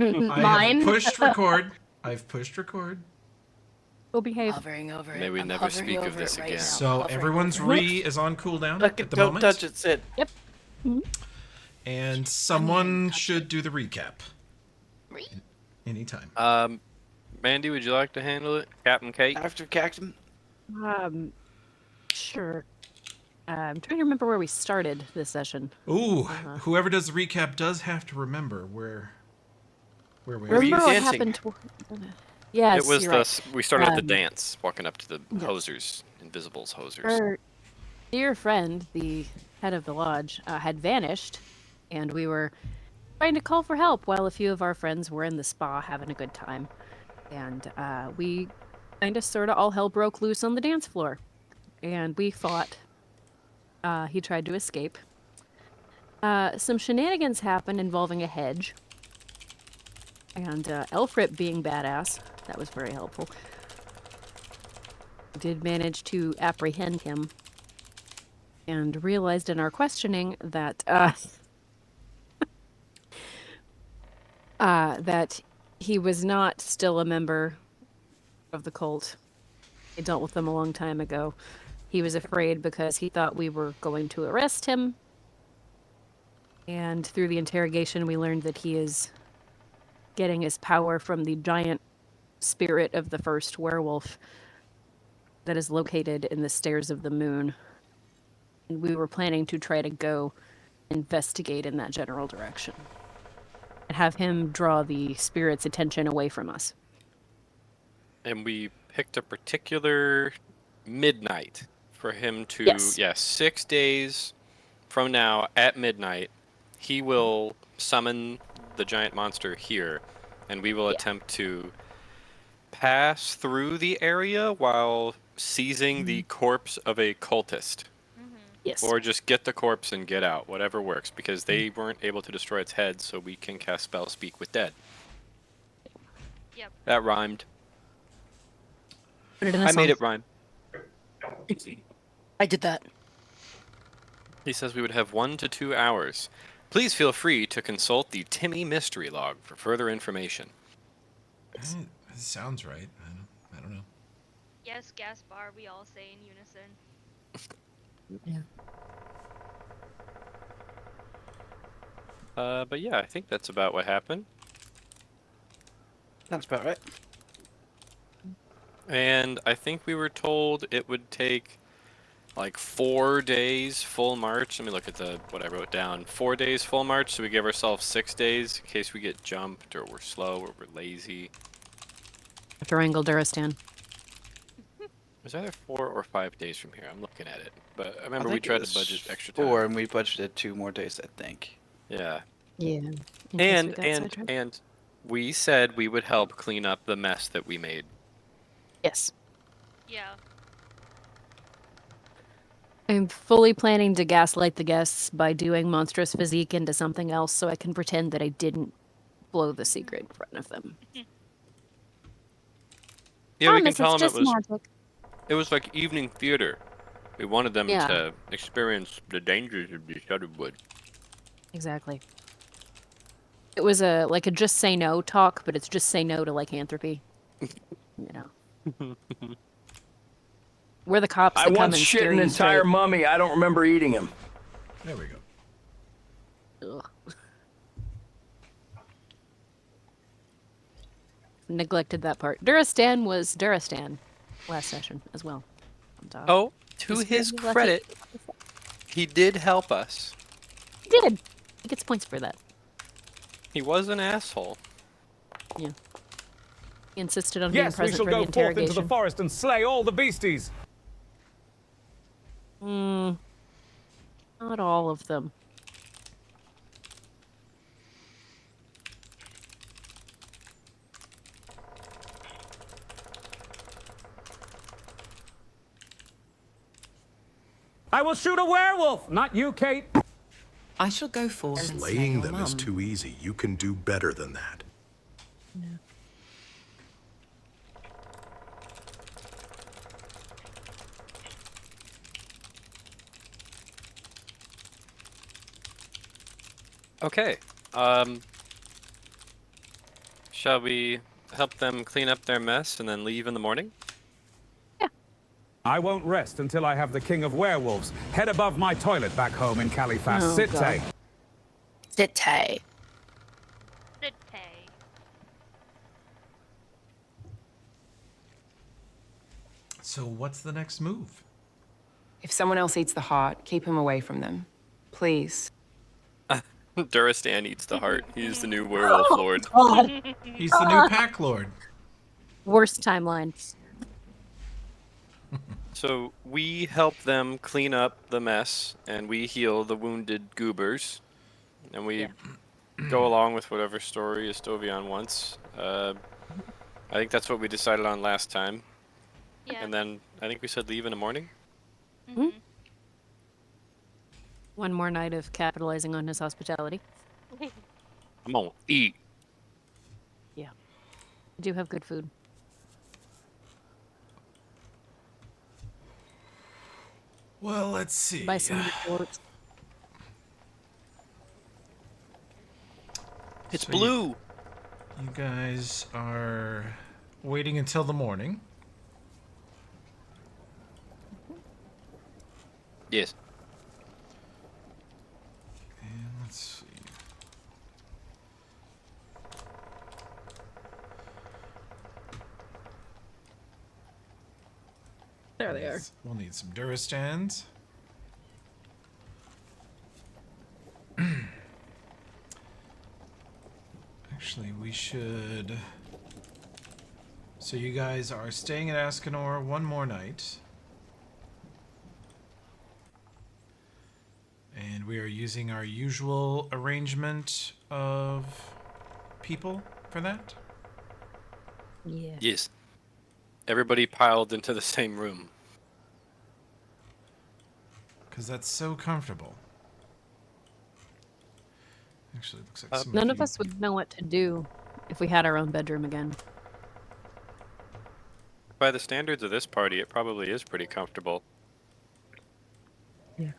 I have pushed record. I've pushed record. Go behave. Hovering over it. May we I'm never hovering speak of over this it right again. now. So Hovering everyone's over it. re is on cooldown Look, at the don't moment. touch it, Sid. Yep. And someone touch should it. do the recap. Re- Anytime. Mandy, would you like to handle it? Captain Kate? After Cactum. Sure. I'm trying to remember where we started this session. Ooh, whoever does the recap does have to remember where we Were are. you Remember what dancing? happened? Yes, It was you're right. we started at the Um, dance, walking up to the yes. hosers, Invisibles hosers. Our dear friend, the head of the lodge, had vanished, and we were trying to call for help while a few of our friends were in the spa having a good time. And we kind of sort of all hell broke loose on the dance floor. And we fought. He tried to escape. Some shenanigans happened involving a hedge. And Elfrip being badass, that was very helpful. Did manage to apprehend him. And realized in our questioning that that he was not still a member of the cult. I dealt with them a long time ago. He was afraid because he thought we were going to arrest him. And through the interrogation, we learned that he is getting his power from the giant spirit of the first werewolf that is located in the Stairs of the Moon. And we were planning to try to go investigate in that general direction and have him draw the spirit's attention away from us. And we picked a particular midnight for him to, Yes. 6 days from now at midnight, he will summon the giant monster here, and we will attempt to pass through the area while seizing the corpse of a cultist. Yes. Or just get the corpse and get out, whatever works, because they weren't able to destroy its head, so we can cast Spell Speak with Dead. Yep. That rhymed. Put it in a I song. made it rhyme. I did that. He says we would have 1 to 2 hours. Please feel free to consult the Timmy Mystery Log for further information. It sounds right. I don't know. Yes, Gaspar, we all say in unison. But yeah, I think that's about what happened. That's about right. And I think we were told it would take like 4 days full march. Let me look at what I wrote down. 4 days full march, so we give ourselves 6 days in case we get jumped or we're slow or we're lazy. After Angle Duristan. It was either 4 or 5 days from here. I'm looking at it. But I remember I we think it tried was to budget extra time. 4, and we budgeted 2 more days, I think. Yeah. Yeah. And we said we would help clean up the mess that we made. Yes. Yeah. I'm fully planning to gaslight the guests by doing Monstrous Physique into something else so I can pretend that I didn't blow the secret in front of them. Yeah, we can Promise, tell it's them just magic. it was like evening theater. We wanted them Yeah. to experience the dangers of the Shudderwood. Exactly. It was a just say no talk, but it's just say no to lycanthropy. You know. We're the cops that I come once and shit scare an you entire straight. mummy. I don't remember eating him. There we go. Ugh. Neglected that part. Duristan was Duristan last session as well. On top. Oh, to Just his really lucky. credit, he did help us. He did. He gets points for that. He was an asshole. Yeah. He insisted on being Yes, we present shall for the go forth into the interrogation. forest and slay all the beasties. Not all of them. I will shoot a werewolf, not you, Kate. I shall go forth and slay Slaying your them is mum. too easy. You can do better than that. Okay. Shall we help them clean up their mess and then leave in the morning? I won't rest until I have the king of werewolves head above my toilet back home in Califas Oh, City. God. Sit tight. Good pay. So what's the next move? If someone else eats the heart, keep him away from them. Please. Duristan eats the heart. He's the new werewolf lord. God. He's the new pack lord. Worst timeline. So we help them clean up the mess, and we heal the wounded goobers, and we go along with whatever story Estovian wants. I think that's what we decided on last time. Yeah. And then I think we said leave in the morning. Mhm. One more night of capitalizing on his hospitality. I'm gonna eat. Yeah. I do have good food. Well, let's see. Buy some reports. It's So blue. You guys are waiting until the morning. Yes. And let's see. There they are. We'll need some Durastans. Actually, we should... So you guys are staying at Ascanor one more night. And we are using our usual arrangement of people for that. Yeah. Yes. Everybody piled into the same room. Because that's so comfortable. Actually, it looks like some None of of you... us would know what to do if we had our own bedroom again. By the standards of this party, it probably is pretty comfortable. Yeah.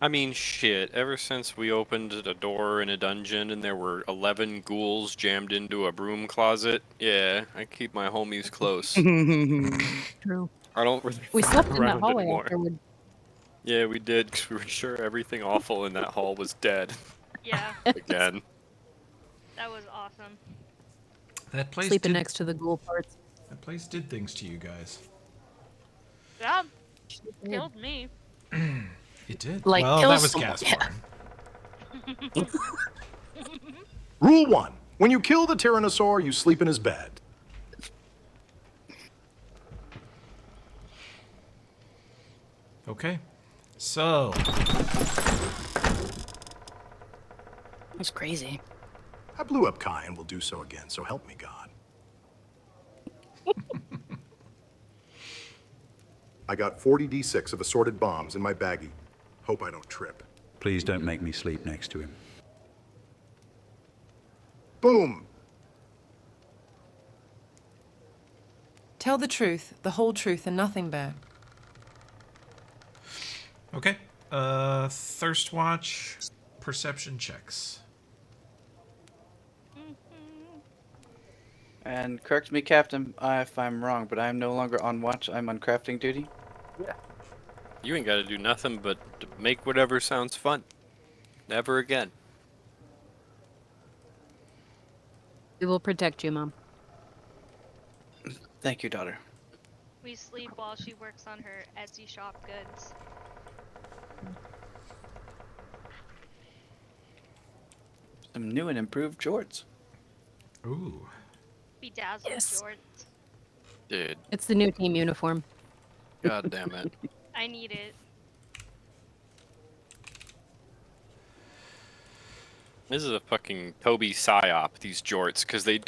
I mean, shit, ever since we opened a door in a dungeon and there were 11 ghouls jammed into a broom closet, yeah, I keep my homies close. True. I don't really We fuck slept in that around hallway anymore. afterward. Yeah, we did, because we were sure everything awful in that hall was dead. Yeah. Again. That was awesome. That place Sleeping did... next to the ghoul parts. That place did things to you guys. Yeah. Killed me. It did. Like, well, kill that was someone. Gaspar. Rule 1. When you kill the Tyrannosaur, you sleep in his bed. Okay. So, That's crazy. I blew up Kai and will do so again, so help me God. I got 40 D6 of assorted bombs in my baggie. Hope I don't trip. Please don't make me sleep next to him. Boom! Tell the truth, the whole truth, and nothing but. okay. Thirst watch, perception checks. And correct me, Captain, if I'm wrong, but I'm no longer on watch. I'm on crafting duty. You ain't gotta do nothing but to make whatever sounds fun. Never again. We will protect you, Mom. Thank you, daughter. We sleep while she works on her Etsy shop goods. Some new and improved jorts. Ooh. Bedazzled Yes. jorts. Dude, It's the new team uniform. god damn it. I need it. This is a fucking Toby psyop, these jorts, because they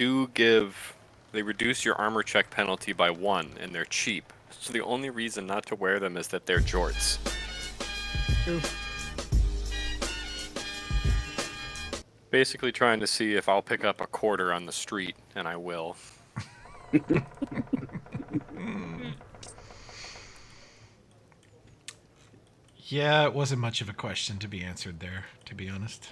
reduce your armor check penalty by 1, and they're cheap. So the only reason not to wear them is that they're jorts. True. Basically trying to see if I'll pick up a quarter on the street, and I will. Yeah, it wasn't much of a question to be answered there, to be honest.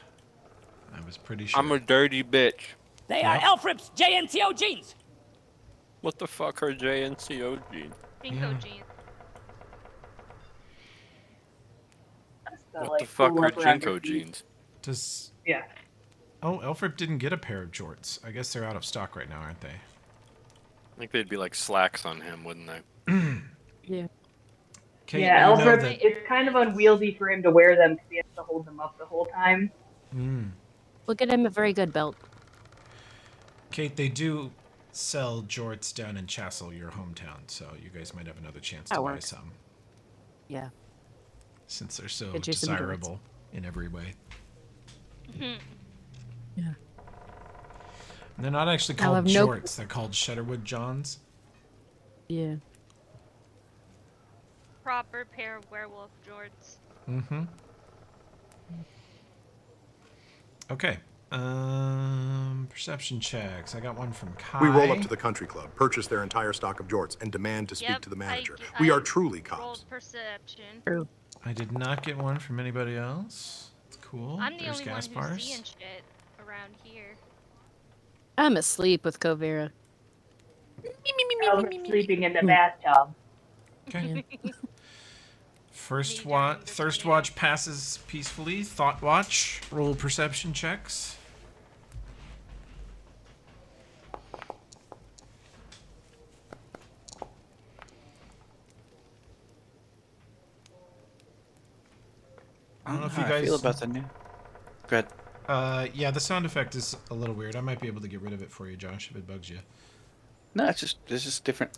I was pretty sure. I'm a dirty bitch. They are Elfrip's JNCO jeans. What the fuck are JNCO jeans? Jinko jeans. What the fuck are Jinko jeans? Does Yeah. Oh, Elfrip didn't get a pair of jorts. I guess they're out of stock right now, aren't they? I think they'd be like slacks on him, wouldn't they? Yeah. Kate, Yeah, you know Elfrip, that. it's kind of unwieldy for him to wear them because he has to hold them up the whole time. We'll get him a very good belt. Kate, they do sell jorts down in Chassel, your hometown, so you guys might have another chance to That buy works. some, Yeah. since they're so Get you some jorts. desirable in every way. Yeah. And they're not actually I'll called have no- jorts; they're called Shutterwood Johns. Yeah. Proper pair of werewolf jorts. Mm-hmm. Okay. Perception checks. I got one from Kai. We roll up to the country club, purchase their entire stock of jorts, and demand to speak Yep, to the manager. I We are truly cops. rolled perception. True. I did not get one from anybody else. It's cool. I'm the There's only one Gaspar's. who's seeing shit around here. I'm asleep with Covera. Elfrip sleeping in the bathtub. Okay. First Me during watch, the thirst tornado. watch passes peacefully. Thought watch. Roll perception checks. I don't know if you How I feel guys. about the new. Good. Yeah, the sound effect is a little weird. I might be able to get rid of it for you, Josh, if it bugs you. No, it's just different.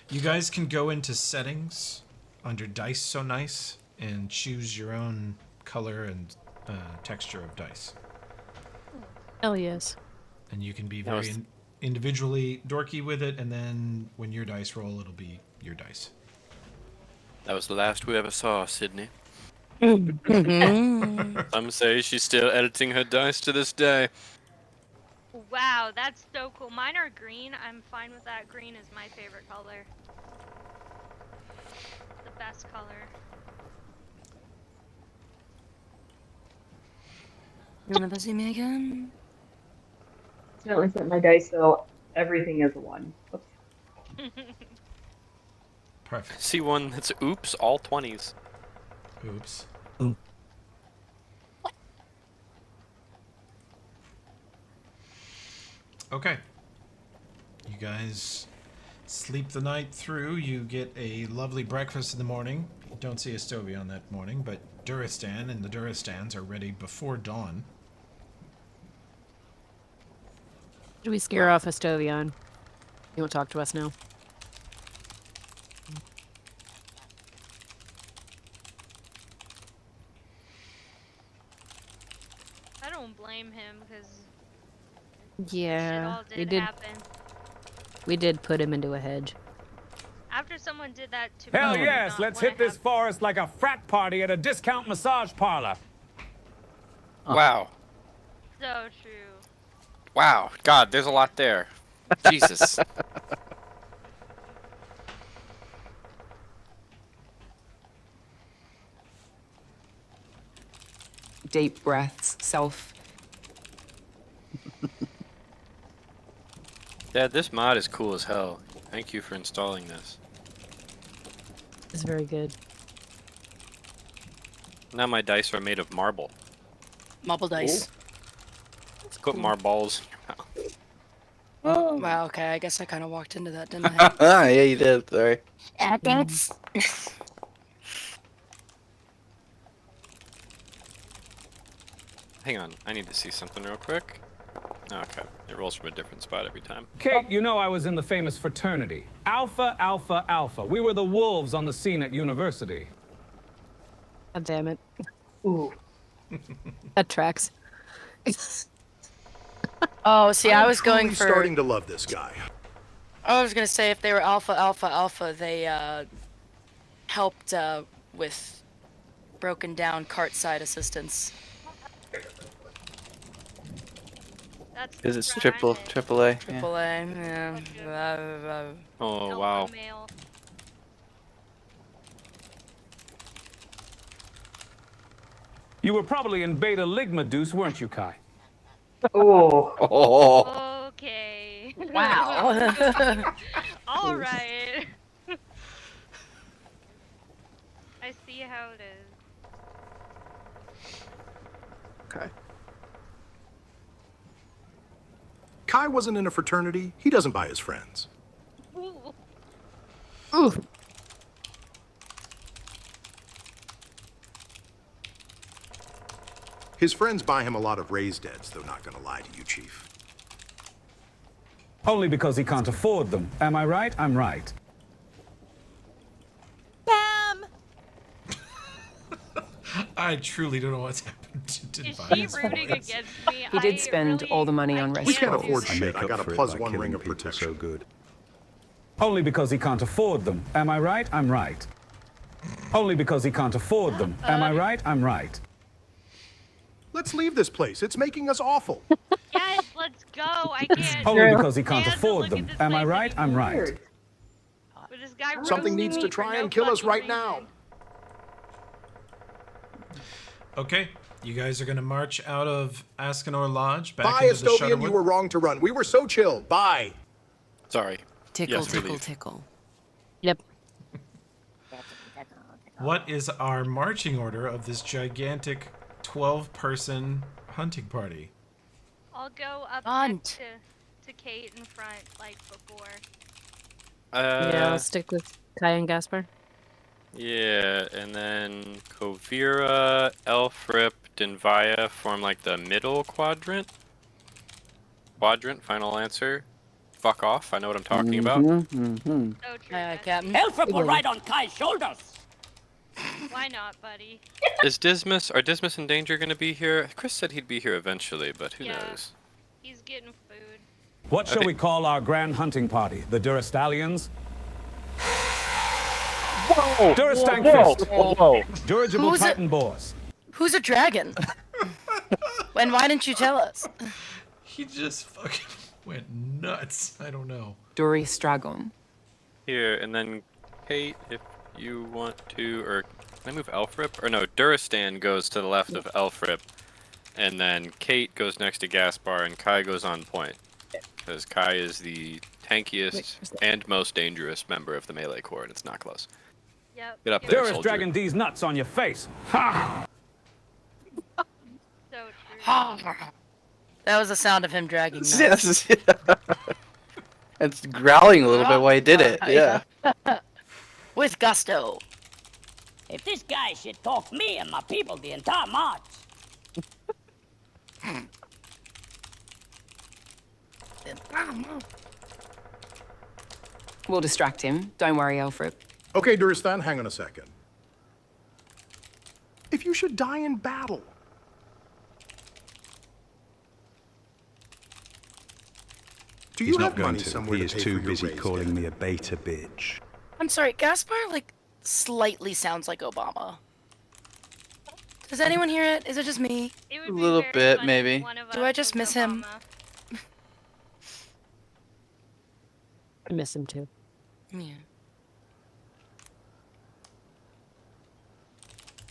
You guys can go into settings under Dice So Nice and choose your own color and texture of dice. Hell yes. And you can be That very was- individually dorky with it, and then when your dice roll, it'll be your dice. That was the last we ever saw, Sydney. Mm-hmm. Some say she's still editing her dice to this day. Wow, that's so cool. Mine are green. I'm fine with that. Green is my favorite color. The best color. You wanna see me again? Accidentally set my dice so everything is a 1. Oops. Perfect. See one that's oops, all 20s. Oops. Okay. You guys sleep the night through. You get a lovely breakfast in the morning. You don't see Estovia that morning, but Duristan and the Duristans are ready before dawn. Should we scare off Estovion? He won't talk to us now. I don't blame him because shit Yeah, all we did did. happen. We did put him into a hedge. After someone did that to me, Hell I did yes, not let's wanna hit this have- forest like a frat party at a discount massage parlor. Wow. So true. Wow. God, there's a lot there. Jesus. Deep breaths, self. Dad, this mod is cool as hell. Thank you for installing this. It's very good. Now my dice are made of marble. Marble dice. Put marbles in your mouth. Oh. Wow, okay, I guess I kind of walked into that, didn't I? Ah, yeah, you did. Sorry. Thanks. Hang on, I need to see something real quick. Okay, it rolls from a different spot every time. Kate, you know I was in the famous fraternity. Alpha, Alpha, Alpha. We were the wolves on the scene at university. God damn it. Ooh. That tracks. Oh, see, I I'm was going truly for. starting to love this guy. I was gonna say if they were Alpha, Alpha, Alpha, they helped with broken down cart side assistance. That's Because it's the triple Friday. AAA. Yeah. Triple A, yeah. Oh, Alpha wow. male. You were probably in Beta Ligma Deuce, weren't you, Kai? Oh. Oh. Okay. Wow. All right. I see how it is. Okay. Kai wasn't in a fraternity. He doesn't buy his friends. Ooh. Ooh. His friends buy him a lot of raised deads, though not gonna lie to you, Chief. Only because he can't afford them. Am I right? I'm right. Bam! I truly don't know what's happened to Is Device she for rooting this. against me? He did I spend really, all the money I on can't We can't restaurants. do afford this. I shit. make I up got a for it plus by one killing ring of people protection. so good. Only because he can't afford them. Am I right? I'm right. Only because he can't afford them. Am I right? I'm right. Let's leave this place. It's making us awful. Yes, let's go. I can't Only True. because he can't stand to afford look them. at this Am I place right? I'm anymore. right. Weird. With this guy Something roasting needs me to for try no and kill us fucking right reason. now. Okay, you guys are gonna march out of Ascanor Lodge back Bye, into the Estovian. You Shutterwood. were wrong to run. We were so chill. Bye. Sorry. Tickle, Yes, we tickle, leave. tickle. Yep. What is our marching order of this gigantic 12-person hunting party? I'll go up Hunt. next to Kate in front like before. Yeah, I'll stick with Kai and Gaspar. Yeah, and then Kovira, Elfrip, Denvaya form like the middle quadrant. Final answer. Fuck off. I know what I'm talking about. So true, Captain. Elfrip will Really? ride on Kai's shoulders. Why not, buddy? Are Dismas and Danger gonna be here? Chris said he'd be here eventually, but who Yeah. knows? He's getting food. What shall Okay. we call our grand hunting party? The Durastallions? Whoa! Durastang Fist. Whoa! Dirigible Who's it? Titan Boars. Who's a dragon? And why didn't you tell us? He just fucking went nuts. I don't know. Doris Dragon. Here, and then Kate, if you want to, or can I move Elfrip? Or no, Duristan goes to the left of Elfrip, and then Kate goes next to Gaspar, and Kai goes on point. Because Kai is the tankiest and most dangerous member of the melee corps, and it's not close. Yep. Get up yep. there, Duras soldier. dragging these nuts on your face. Ha! So true. That was the sound of him dragging nuts. Yes. It's growling a little bit while he did it. Yeah. With gusto. If this guy should talk me and my people the entire march. We'll distract him. Don't worry, Elfrip. Okay, Duristan, hang on a second. If you should die in battle, do you He's have not going money to. somewhere He to is pay too for your busy raised calling debt? me a beta bitch. I'm sorry, Gaspar, like, slightly sounds like Obama. Does anyone hear it? Is it just me? It would A be little very bit, funny if maybe. one of Do us I just was miss him? Obama. I miss him too. Yeah.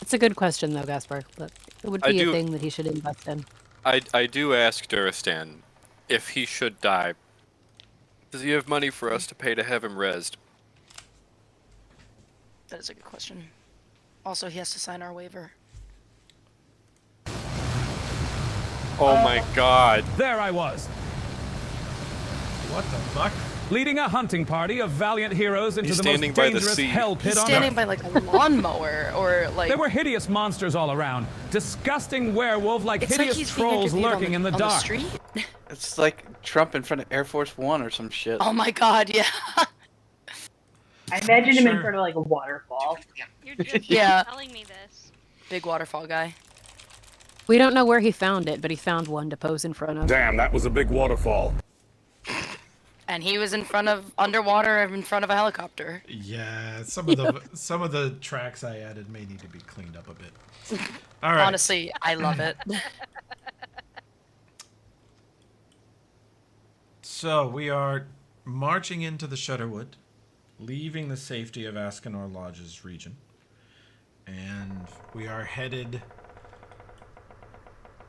It's a good question though, Gaspar. But it would I be a do- thing that he should invest in. I do ask Duristan if he should die. Does he have money for us to pay to have him rezzed? That is a good question. Also, he has to sign our waiver. Oh my god. There I was, What the fuck? leading a hunting party of valiant heroes into He's the most standing by the dangerous sea. hell pit He's on standing earth. by, like, a lawnmower, or, like... There were hideous monsters all around, disgusting werewolf like It's like hideous he's being trolls interviewed lurking in the on dark. the street. It's like Trump in front of Air Force One or some shit. Oh my god, yeah. I imagine him Sure. in front of like a waterfall. You're just Yeah. telling me this. Big waterfall guy. We don't know where he found it, but he found one to pose in front of. Damn, that was a big waterfall. And he was in front of, underwater, in front of a helicopter. Yeah, some of the tracks I added may need to be cleaned up a bit. All right. Honestly, I love it. So we are marching into the Shutterwood, leaving the safety of Ascanor Lodge's region, and we are headed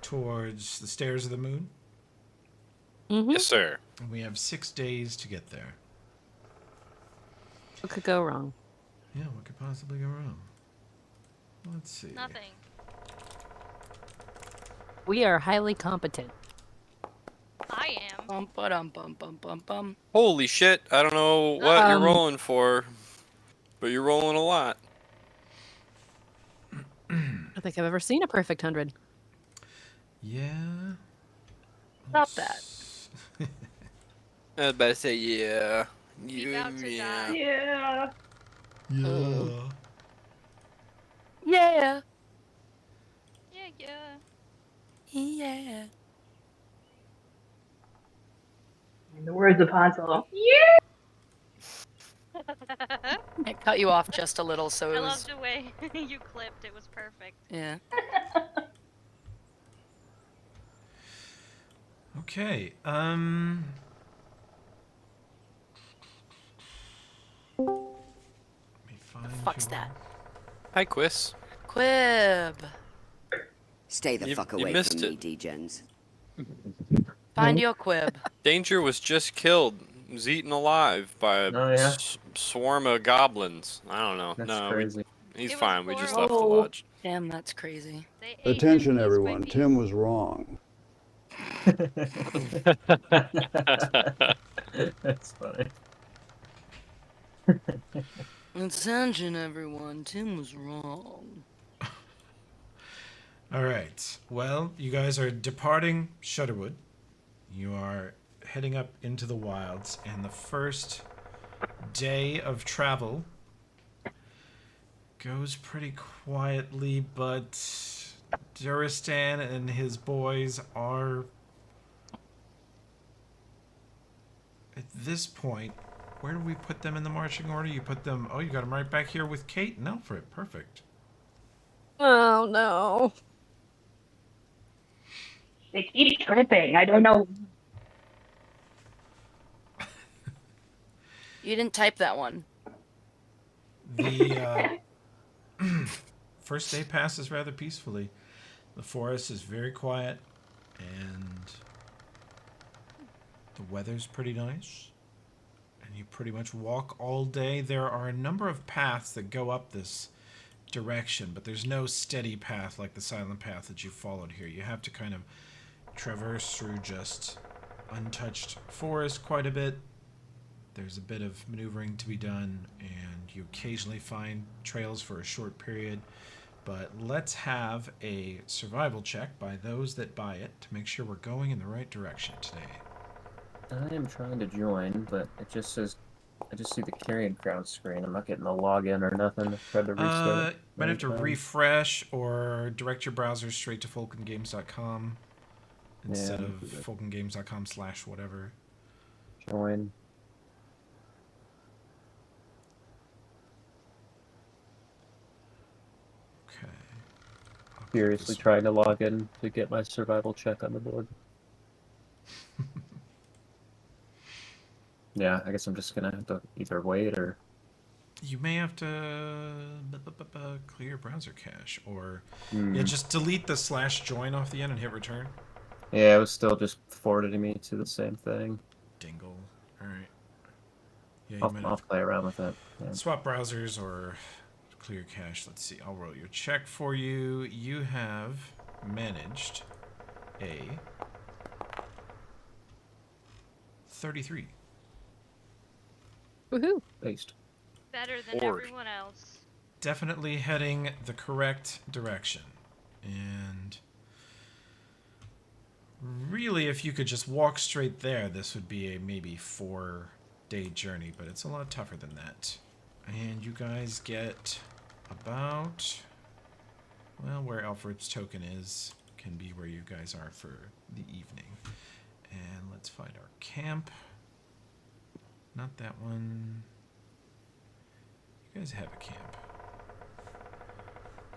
towards the Stairs of the Moon. Mm-hmm. Yes, sir. And we have 6 days to get there. What could go wrong? Yeah, what could possibly go wrong? Let's see. Nothing. We are highly competent. I am. Bum ba-dum bum bum bum bum. Holy shit! I don't know what you're rolling for, but you're rolling a lot. I think I've ever seen a perfect 100. Yeah. Stop that. I was about to say, yeah. He's out to die. Yeah. Yeah. Yeah. Yeah. Yeah. In the words of Han Solo. Yeah. I cut you off just a little, so I it love was. the way you clipped. It was perfect. Yeah. Okay. Let me find Fuck's your- that? Hi, Quiz. Quib. Stay the You- fuck you away missed from me, it. D-Gens. Find your quib. Danger was just killed. Was eaten alive by a swarm of goblins. I don't know. That's no, crazy. he's It was fine. We just left the horrible. lodge. Damn, that's crazy. They ate him Attention, piece by everyone. piece. Tim was wrong. That's funny. Attention, everyone. Tim was wrong. All right. Well, you guys are departing Shudderwood. You are heading up into the wilds, and the first day of travel goes pretty quietly, but Duristan and his boys are, at this point, where do we put them in the marching order? You put them, oh, you got them right back here with Kate and Alfred. Perfect. Oh no. They keep tripping. I don't know. You didn't type that one. The first day passes rather peacefully. The forest is very quiet, and the weather's pretty nice. And you pretty much walk all day. There are a number of paths that go up this direction, but there's no steady path like the silent path that you followed here. You have to kind of traverse through just untouched forest quite a bit. There's a bit of maneuvering to be done, and you occasionally find trails for a short period. But let's have a survival check by those that buy it to make sure we're going in the right direction today. I am trying to join, but it just says, I just see the Carrion crowd screen. I'm not getting a login or nothing. I tried to restart it. Might have to many times. refresh or direct your browser straight to FulcanGames.com instead Yeah, of FulcanGames.com/whatever. Join. Okay. Furiously trying to log in to get my survival check on the board. Yeah, I guess I'm just gonna have to either wait or... You may have to clear your browser cache, or yeah, just delete the /join off the end and hit return. Yeah, it was still just forwarding me to the same thing. Dingle. All right. Yeah, you might I'll have play around with it. Yeah. to swap browsers or clear cache. Let's see. I'll roll your check for you. You have managed a 33. Woohoo. Based. Better than Ord. everyone else. Definitely heading the correct direction. And really, if you could just walk straight there, this would be a maybe 4-day journey, but it's a lot tougher than that. And you guys get about, well, where Alfred's token is can be where you guys are for the evening. And let's find our camp. Not that one. You guys have a camp.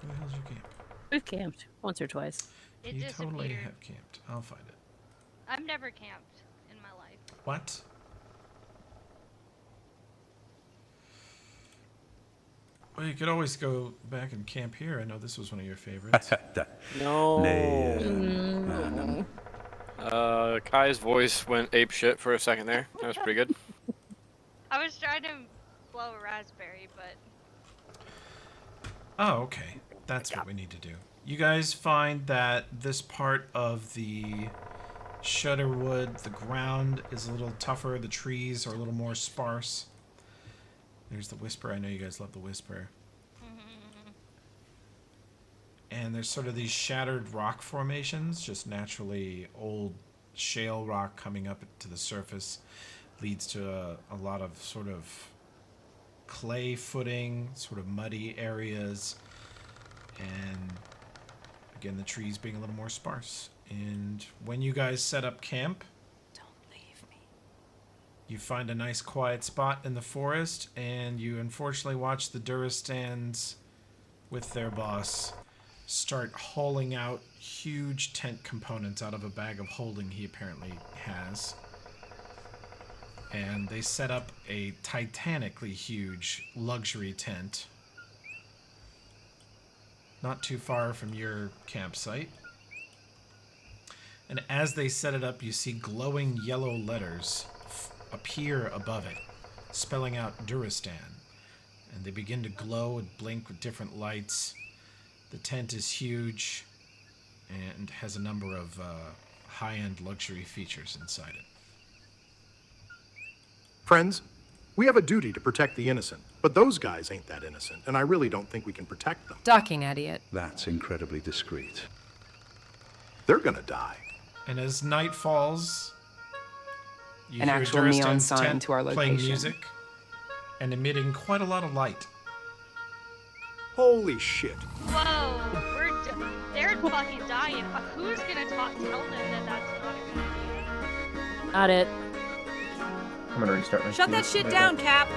Where the hell's your camp? We've camped once or twice. It You disappeared. totally have camped. I'll find it. I've never camped in my life. What? Well, you could always go back and camp here. I know this was one of your favorites. No. Mm. Kai's voice went ape shit for a second there. That was pretty good. I was trying to blow a raspberry, but... Oh, okay. That's what we need to do. You guys find that this part of the Shudderwood, the ground is a little tougher, the trees are a little more sparse. There's the Whisper. I know you guys love the Whisper. And there's sort of these shattered rock formations, just naturally old shale rock coming up to the surface leads to a lot of sort of clay footing, sort of muddy areas, and again the trees being a little more sparse. And when you guys set up camp, Don't leave me. you find a nice quiet spot in the forest, and you unfortunately watch the Durastans with their boss start hauling out huge tent components out of a bag of holding he apparently has. And they set up a titanically huge luxury tent not too far from your campsite. And as they set it up, you see glowing yellow letters appear above it, spelling out Duristan. And they begin to glow and blink with different lights. The tent is huge and has a number of high-end luxury features inside it. Friends, we have a duty to protect the innocent, but those guys ain't that innocent, and I really don't think we can protect them. Docking idiot. That's incredibly discreet. They're gonna die. And as night falls, you An hear actual neon Duristan's sign tent to our playing location. music and emitting quite a lot of light. Holy shit. Whoa, they're fucking dying. Who's gonna tell them that that's not a good idea? Not it. I'm gonna restart my Shut that speed. shit down, Cap.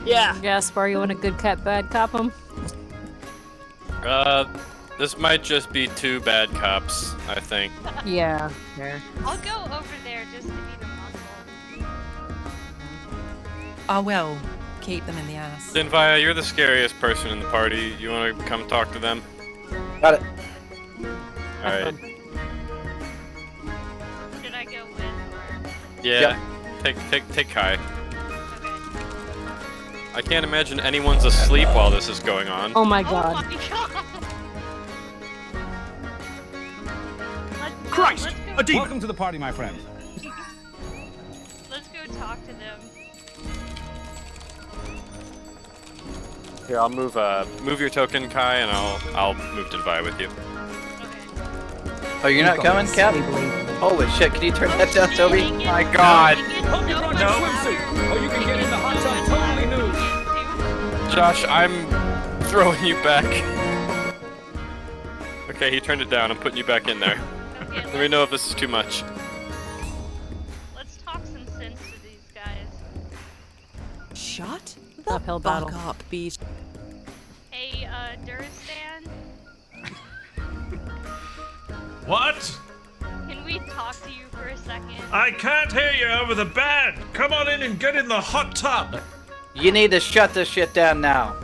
Yeah. Gaspar, you want a good cop, bad cop him? This might just be two bad cops, I think. Yeah. There. I'll go over there just to be the muscle. I will keep them in the ass. Zinvaya, you're the scariest person in the party. You want to come talk to them? Got it. Alright. Should I go with or... Yeah. Take Kai. I can't imagine anyone's asleep while this is going on. Oh my god. Oh my god! Christ! Let's go, Welcome to the party, my friend. let's go talk to them. Here, I'll move your token, Kai, and I'll move Zinvaya with you. Oh, you're not coming, Cap? Holy shit, can you turn that down, Toby? My god! Hope you brought your swimsuit, or you can get in the hot tub totally nude. Josh, I'm throwing you back. Okay, he turned it down. I'm putting you back in there. Okay, Let me know if this is too much. let's talk some sense to these guys. Shut Uphill battle. up, beast. Hey, Duristan, What? can we talk to you for a second? I can't hear you over the band. Come on in and get in the hot tub. You need to shut this shit down now.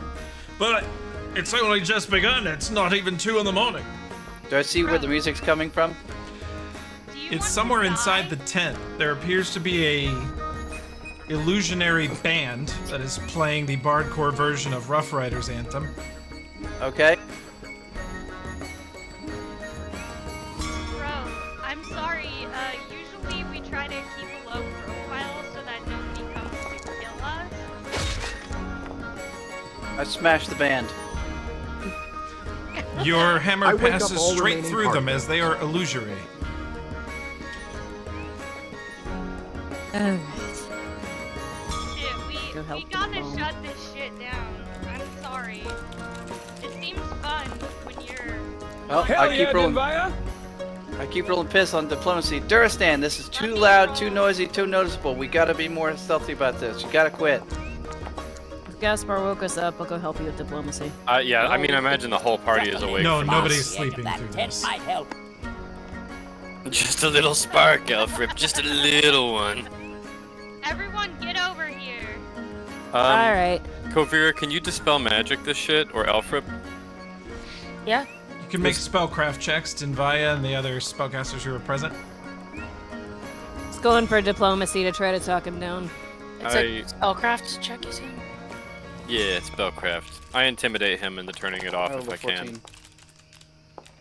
But it's only just begun. It's not even 2 in the morning. Do I see where the music's coming from? Do you It's want somewhere to inside die? the tent. There appears to be a illusionary band that is playing the bardcore version of Rough Riders Anthem. Okay. Bro, I'm sorry. Usually we try to keep a low profile so that nobody comes to kill us. I smashed the band. Your hammer I wake up passes all straight remaining through them party as they are illusory. Oh. Shit, Go help we gotta them. shut this shit down. I'm sorry. It seems fun when you're... Well, Hell I yeah, keep rolling. Zinvaya. I keep rolling piss on diplomacy. Duristan, this is too loud, too noisy, too noticeable. We gotta be more stealthy about this. You gotta quit. If Gaspar woke us up, I'll go help you with diplomacy. Yeah, I mean, I imagine the whole party is awake. No, from nobody's The edge of sleeping that through tent this. might help. this. Just a little spark, Elfrip. Just a little one. Everyone get over here. Alright. Kovira, can you dispel magic this shit, or Elfrip? Yeah. You can make spellcraft checks, Denvaya and the other spellcasters who are present. It's going for diplomacy to try to talk him down. It's a spellcraft check, you said? Yeah, spellcraft. I intimidate him into turning it off if I can.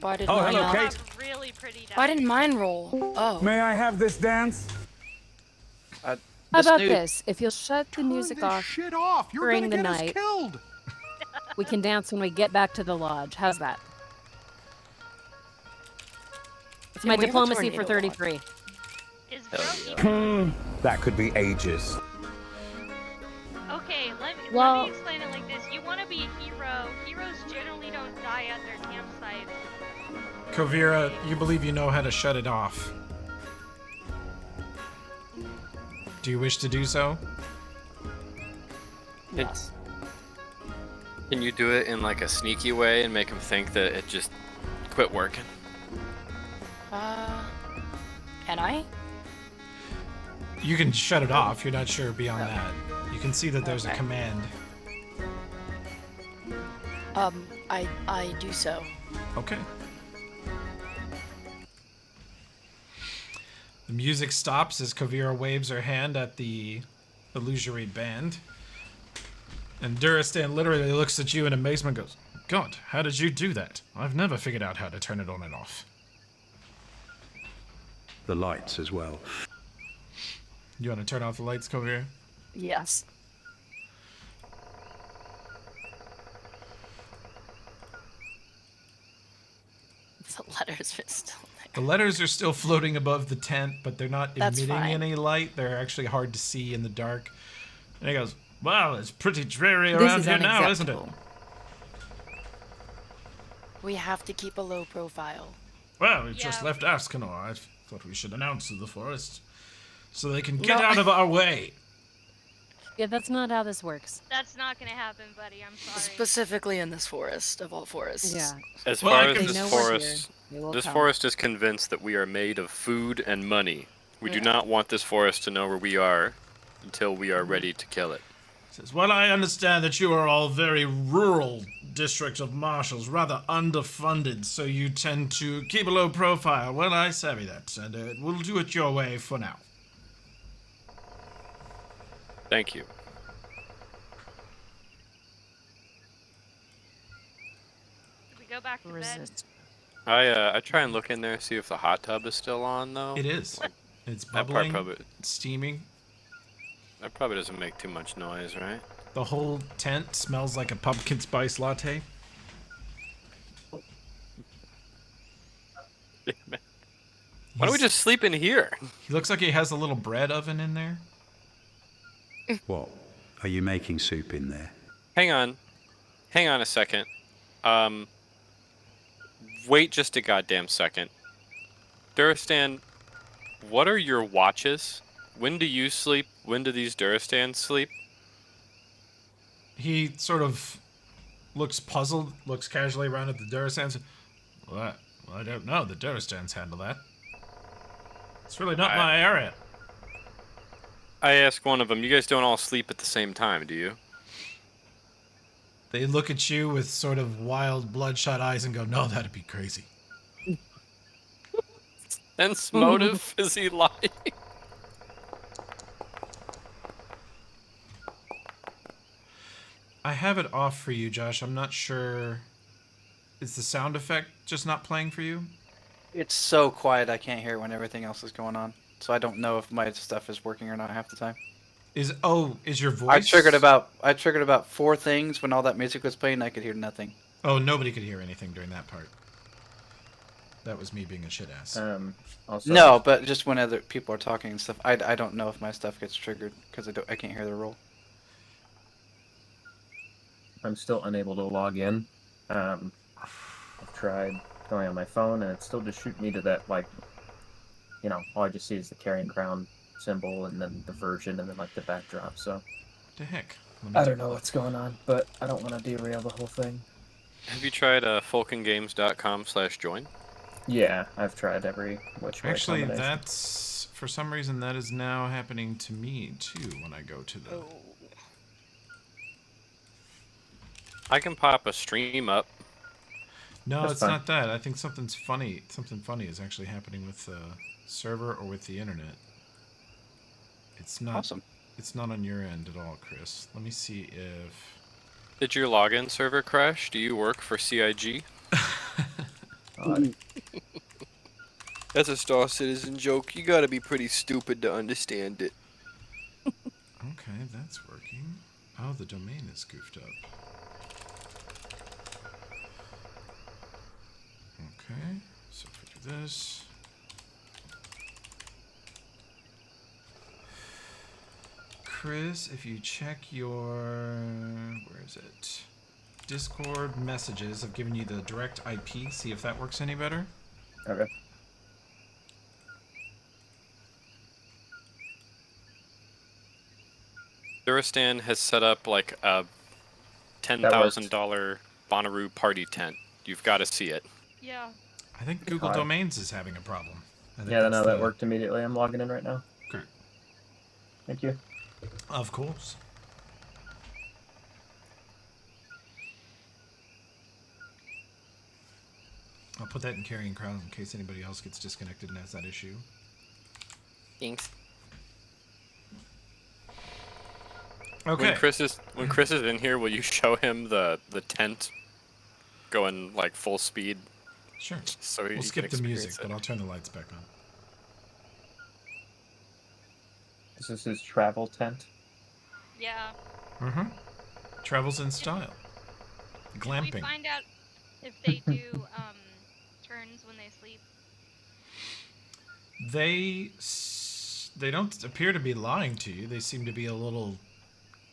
Why did Oh, mine hello, not? Kate. Really pretty Why didn't mine roll? Oh. May I have this dance? How about this? If you'll shut the music off during the night, we can dance when we get back to the lodge. How's that? It's my we have a diplomacy for tornado 33. That could be ages. Okay, let Well- me explain it like this. You want to be a hero. Heroes generally don't die at their campsites. Kovira, you believe you know how to shut it off. Do you wish to do so? Yes. Can you do it in like a sneaky way and make him think that it just quit working? Can I? You can shut it off. You're not sure beyond that. You can see that there's a Okay. command. I do so. Okay. The music stops as Kovira waves her hand at the illusory band. And Duristan literally looks at you in amazement and goes, God, how did you do that? I've never figured out how to turn it on and off. The lights as well. You want to turn off the lights, Kovira? Yes. The letters are still there. The letters are still floating above the tent, but they're not That's emitting fine. any light. They're actually hard to see in the dark. And he goes, wow, it's pretty dreary This around is here now, isn't it? unacceptable. We have to keep a low profile. Well, we've just left Ascanor. I thought we should announce to the forest so they can get No. out of our way. Yeah, that's not how this works. That's not gonna happen, buddy. I'm sorry. Specifically in this forest, of all forests. Yeah. As Well, far I as can- this They know we're forest, here. They will this come. forest is convinced that we are made of food and money. We do Yeah. not want this forest to know where we are until we are ready to kill it. Says, well, I understand that you are all very rural district of marshals, rather underfunded, so you tend to keep a low profile. Well, I savvy that, and we'll do it your way for now. Thank you. Should we go back to bed? Resist. I try and look in there, see if the hot tub is still on though. It is. It's That part bubbling, probably steaming. that probably doesn't make too much noise, right? The whole tent smells like a pumpkin spice latte. Why don't we just sleep in here? He looks like he has a little bread oven in there. What? Are you making soup in there? Hang on a second. Wait just a goddamn second. Duristan, what are your watches? When do you sleep? When do these Duristans sleep? He sort of looks puzzled, looks casually around at the Duristans. Well, I don't know. The Duristans handle that. It's really not my area. I ask one of them, you guys don't all sleep at the same time, do you? They look at you with sort of wild, bloodshot eyes and go, no, that'd be crazy. Sense motive? Is he lying? I have it off for you, Josh. I'm not sure. Is the sound effect just not playing for you? It's so quiet I can't hear when everything else is going on. So I don't know if my stuff is working or not half the time. Is your voice? I triggered about 4 things when all that music was playing. I could hear nothing. Oh, nobody could hear anything during that part. That was me being a shit ass. Also, No, but just when other people are talking and stuff, I don't know if my stuff gets triggered because I can't hear the roll. I'm still unable to log in. I've tried going on my phone, and it's still just shooting me to that, like, all I just see is the Carrion crown symbol, and then the version, and then, like, the backdrop, so... The heck? I don't know what's going on, but I don't want to derail the whole thing. Have you tried folkengames.com/join? Yeah, I've tried every which way Actually, combination. that's... For some reason, that is now happening to me, too, when I go to the... I can pop a stream up. No, That's it's fine. not that. I think something's funny. Something funny is actually happening with the server or with the internet. It's not. Awesome. It's not on your end at all, Chris. Let me see if. Did your login server crash? Do you work for CIG? That's a Star Citizen joke. You gotta be pretty stupid to understand it. Okay, that's working. Oh, the domain is goofed up. Okay, so if we do this. Chris, if you check your. Where is it? Discord messages, I've given you the direct IP. See if that works any better. Okay. Duristan has set up like a $10,000 Bonnaroo party tent. You've got to see it. Yeah. I think Google Alright. Domains is having a problem. I think Yeah, that's no, that the- worked immediately. I'm logging in right now. Great. Thank you. Of course. I'll put that in Carrion Crown in case anybody else gets disconnected and has that issue. Thanks. Okay. When Chris is in here, will you show him the tent going like full speed? Sure. So We'll skip the music, but I'll turn the lights back on. This is his travel tent. Yeah. Mm-hmm. Travels in style. Did Glamping. we find out if they do turns when they sleep? They don't appear to be lying to you. They seem to be a little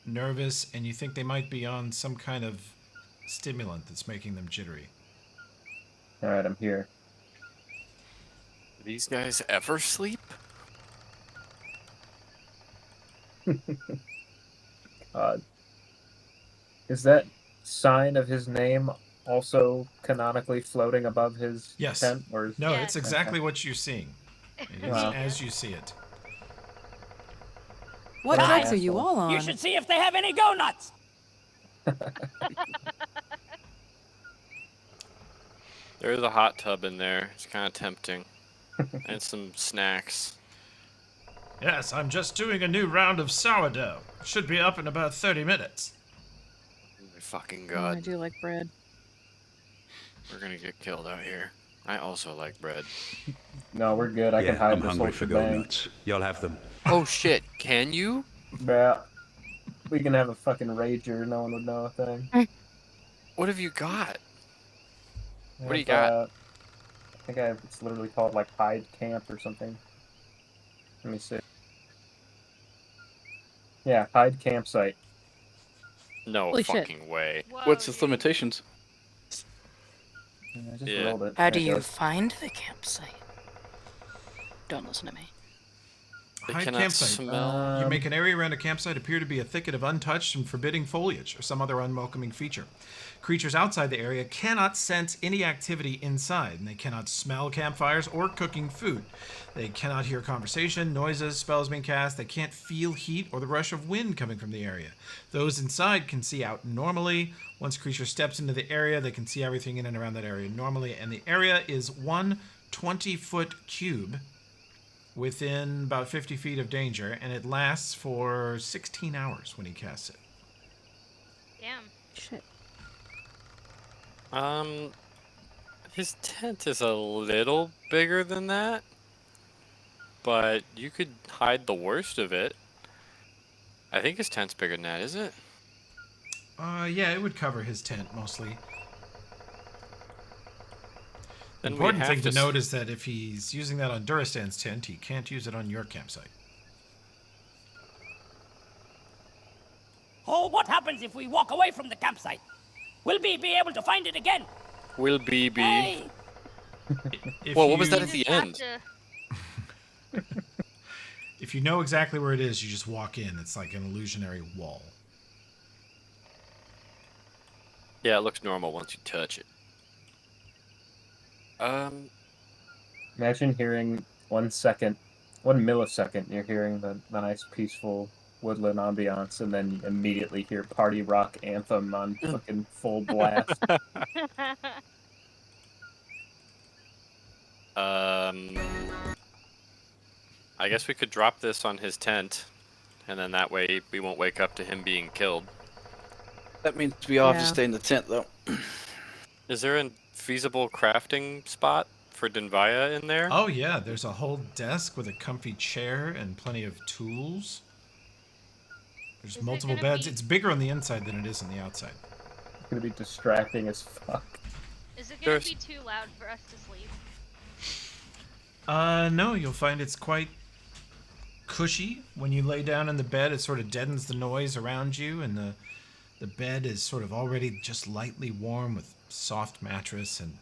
nervous, and you think they might be on some kind of stimulant that's making them jittery. Alright, I'm here. Do these guys ever sleep? God. Is that sign of his name also canonically floating above his Yes. tent? Or is... No, it's exactly Okay. what you're seeing. It is Wow. as you see it. What What drugs an are you asshole. all on? You should see if they have any go nuts. There is a hot tub in there. It's kind of tempting. And some snacks. Yes, I'm just doing a new round of sourdough. Should be up in about 30 minutes. Oh my fucking I god. do like bread. We're gonna get killed out here. I also like bread. No, we're good. I can Yeah, hide I'm this hungry whole for shebang. go-nuts. You'll have them. Oh shit, can you? Yeah. We can have a fucking rager. No one would know a thing. What have you got? I What do you have, got? I think I have, it's literally called like Hide Camp or something. Let me see. Yeah, Hide Campsite. No Holy shit. fucking way. What's its limitations? I just Yeah. rolled it. How do There it you goes. find the campsite? Don't listen to me. They Hide cannot campsite. smell. You make an area around a campsite appear to be a thicket of untouched and forbidding foliage or some other unwelcoming feature. Creatures outside the area cannot sense any activity inside, and they cannot smell campfires or cooking food. They cannot hear conversation, noises, spells being cast. They can't feel heat or the rush of wind coming from the area. Those inside can see out normally. Once a creature steps into the area, they can see everything in and around that area normally, and the area is one 20-foot cube within about 50 feet of danger, and it lasts for 16 hours when he casts it. Damn. Shit. His tent is a little bigger than that, but you could hide the worst of it. I think his tent's bigger than that, is it? Yeah, it would cover his tent mostly. The Then we important have thing to s- note is that if he's using that on Duristan's tent, he can't use it on your campsite. Oh, what happens if we walk away from the campsite? Will we be able to find it again? Will be. Hey! If Well, what was that you- at the Just have end? to- If you know exactly where it is, you just walk in. It's like an illusionary wall. Yeah, it looks normal once you touch it. Imagine hearing 1 millisecond, you're hearing the nice, peaceful woodland ambiance, and then you immediately hear party rock anthem on fucking full blast. I guess we could drop this on his tent, and then that way we won't wake up to him being killed. That means we all have to Yeah. stay in the tent, though. Is there a feasible crafting spot for Denvaya in there? Oh yeah, there's a whole desk with a comfy chair and plenty of tools. There's multiple beds. It's bigger on the inside than it is on the outside. It's gonna be distracting as fuck. Is it gonna be too loud for us to sleep? No, you'll find it's quite cushy. When you lay down in the bed, it sort of deadens the noise around you, and the bed is sort of already just lightly warm with soft mattress and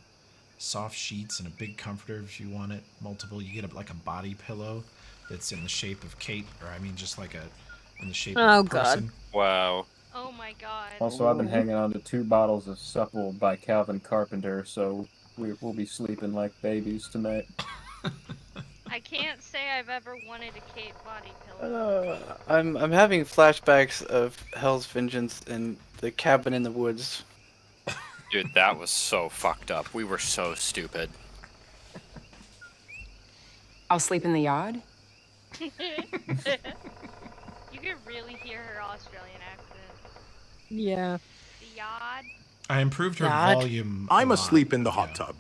soft sheets and a big comforter if you want it. Multiple. You get like a body pillow that's in the shape of Kate, or I mean just like in the shape of a person. Wow. Oh my god. Also, I've been hanging on to 2 bottles of Supple by Calvin Carpenter, so we'll be sleeping like babies tonight. I can't say I've ever wanted a Kate body pillow. I'm having flashbacks of Hell's Vengeance and the cabin in the woods. Dude, that was so fucked up. We were so stupid. I'll sleep in the yard. You can really hear her Australian accent. Yeah. The yard. I improved her God. volume. I'm a lot. asleep in the hot tub.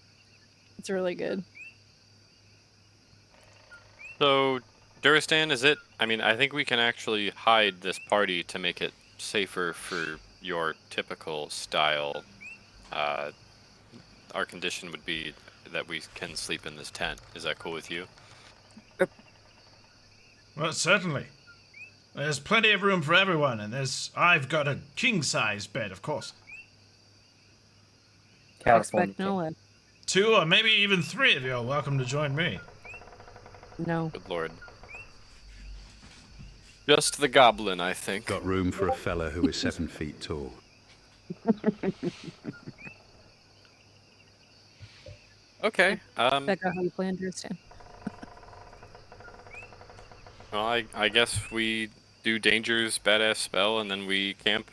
It's really good. So, Duristan, is it? I mean, I think we can actually hide this party to make it safer for your typical style. Our condition would be that we can sleep in this tent. Is that cool with you? Well, certainly. There's plenty of room for everyone, and I've got a king-size bed, of course. Expect no one. 2 or maybe even 3 of you are welcome to join me. No. Good lord. Just the goblin, I think. Got room for a fella who is 7 feet tall. Okay. Becca, how you plan to understand? Well, I guess we do Danger's badass spell, and then we camp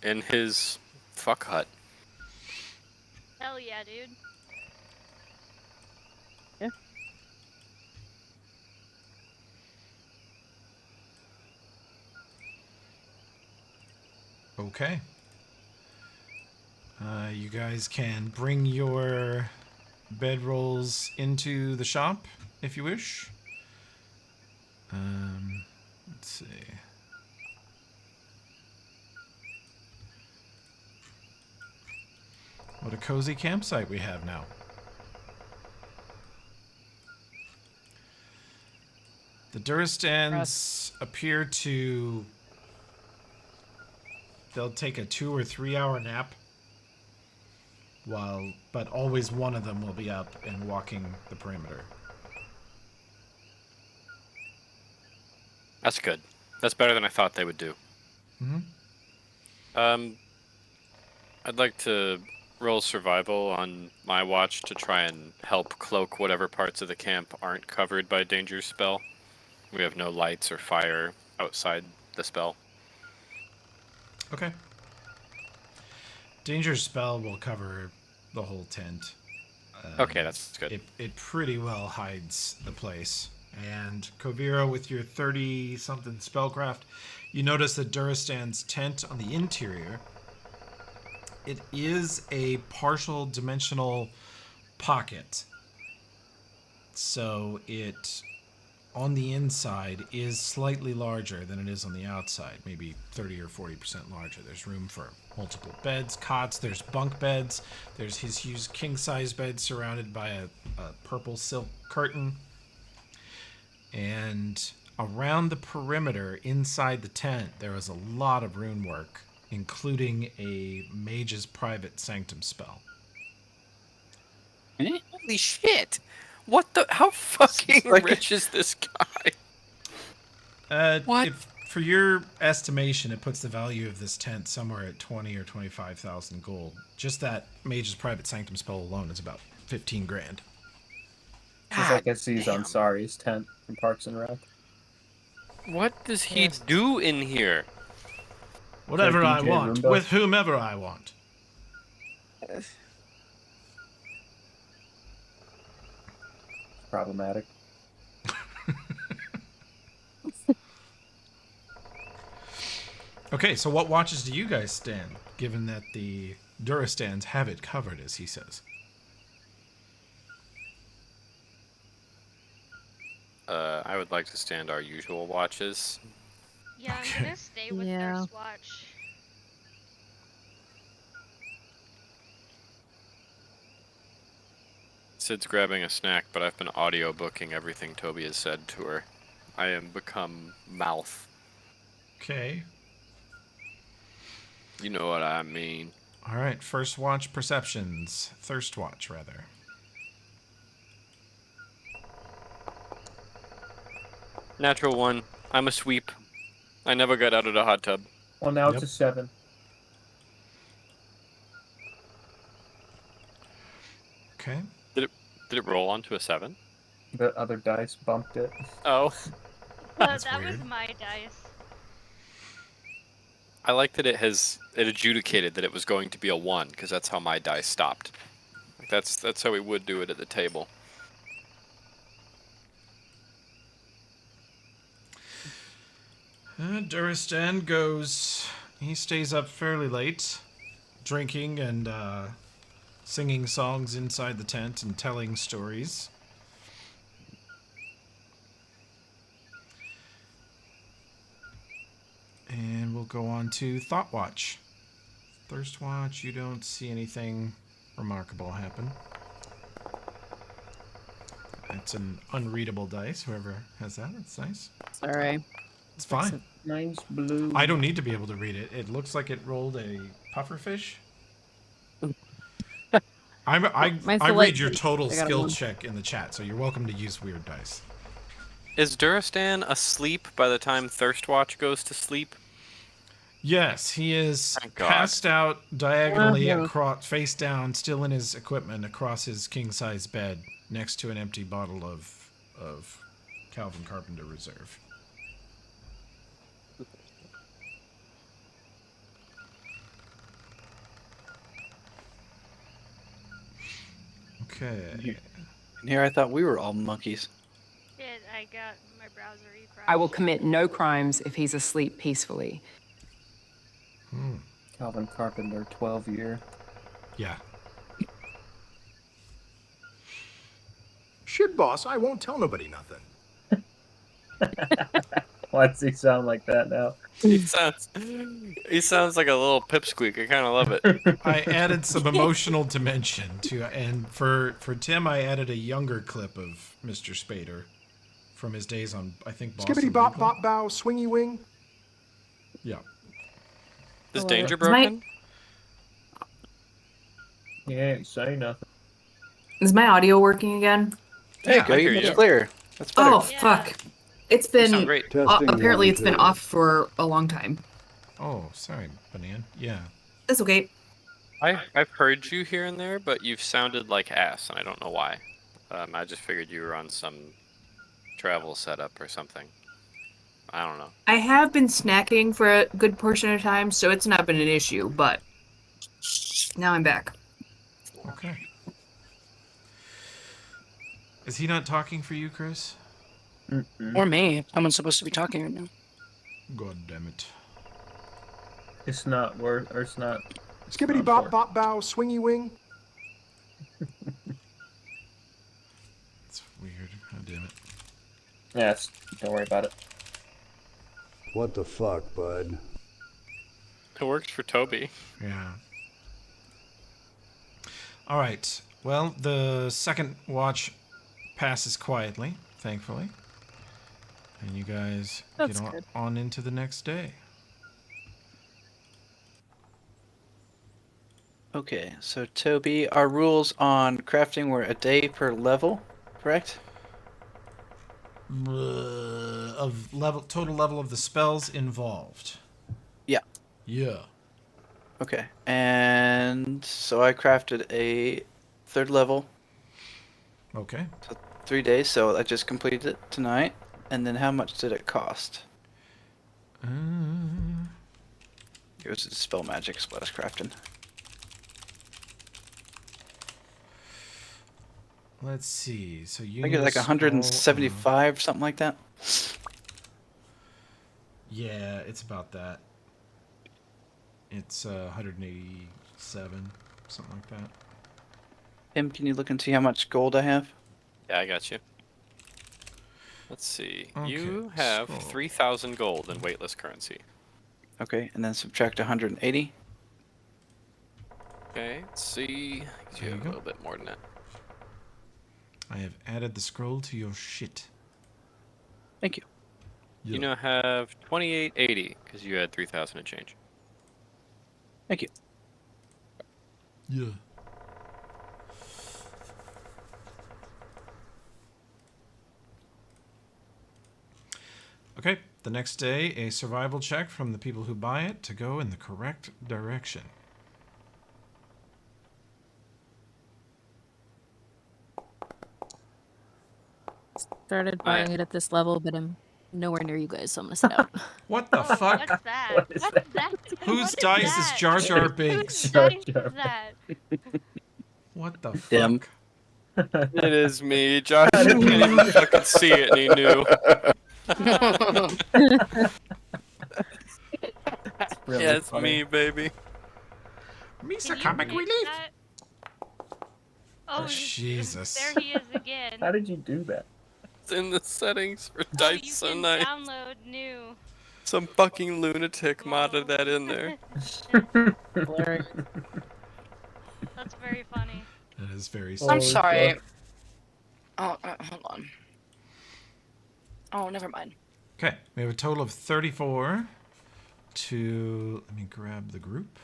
in his fuck hut. Hell yeah, dude. Yeah. Okay. You guys can bring your bedrolls into the shop if you wish. Let's see. What a cozy campsite we have now. The Duristans appear to... They'll take a 2 or 3 hour nap. But always one of them will be up and walking the perimeter. That's good. That's better than I thought they would do. Mm-hmm. I'd like to roll survival on my watch to try and help cloak whatever parts of the camp aren't covered by Danger's spell. We have no lights or fire outside the spell. Okay. Danger's spell will cover the whole tent. Okay, that's good. It pretty well hides the place. And Kovira, with your 30-something spellcraft, you notice that Duristan's tent on the interior, it is a partial dimensional pocket. So it, on the inside, is slightly larger than it is on the outside, maybe 30 or 40% larger. There's room for multiple beds, cots, there's bunk beds, there's his huge king-size bed surrounded by a purple silk curtain. And around the perimeter, inside the tent, there is a lot of rune work, including a mage's private sanctum spell. Holy shit! What the? How fucking rich is this guy? What? For your estimation, it puts the value of this tent somewhere at 20 or 25,000 gold. Just that mage's private sanctum spell alone is about 15 grand. It's like Aziz Ansari's tent from Parks and Rec. What does he do in here? Whatever Like I DJ want, Roomba. with whomever I want. problematic. Okay, so what watches do you guys stand, given that the Durastans have it covered, as he says? I would like to stand our usual watches. Yeah, I'm gonna stay with Thirst Watch. Sid's grabbing a snack, but I've been audiobooking everything Toby has said to her. I am become mouth. Okay. You know what I mean. All right, first watch perceptions. Thirst watch, rather. Natural 1. I'm a sweep. I never got out of the hot tub. Well, now it's a 7. Okay. Did it roll onto a 7? The other dice bumped it. Oh. That was my dice. I like that it adjudicated that it was going to be a 1, because that's how my dice stopped. Like that's how we would do it at the table. Duristan goes... He stays up fairly late, drinking and singing songs inside the tent and telling stories. And we'll go on to Thought Watch. Thirst Watch, you don't see anything remarkable happen. It's an unreadable dice, whoever has that. That's nice. Sorry. It's fine. Nice blue. I don't need to be able to read it. It looks like it rolled a pufferfish. I read your total skill check in the chat, so you're welcome to use weird dice. Is Duristan asleep by the time Thirst Watch goes to sleep? Yes, he is passed out diagonally across, face down, still in his equipment, across his king-size bed, next to an empty bottle of Calvin Carpenter Reserve. Okay. And here I thought we were all monkeys. I got my browser refreshed. I will commit no crimes if he's asleep peacefully. Calvin Carpenter, 12-year. Yeah. Shit, boss, I won't tell nobody nothing. Why does he sound like that now? He sounds like a little pipsqueak. I kind of love it. I added some emotional dimension to, and for Tim, I added a younger clip of Mr. Spader from his days on, I think, Boston Skibbity bop Legal. bop bow, swingy wing. Yeah. Is Danger broken? He ain't say nothing. Is my audio working again? There you go, you're much clearer. That's better. Oh, fuck. It's been... great. apparently it's been off for a long time. Oh, sorry, Banan. Yeah. That's okay. I've heard you here and there, but you've sounded like ass, and I don't know why. I just figured you were on some travel setup or something. I don't know. I have been snacking for a good portion of time, so it's not been an issue, but now I'm back. Okay. Is he not talking for you, Chris? Or me. Someone's supposed to be talking right now. God damn it. It's not worth, or it's not. Skibbity bop bop bow, swingy wing. It's weird. God damn it. Yeah, don't worry about it. What the fuck, bud? It works for Toby. Yeah. All right. Well, the second watch passes quietly, thankfully. And you guys That's get good. on into the next day. Okay, so Toby, our rules on crafting were a day per level, correct? Of total level of the spells involved. Yeah. Yeah. Okay, and so I crafted a 3rd level. Okay. So 3 days, so I just completed it tonight. And then how much did it cost? It was spell magic is what I was crafting. Let's see. So you I think it's like 175, something like that. Yeah, it's about that. It's 187, something like that. Tim, can you look and see how much gold I have? Yeah, I got you. Let's see. Okay, You have scroll. 3,000 gold in weightless currency. Okay, and then subtract 180. Okay, let's see. 'Cause you There you have a go. little bit more than that. I have added the scroll to your shit. Thank you. You now have 2880 because you had 3,000 and change. Thank you. Yeah. Okay, the next day, a survival check from the people who buy it to go in the correct direction. Started buying it at this level, but I'm nowhere near you guys, so I'm gonna sit out. What the fuck? What's that? What is What's that? Whose What dice is that? Jar Jar Binks? Whose dice is that? What the Tim. fuck? It is me. Josh can't even fucking see it, and he knew. Really Yeah, it's funny. me, baby. Misa Can you comic mute relief. that? Oh, Jesus. there he is again. How did you do that? It's in the settings for Oh, dice you so can nice. download new. Some fucking lunatic modded that in there. That's very funny. That is very I'm strange. sorry. Oh, hold on. Oh, never mind. Okay, we have a total of 34 to... Let me grab the group.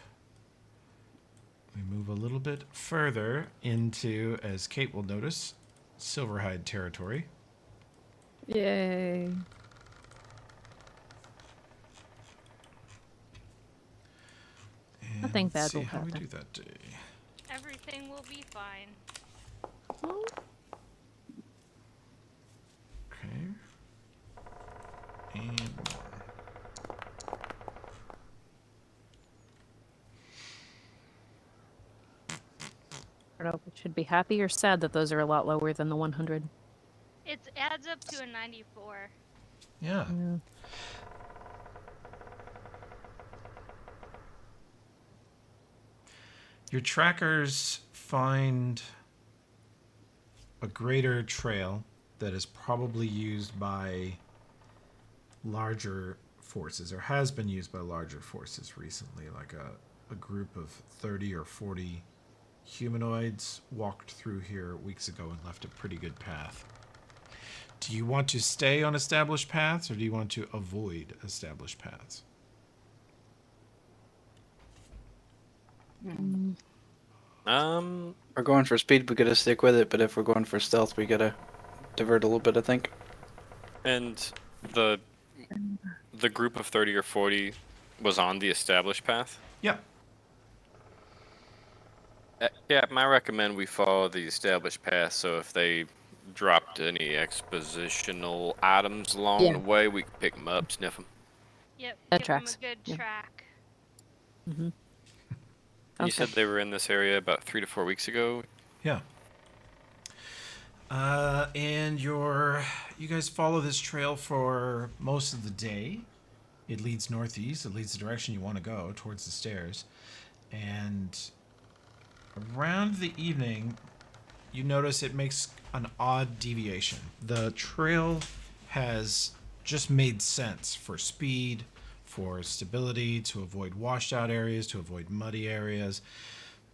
We move a little bit further into, as Kate will notice, Silverhide territory. Yay. And Nothing let's bad see will how we happen. do that day. Everything will be fine. Okay. And more. I don't know if we should be happy or sad that those are a lot lower than the 100. It adds up to a 94. Yeah. Your trackers find a greater trail that is probably used by larger forces, or has been used by larger forces recently, like a group of 30 or 40 humanoids walked through here weeks ago and left a pretty good path. Do you want to stay on established paths, or do you want to avoid established paths? We're going for speed, we gotta stick with it, but if we're going for stealth, we gotta divert a little bit, I think. And the group of 30 or 40 was on the established path? Yeah. Yeah, I recommend we follow the established path, so if they dropped any expositional items along the way, we can pick them up, sniff them. Yep, That give tracks. him a good Yeah. track. Mm-hmm. You said they were in this area about 3 to 4 weeks ago? Yeah. And you guys follow this trail for most of the day. It leads northeast. It leads the direction you want to go, towards the stairs. And around the evening, you notice it makes an odd deviation. The trail has just made sense for speed, for stability, to avoid washed out areas, to avoid muddy areas,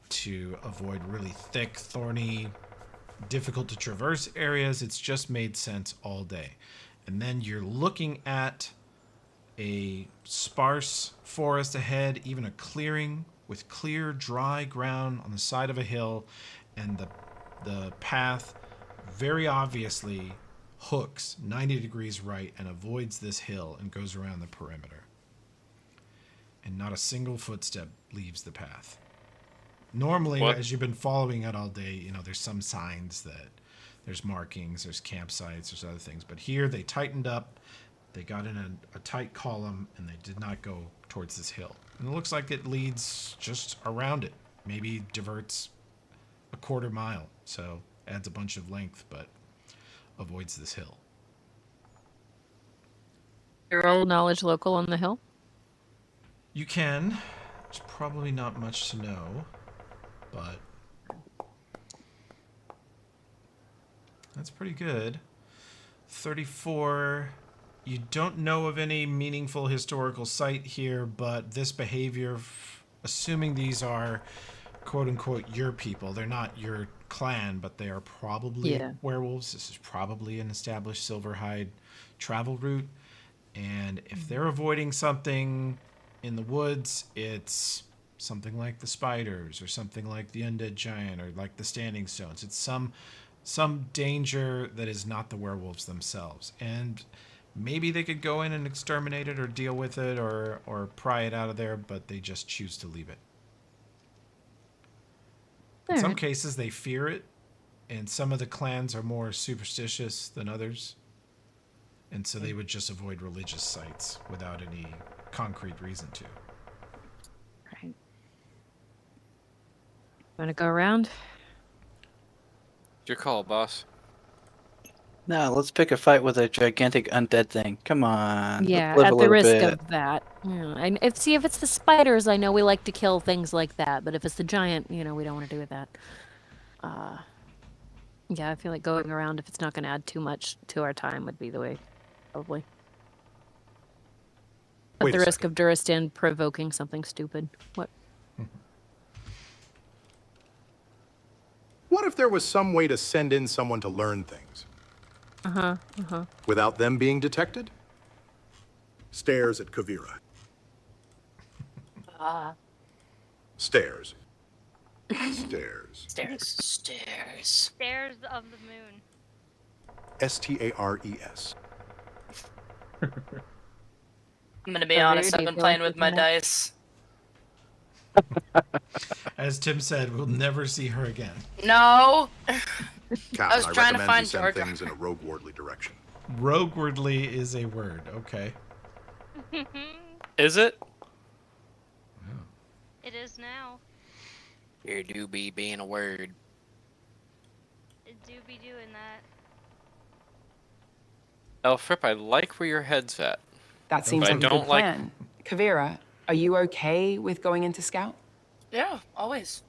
to avoid really thick, thorny, difficult to traverse areas. It's just made sense all day. And then you're looking at a sparse forest ahead, even a clearing with clear, dry ground on the side of a hill, and the path very obviously hooks 90 degrees right and avoids this hill and goes around the perimeter. And not a single footstep leaves the path. Normally, as you've been following it all day, there's some signs that there's markings, there's campsites, there's other things. But here they tightened up, they got in a tight column, and they did not go towards this hill. And it looks like it leads just around it, maybe diverts a quarter mile. So adds a bunch of length, but avoids this hill. Your own knowledge local on the hill? You can. There's probably not much to know, but that's pretty good. 34. You don't know of any meaningful historical site here, but this behavior, assuming these are quote-unquote your people, they're not your clan, but they are probably werewolves. This is probably an established Silverhide travel route. And if they're avoiding something in the woods, it's something like the spiders or something like the undead giant or like the standing stones. It's some danger that is not the werewolves themselves. And maybe they could go in and exterminate it or deal with it or pry it out of there, but they just choose to leave it. In some cases, they fear it, and some of the clans are more superstitious than others. And so they would just avoid religious sites without any concrete reason to. Right. Want to go around? Your call, boss. No, let's pick a fight with a gigantic undead thing. Come on. Yeah, let's live at a the little risk bit. of that. Yeah, and see, if it's the spiders, I know we like to kill things like that. But if it's the giant, we don't want to do with that. Yeah, I feel like going around, if it's not going to add too much to our time, would be the way, probably. At the risk of Duristan provoking something stupid. What? What if there was some way to send in someone to learn things? Without them being detected? Stares at Kavira. Stares. Stairs. Stairs. Stairs of the moon. Stares. I'm gonna be honest, I've been playing with my dice. As Tim said, we'll never see her again. No! Captain, I was trying to recommend find you send Jar Jar. things in a rogue-wardly direction. Rogue-wardly is a word, okay. Is it? It is now. Here do be being a word. It do be doing that. Elfrip, I like where your head's at. That seems But I like a don't good like- plan. Kavira, are you okay with going into scout? Yeah, always.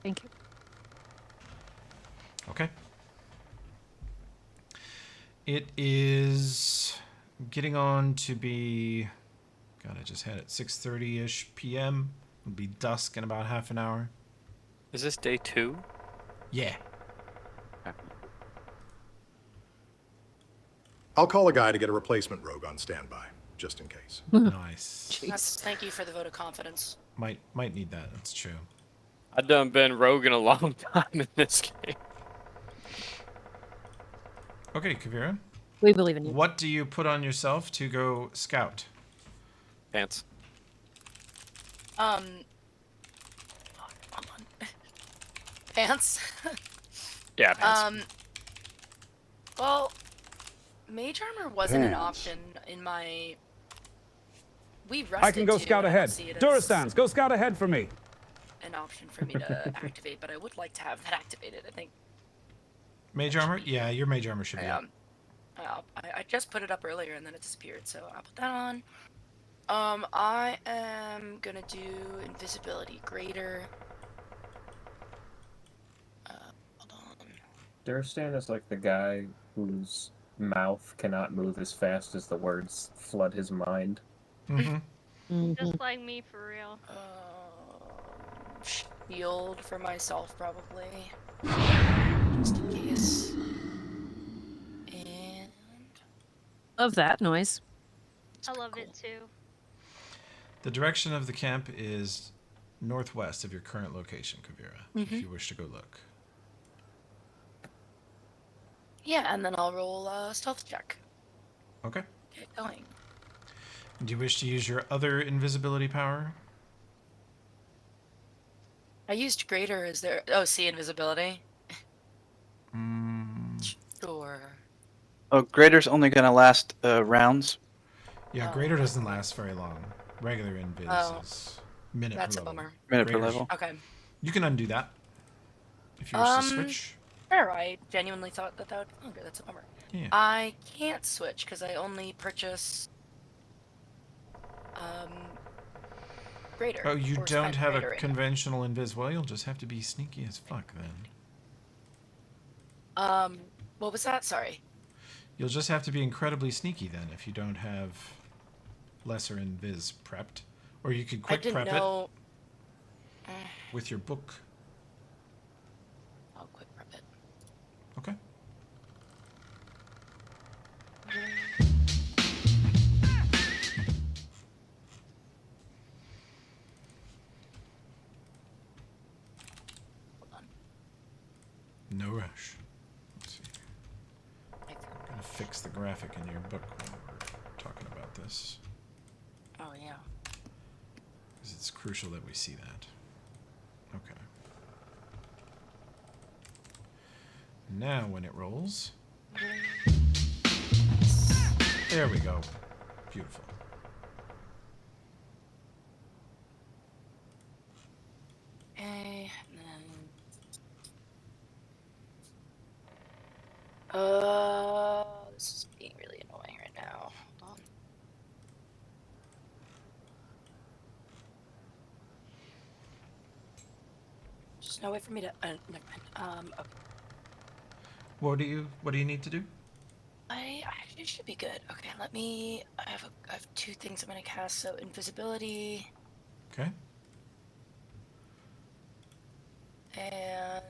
Thank you. Okay. It is getting on to be, God, I just had it, 6:30-ish p.m. It'll be dusk in about half an hour. Is this day 2? Yeah. I'll call a guy to get a replacement rogue on standby, just in case. Nice. Thank you for the vote of confidence. Might need that, that's true. I've done been rogue in a long time in this game. Okay, Kavira. We believe in you. What do you put on yourself to go scout? Pants. Hold on. Pants? Yeah, pants. Well, mage armor wasn't an option in my... We rested I can go too, scout and I don't ahead. see it as Durastans, go scout ahead for me. an option for me to activate, but I would like to have that activated, I think. Mage armor? Yeah, your mage armor should be up. I just put it up earlier and then it disappeared, so I'll put that on. I am gonna do invisibility greater. Hold on. Durstan is like the guy whose mouth cannot move as fast as the words flood his mind. Just like me, for real. Shield for myself, probably. Just in case. And... Love that noise. I love it too. The direction of the camp is northwest of your current location, Kavira, if you wish to go look. Yeah, and then I'll roll a stealth check. Okay. Get going. Do you wish to use your other invisibility power? I used greater. Is there... Oh, see invisibility? Sure. Oh, Greater's only gonna last rounds. Yeah, greater doesn't last very long. Regular invis is minute That's per a level. bummer. Minute per Greater's- level. Okay. You can undo that. if you wish to switch. Sure, I genuinely thought that would be longer. That's a bummer. Yeah. I can't switch because I only purchase greater. Oh, you or don't have a greater right now. conventional invis. Well, you'll just have to be sneaky as fuck then. What was that? Sorry. You'll just have to be incredibly sneaky then if you don't have lesser invis prepped. Or you could quick prep it with your book. I'll quick prep it. Okay. Hold on. No rush. Let's see. I'm gonna fix the graphic in your book when we're talking about this. Oh, yeah. Because it's crucial that we see that. Okay. Now when it rolls. There we go. Beautiful. Okay, and then... this is being really annoying right now. Hold on. There's no way for me to. Never mind. Okay. What do you need to do? I actually should be good. Okay, let me. I have two things I'm gonna cast. So invisibility. Okay. And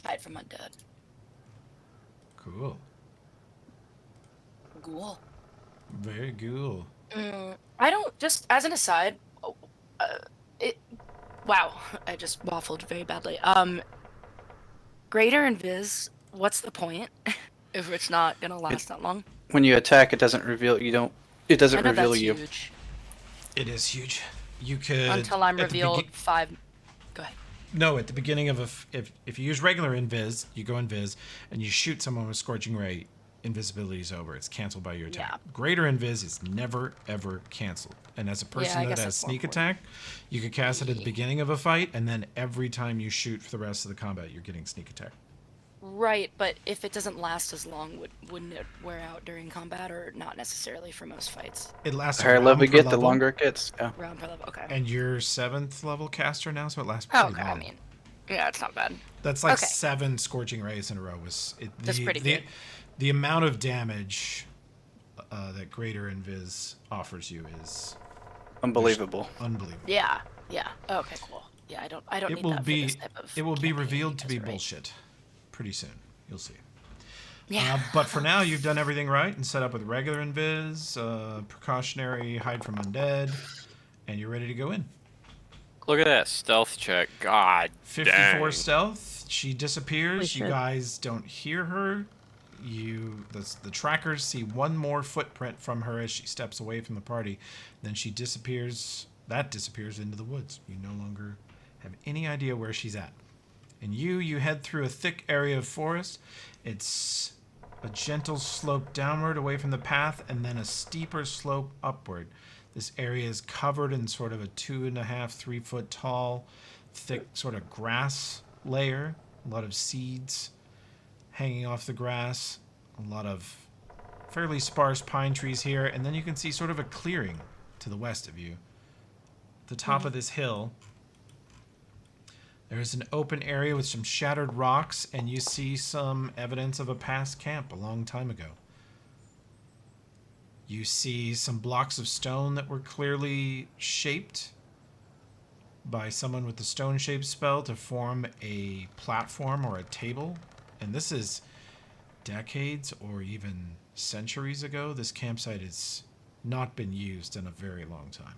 hide from undead. Cool. Ghoul. Very cool. I don't, just as an aside, wow, I just waffled very badly. Greater invis, what's the point if it's not gonna last that long? When you attack, it doesn't reveal. It doesn't I know reveal that's you. Huge. It is huge. You could Until I'm revealed 5. Go ahead. No, at the beginning of if you use regular invis, you go invis and you shoot someone with scorching ray, invisibility is over. It's canceled by your attack. Yeah. Greater invis is never ever canceled. And as a person I that guess has that's sneak more attack, you could cast it at the beginning of a fight, and then every time you shoot for the rest of the combat, you're getting sneak attack. Right, but if it doesn't last as long, wouldn't it wear out during combat, or not necessarily for most fights? It lasts. The higher level we get, the longer it gets. Yeah. Round per level, okay. And you're 7th level caster now, so it lasts Oh, pretty okay, long. I mean, yeah, it's not bad. That's like Okay. 7 scorching rays in a row. That's pretty good. The amount of damage that Greater Invis offers you is unbelievable. Unbelievable. Yeah. Okay, cool. Yeah, I don't need that for this type of It will be campaign, revealed to be right? bullshit pretty soon. You'll see. Yeah. But for now, you've done everything right and set up with regular invis, precautionary hide from undead, and you're ready to go in. Look at that stealth check. God 54 dang. stealth. She disappears. Holy You shit. guys don't hear her. The trackers see one more footprint from her as she steps away from the party. Then she disappears. That disappears into the woods. You no longer have any idea where she's at. And you head through a thick area of forest. It's a gentle slope downward away from the path, and then a steeper slope upward. This area is covered in sort of a 2.5, 3 foot tall, thick sort of grass layer. A lot of seeds hanging off the grass. A lot of fairly sparse pine trees here. And then you can see sort of a clearing to the west of you. At the top of this hill, there is an open area with some shattered rocks, and you see some evidence of a past camp a long time ago. You see some blocks of stone that were clearly shaped by someone with the stone-shaped spell to form a platform or a table. And this is decades or even centuries ago. This campsite has not been used in a very long time.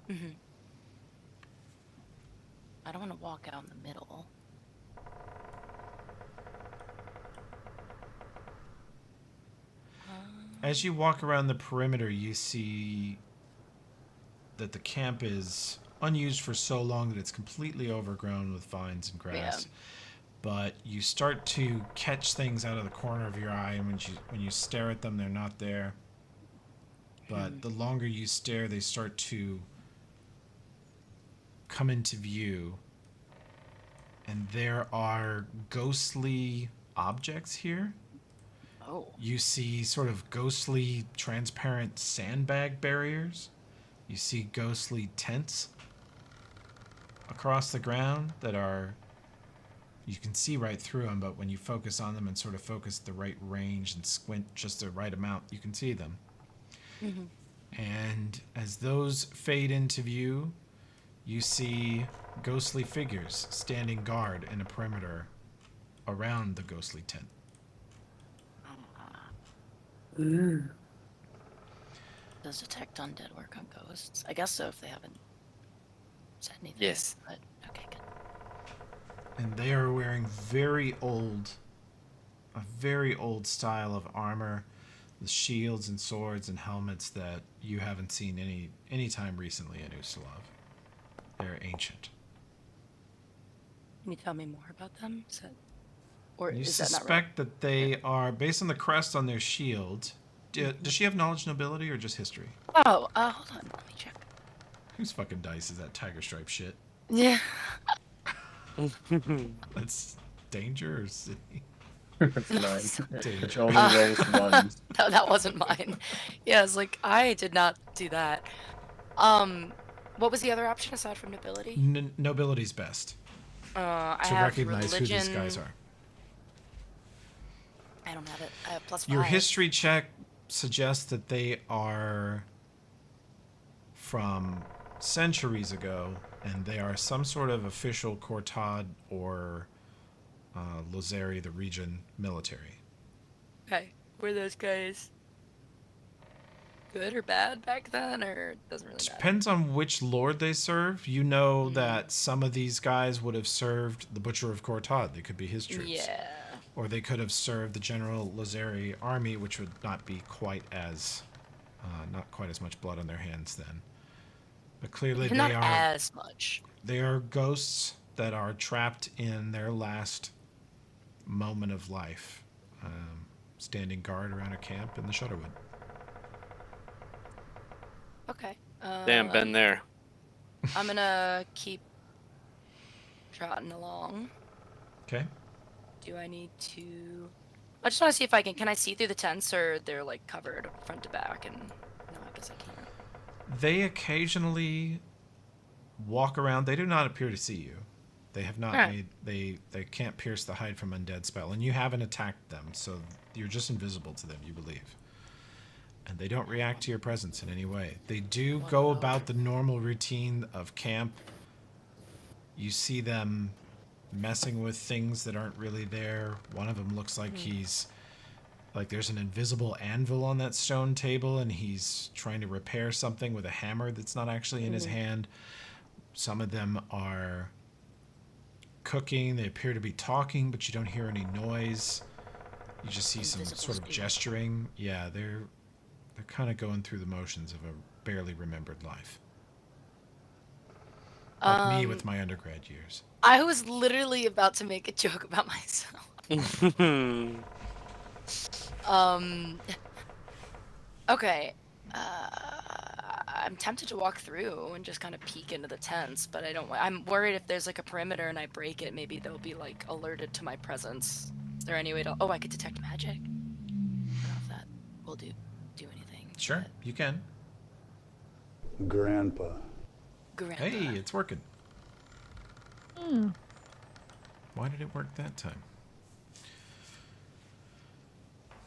Mm-hmm. I don't want to walk out in the middle. As you walk around the perimeter, you see that the camp is unused for so long that it's completely overgrown with vines and grass. Yeah. But you start to catch things out of the corner of your eye, and when you stare at them, they're not there. But the longer you stare, they start to come into view, and there are ghostly objects here. Oh. You see sort of ghostly transparent sandbag barriers. You see ghostly tents across the ground that are, you can see right through them, but when you focus on them and sort of focus the right range and squint just the right amount, you can see them. And as those fade into view, you see ghostly figures standing guard in a perimeter around the ghostly tent. Does detect undead work on ghosts? I guess so if they haven't said anything. Yes. But, okay, good. And they are wearing a very old style of armor, with shields and swords and helmets that you haven't seen any time recently in Ustalav. They're ancient. Can you tell me more about them? Or You is that not suspect that they are, based on the crest on their shield. Does she have knowledge nobility or just history? Oh, hold on. Let me check. Whose fucking dice is that tiger stripe shit? Yeah. That's danger or city? It's mine. Danger. Only rolls ones. No, that wasn't mine. Yeah, it's like, I did not do that. What was the other option aside from nobility? Nobility's best. I To have recognize religion. who these guys are. I don't have it. I have +5. Your history check suggests that they are from centuries ago, and they are some sort of official Cortad or Lozeri, the region military. Okay. Were those guys good or bad back then, or it doesn't really matter? Depends on which lord they serve. You know that some of these guys would have served the Butcher of Cortad. They could be his troops. Yeah. Or they could have served the General Lozeri army, which would not be quite as, not quite as much blood on their hands then. But clearly Not as much. They are ghosts that are trapped in their last moment of life, standing guard around a camp in the Shutterwood. Okay. Damn, been there. I'm gonna keep trotting along. Okay. Do I need to? I just want to see if I can I see through the tents, or they're like covered front to back? And no, I guess I can't. They occasionally walk around. They do not appear to see you. They have not Alright. made. They can't pierce the hide from undead spell, and you haven't attacked them, so you're just invisible to them, you believe. And they don't react to your presence in any way. They do go about the normal routine of camp. You see them messing with things that aren't really there. One of them looks like there's an invisible anvil on that stone table, and he's trying to repair something with a hammer that's not actually in his hand. Some of them are cooking. They appear to be talking, but you don't hear any noise. You just see some sort of gesturing. Yeah, they're kind of going through the motions of a barely remembered life. Like me with my undergrad years. I was literally about to make a joke about myself. Okay. I'm tempted to walk through and just kind of peek into the tents, but I'm worried if there's like a perimeter and I break it, maybe they'll be like alerted to my presence. Is there any way to? Oh, I could detect magic. I don't know if that will do anything. Sure, you can. Grandpa. Hey, it's working. Why did it work that time?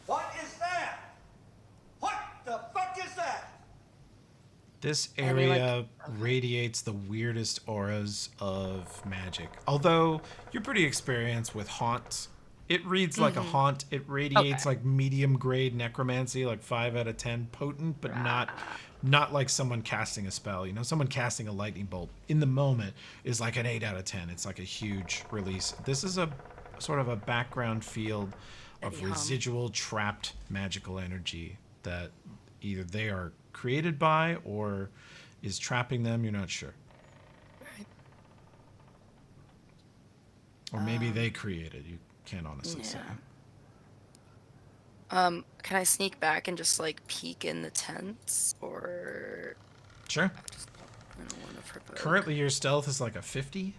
What is that? What the fuck is that? This area radiates the weirdest auras of magic. Although you're pretty experienced with haunts. It reads like a haunt. It radiates like medium grade necromancy, like 5 out of 10, potent, but not like someone casting a spell. You know, someone casting a lightning bolt in the moment is like an 8 out of 10. It's like a huge release. This is a sort of a background field of residual trapped magical energy that either they are created by or is trapping them. You're not sure. Or maybe they created. You can't honestly say. Can I sneak back and just like peek in the tents, or? Sure. Currently, your stealth is like a 50,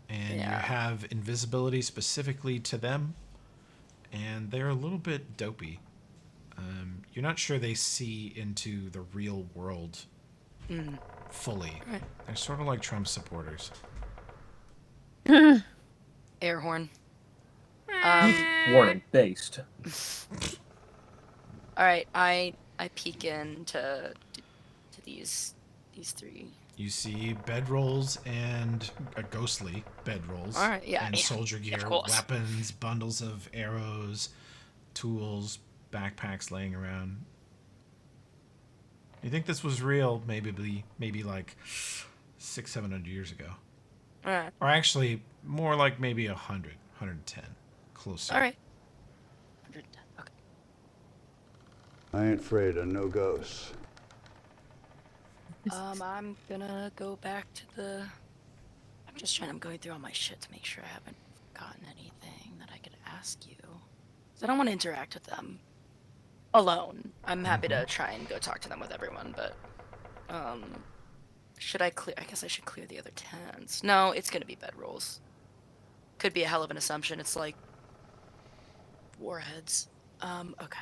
and you have invisibility specifically to them, and they're a little bit dopey. You're not sure they see into the real world fully. Right. They're sort of like Trump supporters. Air horn. Warning, based. All right, I peek into these three. You see bedrolls and ghostly bedrolls. All right, yeah, and yeah, soldier of gear, course. weapons, bundles of arrows, tools, backpacks laying around. You think this was real? Maybe like 600-700 years ago, All right. or actually more like maybe 100, 110, closer. All right. I ain't afraid of no ghosts. I'm gonna go back to the. I'm going through all my shit to make sure I haven't forgotten anything that I could ask you. 'Cause I don't want to interact with them alone. I'm happy to try and go talk to them with everyone, but should I clear? I guess I should clear the other tents. No, it's gonna be bedrolls. Could be a hell of an assumption. It's like warheads. Okay.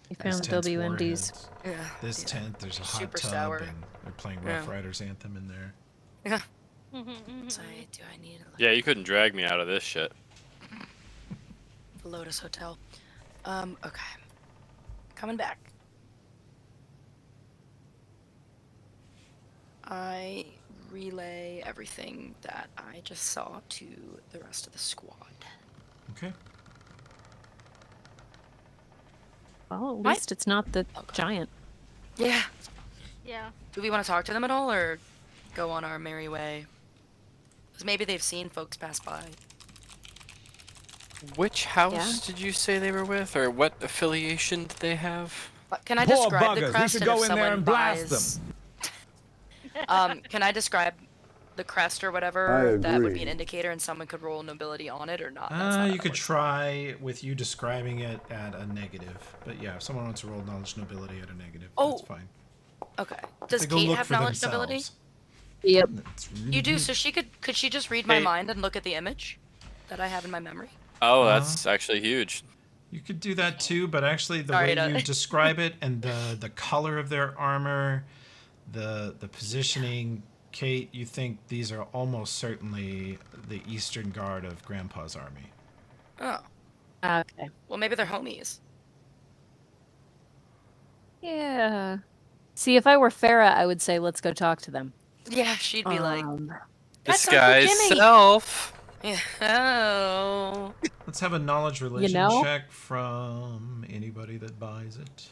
You found WMDs. Yeah. This tent, there's a hot Super tub, sour. and they're playing Rough Riders Anthem in there. Yeah. So do I need Yeah, you couldn't drag me out of this shit. the Lotus Hotel? Okay. Coming back. I relay everything that I just saw to the rest of the squad. Okay. Well, at least it's not the giant. Yeah. Yeah. Do we want to talk to them at all, or go on our merry way? Because maybe they've seen folks pass by. Which house did you say they were with, or what affiliation did they have? Can I Poor describe the buggers. We crest should and go if in there someone and blast buys... Can I describe the crest or I whatever that would be agree. an indicator and someone could roll nobility on it or not? That's not how You that could works. try with you describing it at a negative, but yeah, if someone wants to roll knowledge nobility at a negative, Oh. that's fine. Okay. Does They go Kate look have for knowledge themselves. nobility? Yep. You do, so could she just read my Kate. mind and look at the image that I have in my memory? Oh, that's actually huge. You could do that too, but actually the Sorry way to- you describe it and the color of their armor, the positioning, Kate, you think these are almost certainly the Eastern Guard of Grandpa's army. Oh. Okay. Well, maybe they're homies. Yeah. See, if I were Farah, I would say, let's go talk to them. Yeah, she'd be like, This "That's Uncle guy's Jimmy." self. Yeah. Oh. Let's have a knowledge religion know? check from anybody that buys it.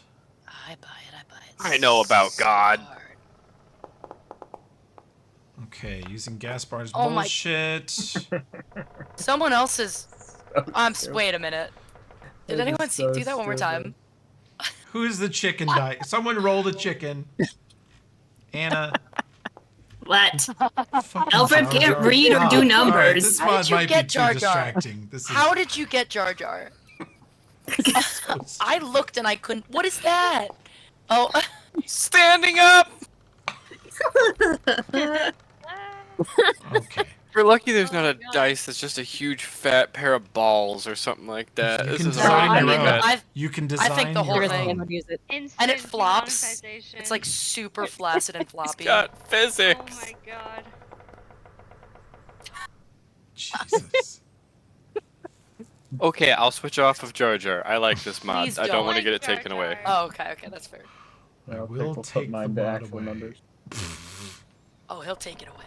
I buy it. I know about God. Okay, using Gaspar's Oh my- bullshit. Someone else is. Wait a minute. Did That anyone is so do that one more time? Who's the chicken die? Someone rolled a chicken. Anna. What? Fucking Alfred Jar can't Jar. read or do Oh, all right, numbers. this How one did you might get be Jar too Jar? distracting. This is How did you get Jar Jar? I looked and I couldn't. What is that? Oh, Standing up. okay. We're lucky there's not a dice that's just a huge fat pair of balls or something like that. You This can is design already your really own. bad. You can design I think the whole your thing- own. Would use it. and it Instant flops. demonetization. It's like super flaccid and floppy. Got Oh physics. my god. Jesus. Okay, I'll switch off of Jar Jar. I like this mod. Please I don't want to don't. get it taken away. Oh, okay, that's fair. I I'll will put take mine the to mod actual away. numbers. Oh, he'll take it away.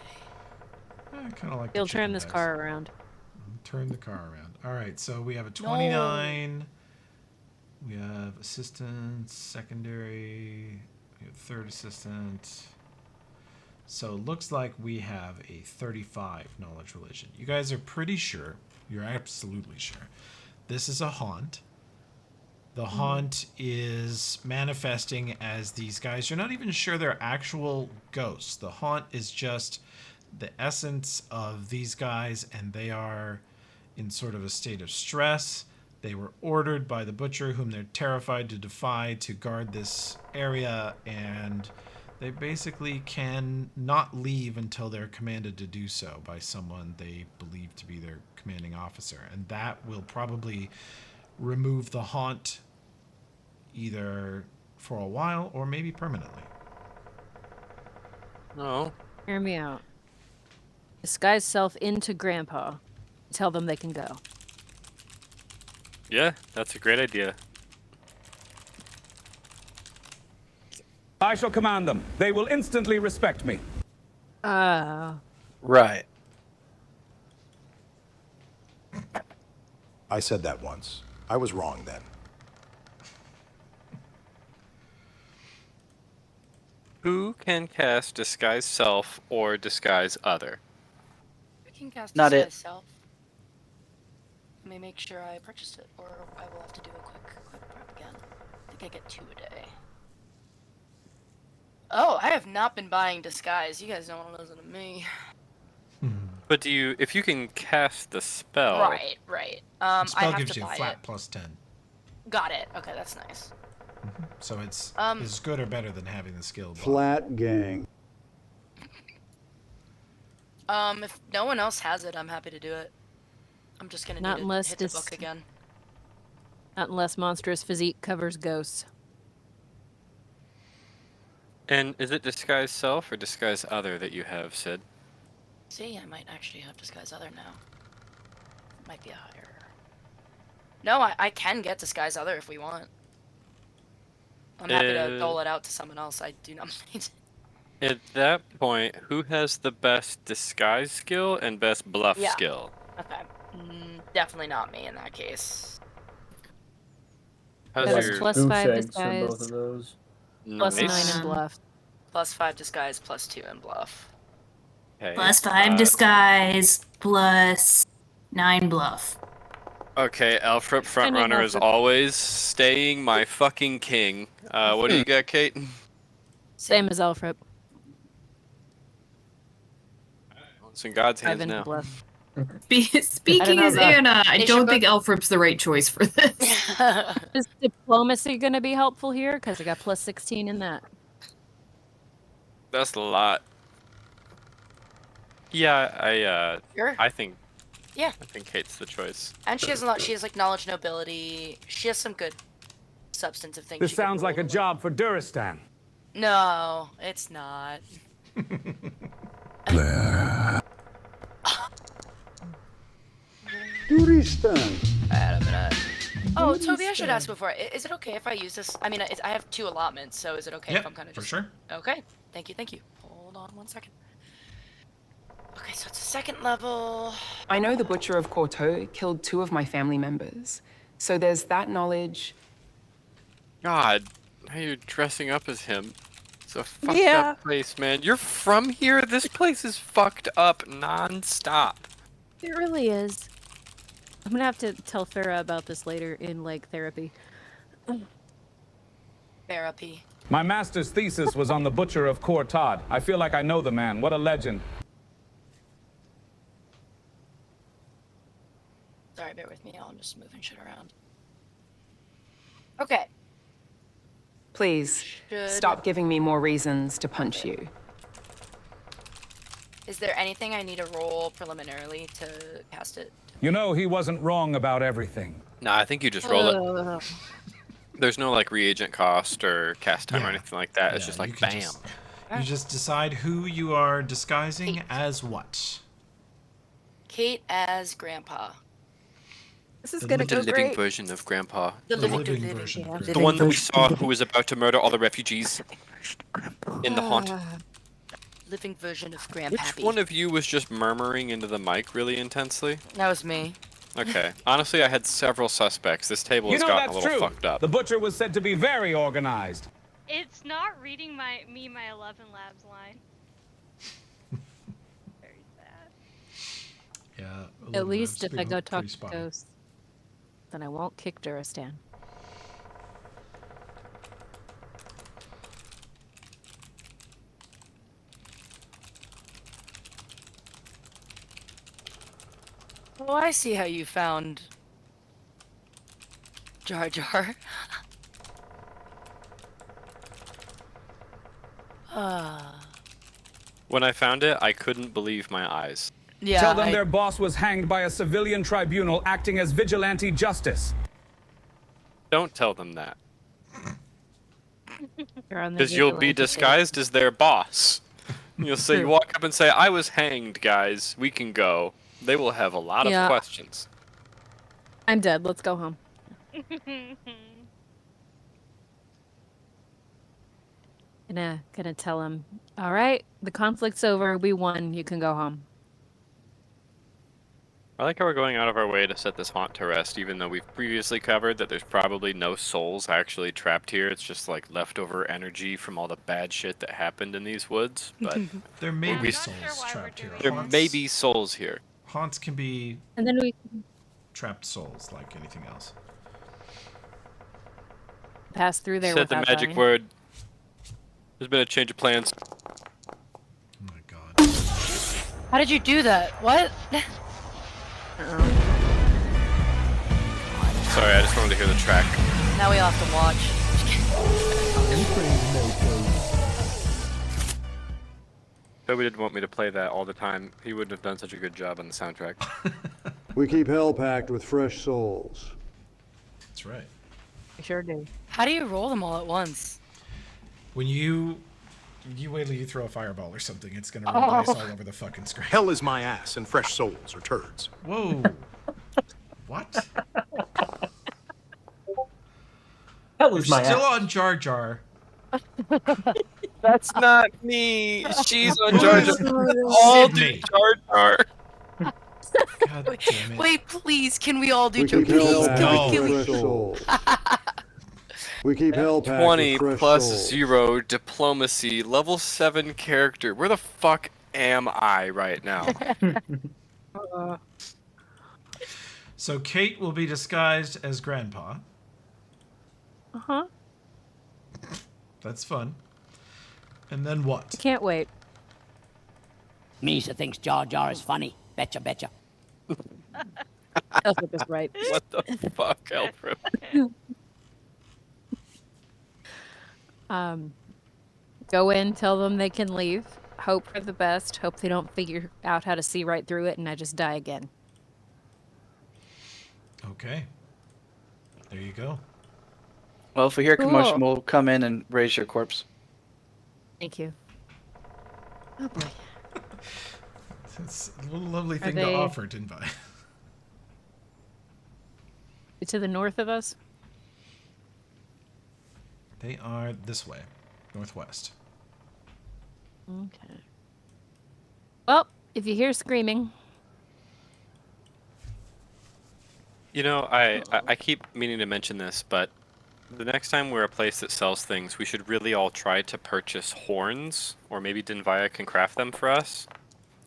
I kind of like. He'll the turn chicken this dice. car around. Turn the car around. All right, so we have a 29. We have assistant, secondary. We have third assistant. So it looks like we have a 35 knowledge religion. You guys are pretty sure. You're absolutely sure. This is a haunt. The haunt is manifesting as these guys. You're not even sure they're actual ghosts. The haunt is just the essence of these guys, and they are in sort of a state of stress. They were ordered by the butcher, whom they're terrified to defy, to guard this area, and They basically can not leave until they're commanded to do so by someone they believe to be their commanding officer. And that will probably remove the haunt either for a while or maybe permanently. No. Hear me out. Disguise self into Grandpa. Tell them they can go. Yeah, that's a great idea. I shall command them. They will instantly respect me. Right. I said that once. I was wrong then. Who can cast Disguise Self or Disguise Other? I can cast Not Disguise it. Self. Let me make sure I purchased it, or I will have to do a quick prep again. I think I get 2 a day. Oh, I have not been buying Disguise. You guys don't want to listen to me. But if you can cast the spell... Right. The I spell have gives to you buy flat it. plus 10. Got it. Okay, that's nice. So it's as good or better than having the skill block. Flat gang. If no one else has it, I'm happy to do it. I'm just gonna Not need unless to hit the book again. Not unless monstrous physique covers ghosts. And is it Disguise Self or Disguise Other that you have, Sid? See, I might actually have Disguise Other now. Might be a higher. No, I can get Disguise Other if we want. I'm happy to dole it out to someone else. I do not mind. At that point, who has the best Disguise skill and best Bluff Yeah. skill? Okay. Definitely not me in that case. How's That was your... plus Oof 5 eggs for both disguise, of those. plus 9 Nice. in bluff. Plus 5 Disguise, plus 2 in Bluff. Okay. Plus 5 disguise, plus 9 bluff. Okay, Alfred Frontrunner is always staying my fucking king. What do you got, Kate? Same as Alfred. It's in God's hands 5 into now. bluff. Speaking know as the- Anna, I They don't should think Elfrip's the right choice for this. Is diplomacy going to be helpful here? Because I got plus 16 in that. That's a lot. Yeah, Sure. I think Yeah. I think Kate's the choice. And she has a lot. She has like knowledge, nobility. She has some good substantive things. This she could sounds like a roll. job for Duristan. No, it's not. Duristan. Alright, I'm gonna. Oh, Toby, I should ask before. Is it okay if I use this? I mean, I have 2 allotments, so is it okay if I'm kind of for just? sure. Okay. Thank you. Thank you. Hold on 1 second. Okay, so it's a 2nd level. I know the Butcher of Courteau killed 2 of my family members. So there's that knowledge. God, now you're dressing up as him. It's a fucked Yeah. up place, man. You're from here? This place is fucked up non-stop. It really is. I'm gonna have to tell Farah about this later in like therapy. Therapy. My master's thesis was on the Butcher of Courtaud. I feel like I know the man. What a legend. Sorry, bear with me. I'm just moving shit around. Okay. Please, stop giving me more reasons to punch you. Is there anything I need to roll preliminarily to cast it? You know, he wasn't wrong about everything. Nah, I think you just roll it. There's no like reagent cost or cast time or anything like that. It's just you like can bam. You just decide who you are disguising as what. Kate as Grandpa. This is The gonna go living great. version of Grandpa. The living version. Yeah. The one that we saw who was about to murder all the refugees in the haunt. Living version of Which Grandpappy. one of you was just murmuring into the mic really intensely? That was me. Okay. Honestly, I had several suspects. This table You has know, gotten a that's little true. fucked up. The Butcher was said to be very organized. It's not reading my 11 labs line. Very sad. Yeah. At least if I go talk to ghosts, then I won't kick Duristan. Oh, I see how you found Jar Jar. When I found it, I couldn't believe my eyes. Yeah. Tell them their boss was hanged by a civilian tribunal acting as vigilante justice. Don't tell them that. You're on the Because you'll be vigilante disguised as their boss. You'll say, you walk up and say, I was hanged, guys. We can go. They will have a lot Yeah. of questions. I'm dead. Let's go home. Gonna tell him, all right, the conflict's over. We won. You can go home. I like how we're going out of our way to set this haunt to rest, even though we've previously covered that there's probably no souls actually trapped here. It's just like leftover energy from all the bad shit that happened in these woods. But there may be souls trapped here. There may be souls here. Haunts can be And then we trapped souls like anything else. pass through there Said the without magic dying. word. There's been a change of plans. How did you do that? What? Sorry, I just wanted to hear the track. Now we all have to watch. Toby didn't want me to play that all the time. He wouldn't have done such a good job on the soundtrack. We keep hell packed with fresh souls. That's right. I sure do. How do you roll them all at once? When you wait till you throw a fireball or something, it's gonna roll dice all over the fucking screen. Hell is my ass, and fresh souls are turds. Whoa. What? Hell We're is my still ass. on Jar Jar. That's not me. She's on Jar Jar. All do Sydney. Jar Jar. God damn it. Wait, please, can we all do We Joe? keep hell Please, packed can we? with fresh souls. We keep hell packed 20 with fresh plus souls. 0 diplomacy, level 7 character. Where the fuck am I right now? So Kate will be disguised as Grandpa. Uh-huh. That's fun. And then what? Can't wait. Misa thinks Jar Jar is funny. Betcha, betcha. Elfrip is right. What the fuck, Elfrip? Go in, tell them they can leave. Hope for the best. Hope they don't figure out how to see right through it and I just die again. Okay. There you go. Well, if we hear commotion, Cool. we'll come in and raise your corpse. Thank you. Oh boy. It's a little lovely thing they- to offer, didn't I? To the north of us? They are this way, northwest. Okay. Well, if you hear screaming, You know, I keep meaning to mention this, but the next time we're a place that sells things, we should really all try to purchase horns, or maybe Dinvaya can craft them for us.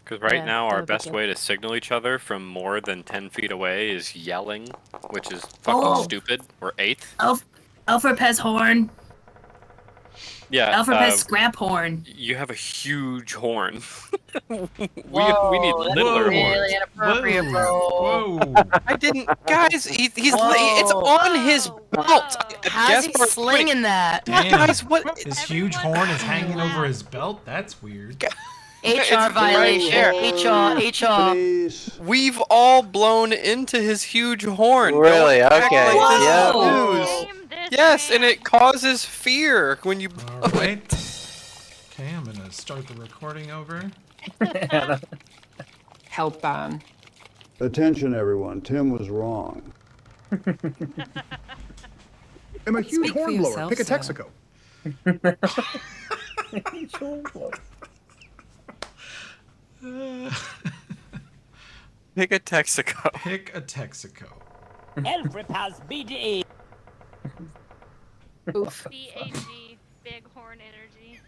Because right Yeah, now, that our would be best good. way to signal each other from more than 10 feet away is yelling, which is fucking stupid. We're 8th. Alfred has horn. Yeah, Alfred has scrap horn. you have a huge horn. we need Whoa, that's littler really horns. inappropriate, bro. Whoa. I didn't, guys. It's Whoa. on his belt. How's he Jasper, slinging that? Damn. Guys, what? His huge horn is hanging over his belt? That's weird. HR violation. HR. Please. We've all blown into his huge horn. Really? Don't act Okay. like this Yeah. is news. Name this Yes, man. and it causes fear when you. All right. Okay, I'm gonna start the recording over. Help ban. Attention, everyone. Tim was wrong. I'm a huge Speak for hornblower. yourself, Pick a sir. Texaco. Pick a Texaco. Pick a Texaco. Alfred has BDE. oof. BAG, big horn energy.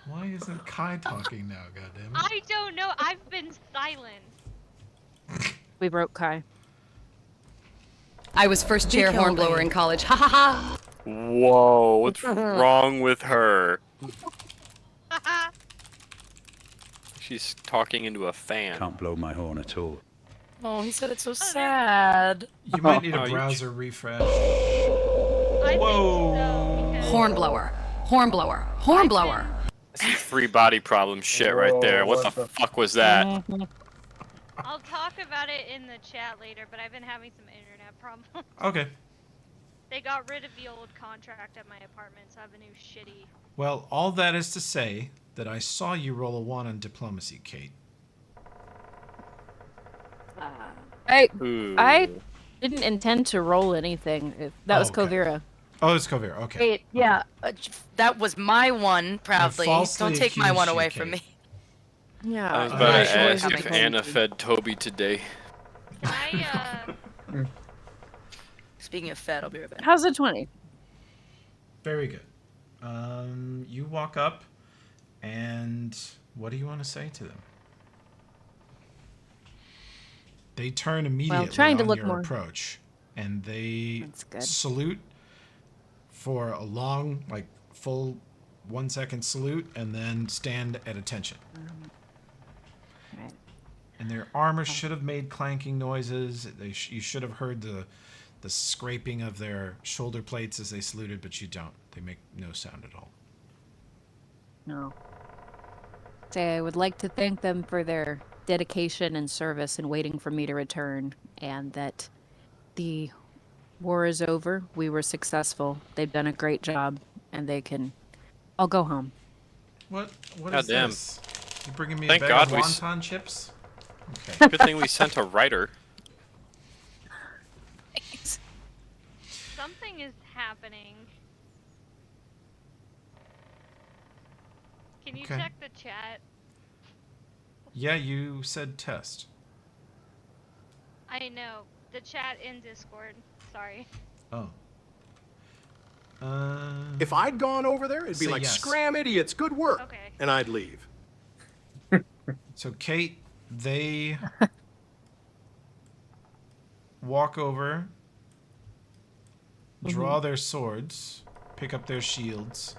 Why isn't Kai talking now, goddammit? I don't know. I've been silent. We broke Kai. I was first chair killed hornblower me. in college. Ha ha ha! Whoa, what's wrong with her? She's talking into a fan. Can't blow my horn at all. Oh, he said it's so sad. You might need Oh, a you- browser refresh. I Whoa. think so, because Hornblower. Hornblower. Hornblower. That's 3 body problem shit right there. What the fuck was that? I'll talk about it in the chat later, but I've been having some internet problems. Okay. They got rid of the old contract at my apartment, so I have a new shitty. Well, all that is to say that I saw you roll a 1 on diplomacy, Kate. I Ooh. didn't intend to roll anything. That was okay. Kovira. Oh, it's Kovira. Okay. Wait, yeah, that was my one, proudly. falsely Don't take my one accused you, away from Kate. me. Yeah. I was Uh, about yeah, to she ask was if coming. Anna fed Toby today. Speaking of fed, I'll be right back. How's the 20? Very good. You walk up, and what do you want to say to them? They turn immediately trying to on look your more- approach, and they That's good. salute for a long, full 1 second salute, and then stand at attention. Right. And their armor should have made clanking noises. You should have heard the scraping of their shoulder plates as they saluted, but you don't. They make no sound at all. No. Say I would like to thank them for their dedication and service in waiting for me to return, and that the war is over. We were successful. They've done a great job, and they can all go home. What is Goddamn. this? You bringing me Thank a bag God of we wonton chips? Okay. Good thing we sent a writer. Something is happening. Can you Okay. check the chat? Yeah, you said test. I know. The chat in Discord. Sorry. Oh. If I'd gone over there, it'd be Say like, yes. scram idiots, good work. Okay. And I'd leave. So, Kate, they walk over, draw their swords, pick up their shields,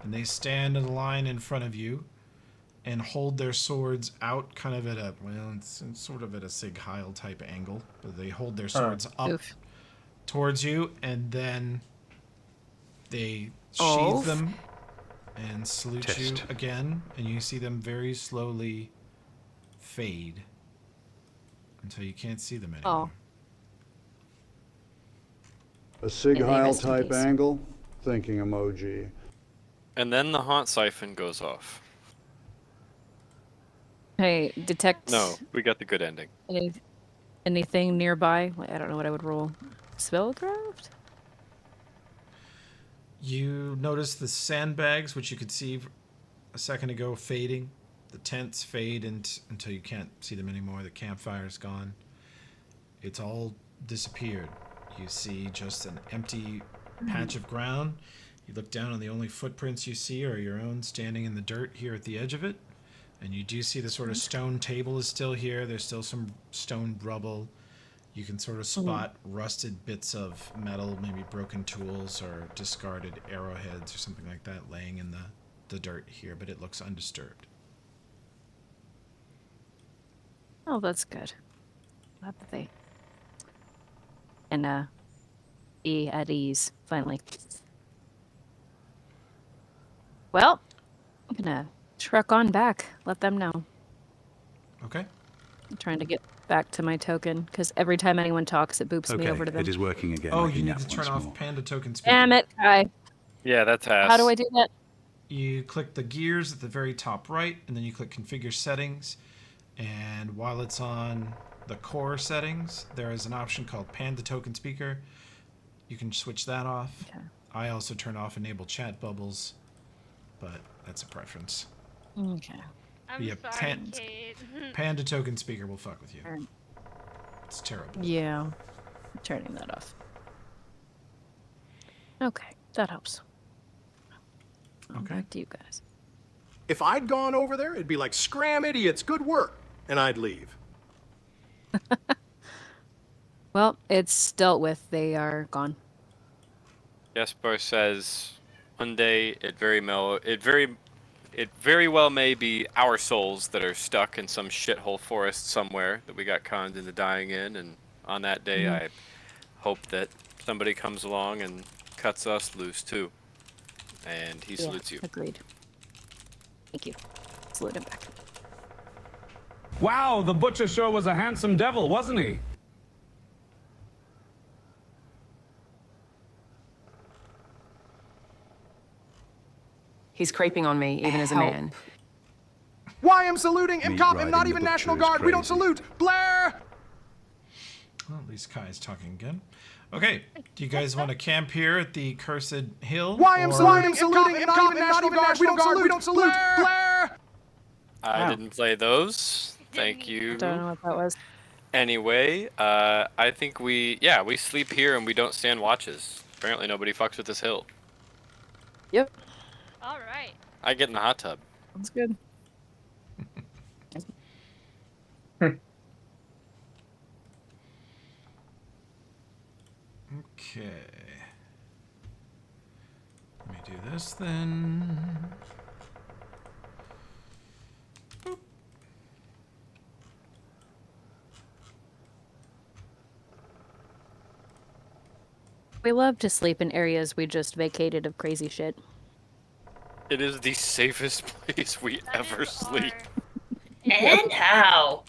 and they stand in a line in front of you and hold their swords out kind of at it's sort of at a Sig Heil type angle. But they hold their swords up Oof. towards you, and then they sheathe Oof. them and salute you Test. again, and you see them very slowly fade until you can't see them anymore. A Sig And they Heil rest in type peace. angle? Thinking emoji. And then the haunt siphon goes off. Hey, detect No, we got the good ending. anything nearby. I don't know what I would roll. Spellcraft? You notice the sandbags, which you could see a second ago, fading. The tents fade until you can't see them anymore. The campfire's gone. It's all disappeared. You see just an empty patch of ground. You look down, and the only footprints you see are your own standing in the dirt here at the edge of it. And you do see the sort of stone table is still here. There's still some stone rubble. You can sort of spot rusted bits of metal, maybe broken tools or discarded arrowheads or something like that laying in the dirt here, but it looks undisturbed. Oh, that's good. Glad that they can be at ease finally. Well, I'm gonna truck on back. Let them know. Okay. I'm trying to get back to my token because every time anyone talks, it boops me Okay, over to them. it is working again. Oh, I you can need nap to turn once off more. Panda Token Speaker. Damn it! Yeah, that's ass. How do I do that? You click the gears at the very top right, and then you click Configure Settings. And while it's on the core settings, there is an option called Panda Token Speaker. You can switch that off. Okay. I also turn off Enable Chat Bubbles, but that's a preference. Okay. I'm Yeah, sorry, Kate. Panda Token Speaker will fuck with you. Alright. It's terrible. Yeah. I'm turning that off. Okay, that helps. Okay. Back to you guys. If I'd gone over there, it'd be like, scram idiots, good work. And I'd leave. Well, it's dealt with. They are gone. Jesper says, one day it very well may be our souls that are stuck in some shithole forest somewhere that we got conned into dying in, and on that day I hope that somebody comes along and cuts us loose too. and he Yeah, salutes you. agreed. Thank you. Salute him back. Wow, the butcher sure was a handsome devil, wasn't he? He's creeping on me, even as a Help. man. Why am saluting? Meat MCOP, riding not the even butcher National is Guard. We don't crazy. salute. Blair! Well, at least Kai's talking again. Okay, do you guys want to camp here at the Cursed Hill? Why am or- saluting? MCOP, not even National Guard. We don't salute. Blair! I didn't play those. Thank you. Don't know what that was. Anyway, I think we sleep here and we don't stand watches. Apparently nobody fucks with this hill. Yep. All right. I get in the hot tub. That's good. Okay. Let me do this then. Boop. We love to sleep in areas we just vacated of crazy shit. It is the safest place we ever sleep. And how?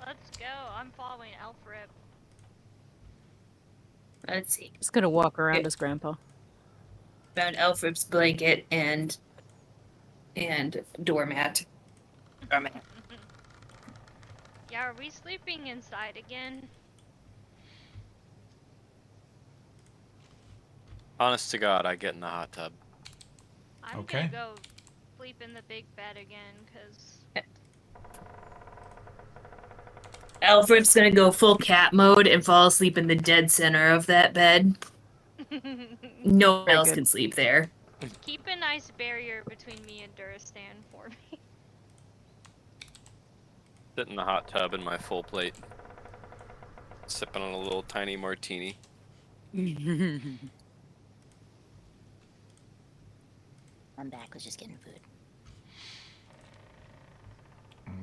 Let's go. I'm following Elfrip. Let's see. Just gonna walk around as Grandpa. Found Elfrip's blanket and doormat. Doormat. Yeah, are we sleeping inside again? Honest to God, I get in the hot tub. I'm Okay. gonna go sleep in the big bed again, cause Alfred's gonna go full cat mode and fall asleep in the dead center of that bed. No one else can sleep there. keep a nice barrier between me and Duristan for me. Sit in the hot tub in my full plate. Sipping on a little tiny martini. I'm back. Was just getting food.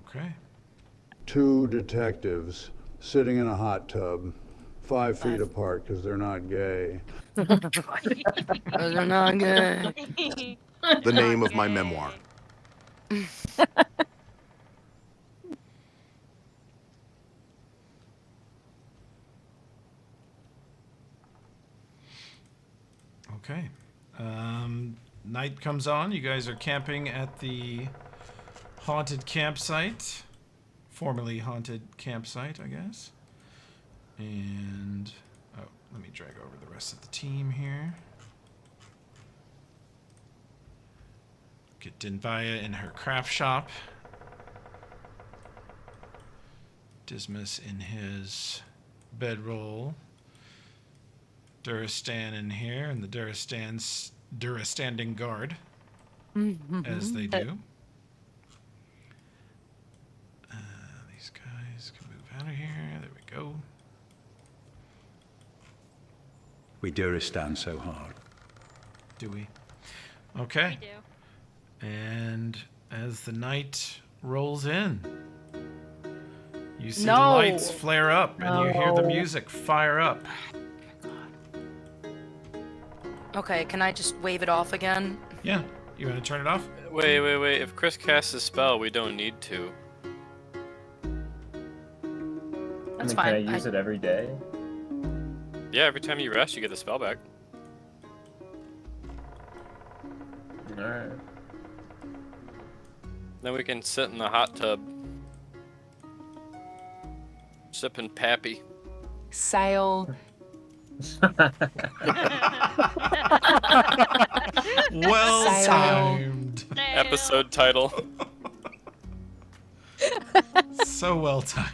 Okay. 2 detectives sitting in a hot tub, 5 feet apart because they're not gay. They're not good. The name of my memoir. Okay. Night comes on. You guys are camping at the haunted campsite. Formerly haunted campsite, I guess. And, oh, let me drag over the rest of the team here. Get Dinvaya in her craft shop. Dismas in his bedroll. Duristan in here, and the Duristanding guard, as they do. These guys can move out of here. There we go. We do stand so hard. Do we? Okay. We do. And as the night rolls in, you see No. the lights flare up, and you hear the No. music fire up. Okay, can I just wave it off again? Yeah. You want to turn it off? Wait. If Chris casts a spell, we don't need to. That's Can I fine. use it every day? Yeah, every time you rest, you get the spell back. Alright. Then we can sit in the hot tub. Sipping Pappy. Sail. Well Sail. timed. Episode title. So well timed.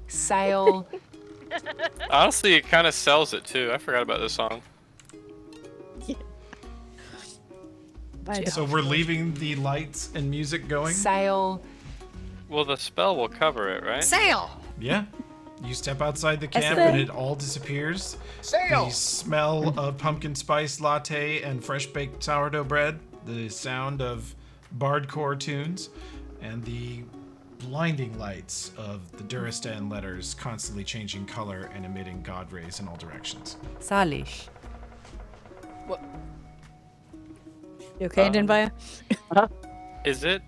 Sail. Honestly, it kind of sells it too. I forgot about this song. So we're leaving the lights and music going? Sail. Well, the spell will cover it, right? Sail! Yeah. You step outside the camp said- and it all disappears. Sail! The smell of pumpkin spice latte and fresh baked sourdough bread, the sound of bardcore tunes, and the blinding lights of the Duristan letters constantly changing color and emitting god rays in all directions. Salish. What? You okay, Dinbaya? Is it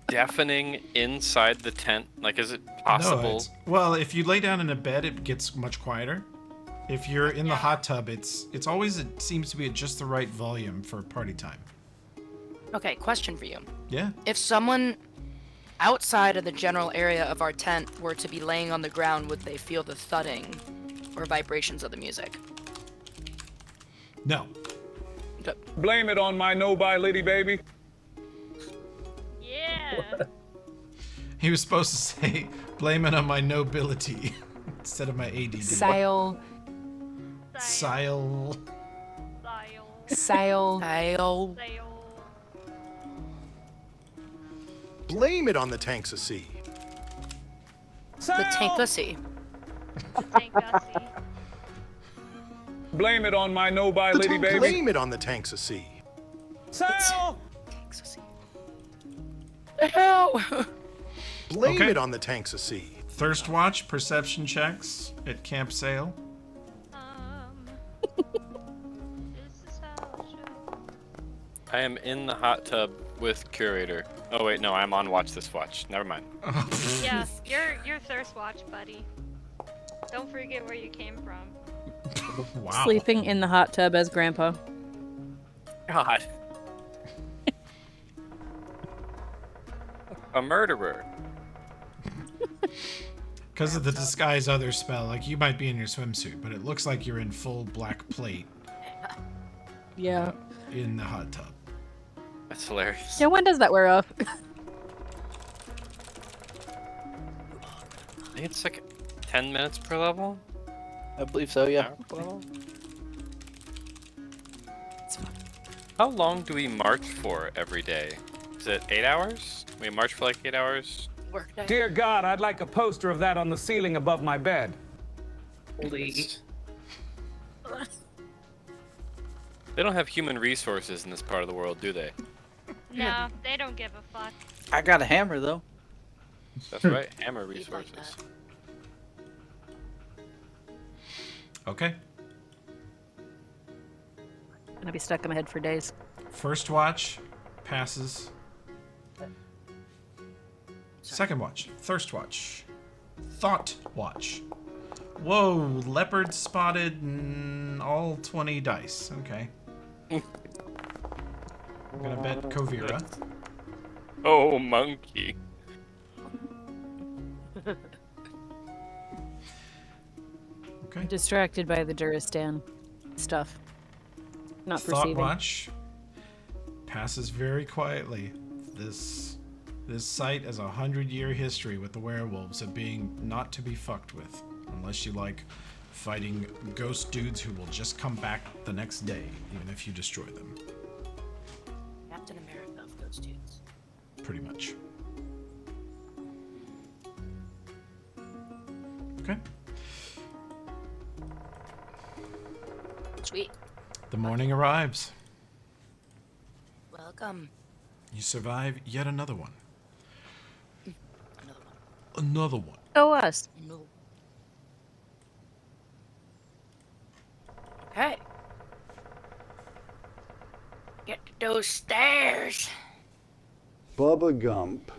deafening inside the tent? Like, is it No, possible? well, if you lay down in a bed, it gets much quieter. If you're in the hot tub, it seems to be at just the right volume for party time. Okay, question for you. Yeah. If someone outside of the general area of our tent were to be laying on the ground, would they feel the thudding or vibrations of the music? No. Blame it on my no-buy lady baby. Yeah. He was supposed to say, blame it on my nobility instead of my ADD. Sail. Sail. Sail. Sail. Blame it on the tanks of sea. The tankussy. Blame it on my no-buy lady baby. Blame it on the tanks of sea. Sail! The hell? Blame Okay. it on the tanks of sea. Thirst watch, perception checks at Camp Sail. I am in the hot tub with Curator. Oh wait, no, I'm on Watch This Watch. Never mind. Yeah, you're thirst watch, buddy. Don't forget where you came from. Wow. Sleeping in the hot tub as Grandpa. God. A murderer. Because of the disguise other spell, like you might be in your swimsuit, but it looks like you're in full black plate Yeah. in the hot tub. That's hilarious. Yeah, when does that wear off? I think it's like 10 minutes per level. I believe so, yeah. Per level? How long do we march for every day? Is it 8 hours? We march for like 8 hours? Workday. Dear God, I'd like a poster of that on the ceiling above my bed. Holy. They don't have human resources in this part of the world, do they? No, they don't give a fuck. I got a hammer though. That's right, hammer resources. Okay. Gonna be stuck in my head for days. First watch passes. Second watch, thirst watch, thought watch. Whoa, leopard spotted all 20 dice. Okay. I'm gonna bet Kovira. Oh, monkey. Okay. Distracted by the Duristan stuff. Not Thought perceiving. watch passes very quietly. This site has 100-year history with the werewolves of being not to be fucked with, unless you like fighting ghost dudes who will just come back the next day, even if you destroy them. Captain America of those dudes. Pretty much. Okay. Sweet. The morning arrives. Welcome. You survive yet another one. Another one. Oh, us. No. Okay. Get to those stairs. Bubba Gump.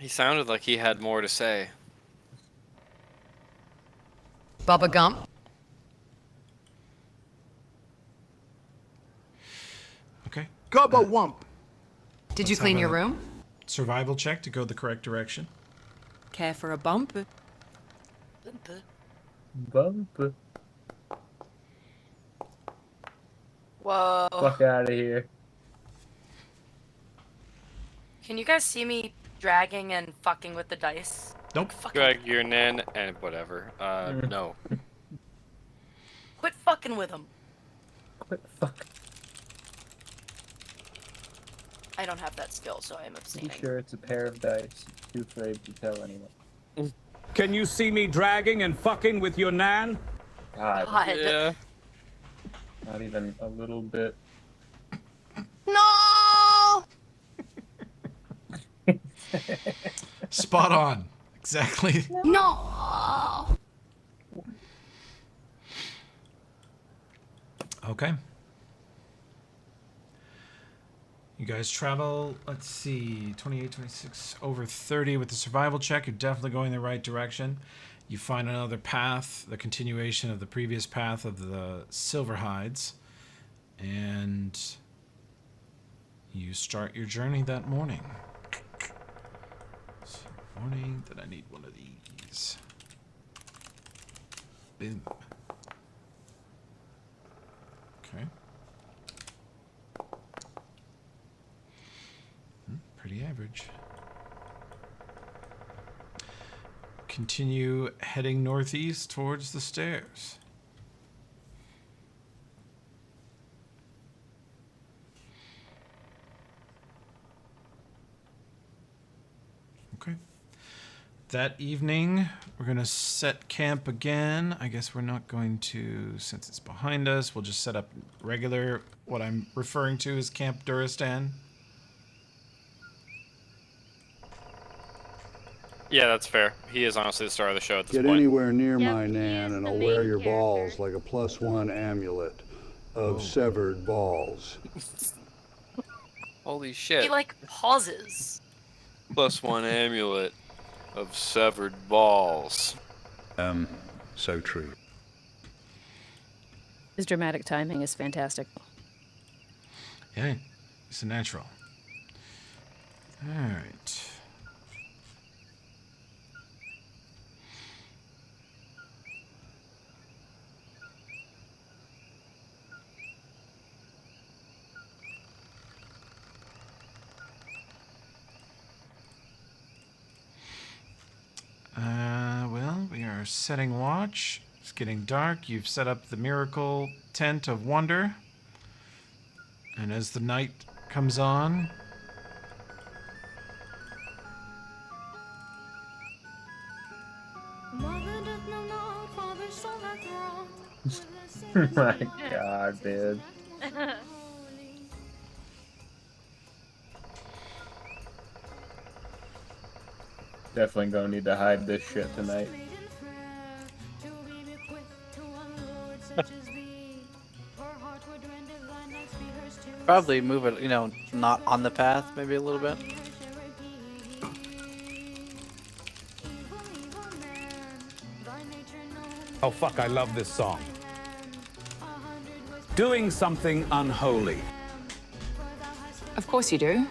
He sounded like he had more to say. Bubba Gump. Okay. Gubba Wump. Did you Let's clean have your a room? Survival check to go the correct direction. Care for a bump? Bump. Whoa. Fuck out of here. Can you guys see me dragging and fucking with the dice? Nope. Greg, your nan, and whatever. No. Quit fucking with them. Quit fuck. I don't have that skill, so I am Be abstaining. sure it's a pair of dice. Too afraid to tell anyone. Can you see me dragging and fucking with your nan? God. God. Yeah. Not even a little bit. No! Spot on. Exactly. No. Okay. You guys travel, let's see, 28, 26, over 30 with the survival check. You're definitely going the right direction. You find another path, the continuation of the previous path of the Silverhides, and you start your journey that morning. So, morning, that I need one of these. Boom. Okay. Pretty average. Continue heading northeast towards the stairs. Okay. That evening, we're going to set camp again. I guess we're not going to, since it's behind us, we'll just set up regular, what I'm referring to as Camp Duristan. Yeah, that's fair. He is honestly the star of the show at this Get point. anywhere near my Nan and I'll wear your balls like a +1 amulet of severed balls. Holy shit. He like pauses. +1 amulet of severed balls. So true. His dramatic timing is fantastic. Yeah, it's a natural. All right. Well, we are setting watch. It's getting dark. You've set up the miracle tent of wonder. And as the night comes on, My God, dude. Definitely gonna need to hide this shit tonight. Probably move it, not on the path, maybe a little bit. Oh, fuck, I love this song. Doing something unholy. Of course you do.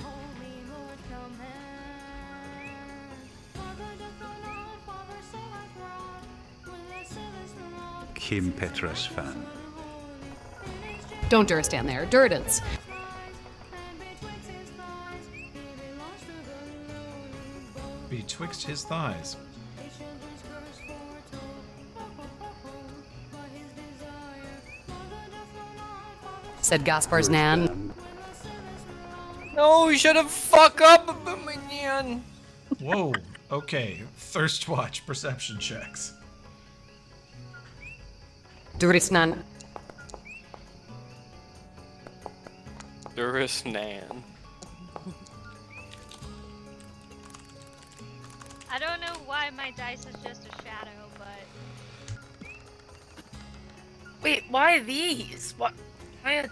Kim Petras fan. Don't Duristan there. Duridans. betwixt his thighs. Said Gaspar's Nan. No, shut the fuck up, man. Whoa. Okay. Thirst watch perception checks. Duristan. Duristan. I don't know why my dice is just a shadow, but... Wait, why these? Why a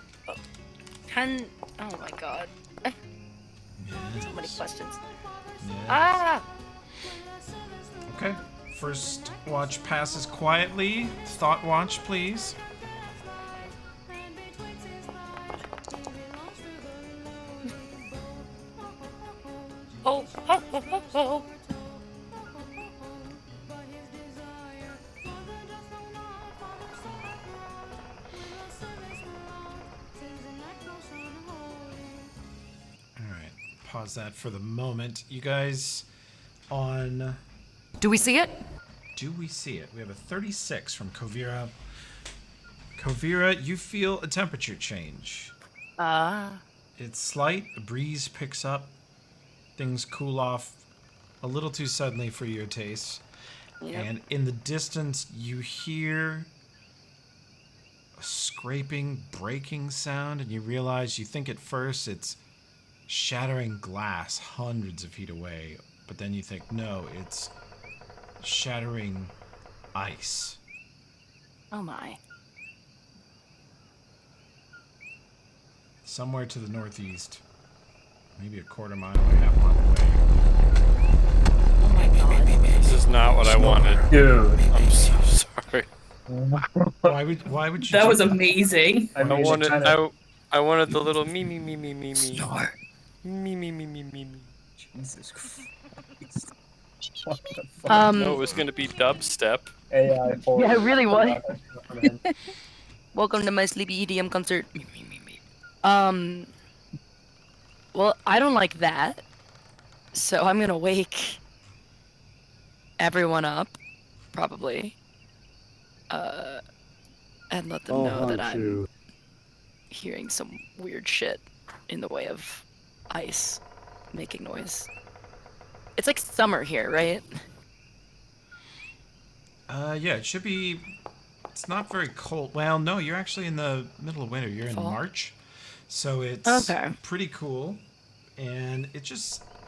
10? Oh my god. So many questions. Yes. Ah! Okay. First watch passes quietly. Thought watch, please. Oh, oh, oh, oh, oh. Alright. Pause that for the moment. You guys on... Do we see it? Do we see it? We have a 36 from Kovira. Kovira, you feel a temperature change. Ah. It's slight. A breeze picks up. Things cool off a little too suddenly for your taste. Yep. And in the distance, you hear a scraping, breaking sound, and you realize, you think at first it's shattering glass hundreds of feet away, but then you think, no, it's shattering ice. Oh my. Somewhere to the northeast. Maybe a quarter mile or half mile away. Oh my god. This is not what I wanted. Dude. I'm so sorry. Why would you That do was amazing. I mean, wanted it kind of... I wanted the little me. Snort. Me. Jesus Christ. What the fuck? No, it was gonna be dubstep. AI horror. Yeah, it really was. Welcome to my sleepy EDM concert. Me. Well, I don't like that. So I'm gonna wake everyone up, probably. And let them I'll know that hunt I'm you. hearing some weird shit in the way of ice making noise. It's like summer here, right? Yeah, it should be. It's not very cold. Well, no, you're actually in the middle of winter. You're in Fall? March, so it's Okay. pretty cool. And it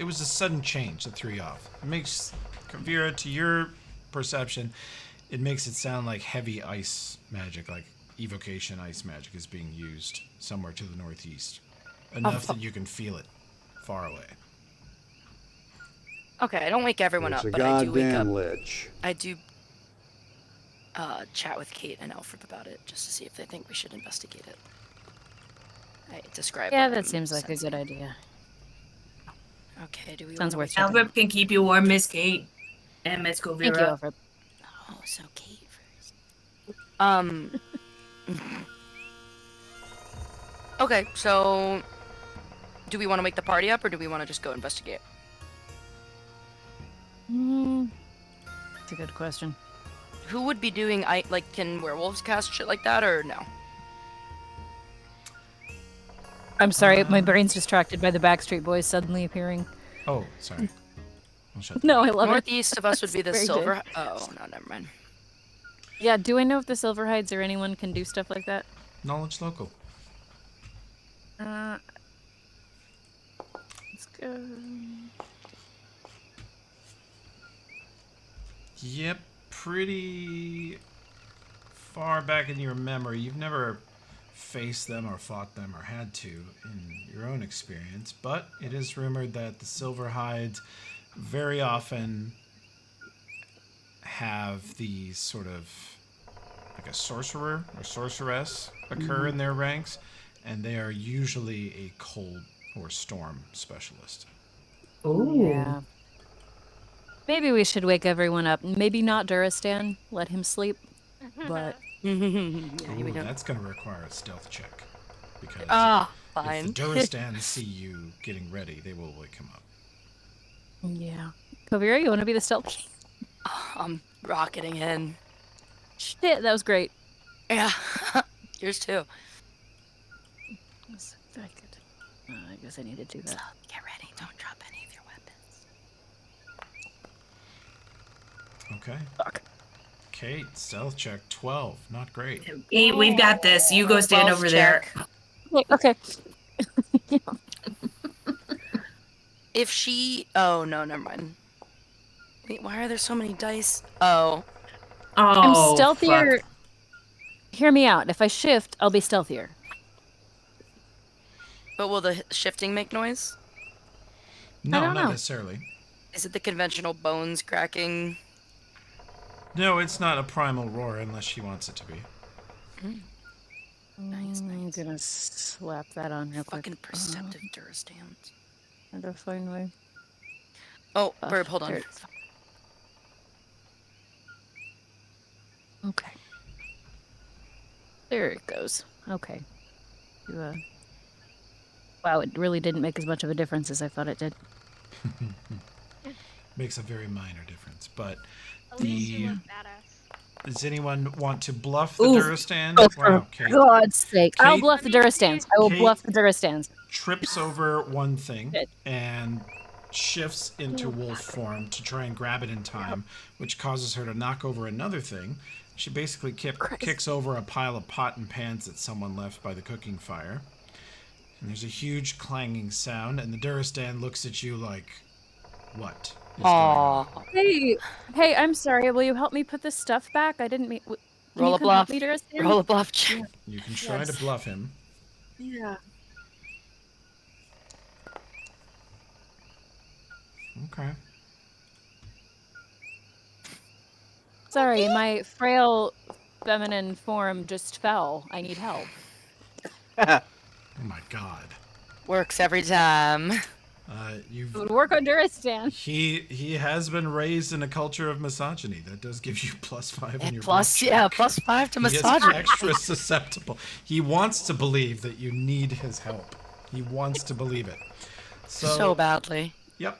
was a sudden change that threw you off. It makes, Kavira, to your perception, it makes it sound like heavy ice magic, like evocation ice magic is being used somewhere to the northeast, enough that you can feel it far away. Okay, I don't wake everyone It's up, a but I do wake up. goddamn lich. I do chat with Kate and Alfred about it, just to see if they think we should investigate it. I describe. Yeah, what that I'm seems like a sensing. good idea. Okay, do we Sounds wanna worth wake up- Alfred can keep you warm, Miss Kate. And Miss Govira. Thank you, Alfred. Oh, so Kate first. Okay, so do we want to wake the party up or do we want to just go investigate? That's a good question. Who would be doing like can werewolves cast shit like that or no? I'm sorry, my brain's distracted by the Backstreet Boys suddenly appearing. Oh, sorry. I'll shut No, I love Northeast of us would be the Very good. silver. Oh no, never mind. Yeah, do I know if the Silverhides or anyone can do stuff like that? Knowledge local. Let's go. Yep, pretty far back in your memory. You've never faced them or fought them or had to in your own experience, but it is rumored that the Silverhides very often have these sort of like a sorcerer or sorceress occur in their ranks, and they are usually a cold or storm specialist. Yeah. Maybe we should wake everyone up. Maybe not Duristan. Let him sleep. But Ooh, that's going to require a stealth check. Because fine. if the Duristans see you getting ready, they will wake him up. yeah. Kavira, you want to be the stealth chief? I'm rocketing in. Shit, that was great. Yeah. Yours too. That's very good. I guess I need to do that. So, get ready. Don't drop any of your weapons. Okay. Fuck. Kate, stealth check 12. Not great. Kate, we've got this. You go stand over there. Okay. If she... Oh, no, never mind. Wait, why are there so many dice? Oh. I'm Oh, stealthier. fuck. Hear me out. If I shift, I'll be stealthier. But will the shifting make noise? No, don't not know. necessarily. Is it the conventional bones cracking? No, it's not a primal roar unless she wants it to be. Nice, I'm gonna slap that on real quick. Fucking perceptive Duristans. How to find my... Oh, Burb, hold on. there it is. Okay. There it goes. Okay. You, wow, it really didn't make as much of a difference as I thought it did. Makes a very minor difference, but At least you look badass. Does anyone want to bluff the Ooh. Duristan? Oh, for Wow, Kate God's sake. I'll Kate- bluff the Duristans. I will Kate- bluff the Duristans. trips over one thing Good. and shifts into wolf form to try and grab it in time, which causes her to knock over another thing. She basically kicks over a pile of pot and pans that someone left by the cooking fire. And there's a huge clanging sound, and the Duristan looks at you like, what is going Aw. on? Hey, I'm sorry. Will you help me put this stuff back? I didn't mean. Can Roll you a come help bluff. me, Duristan? Roll a bluff check. You can try to Yes. bluff him. Yeah. Okay. Sorry, my frail feminine form just fell. I need help. Oh my god. Works every time. It would work on Duristan. He has been raised in a culture of misogyny. That does give you +5 in your Plus, bluff yeah, check. +5 to He is misogyny. extra susceptible. He wants to believe that you need his help. He wants to believe it. So badly. Yep,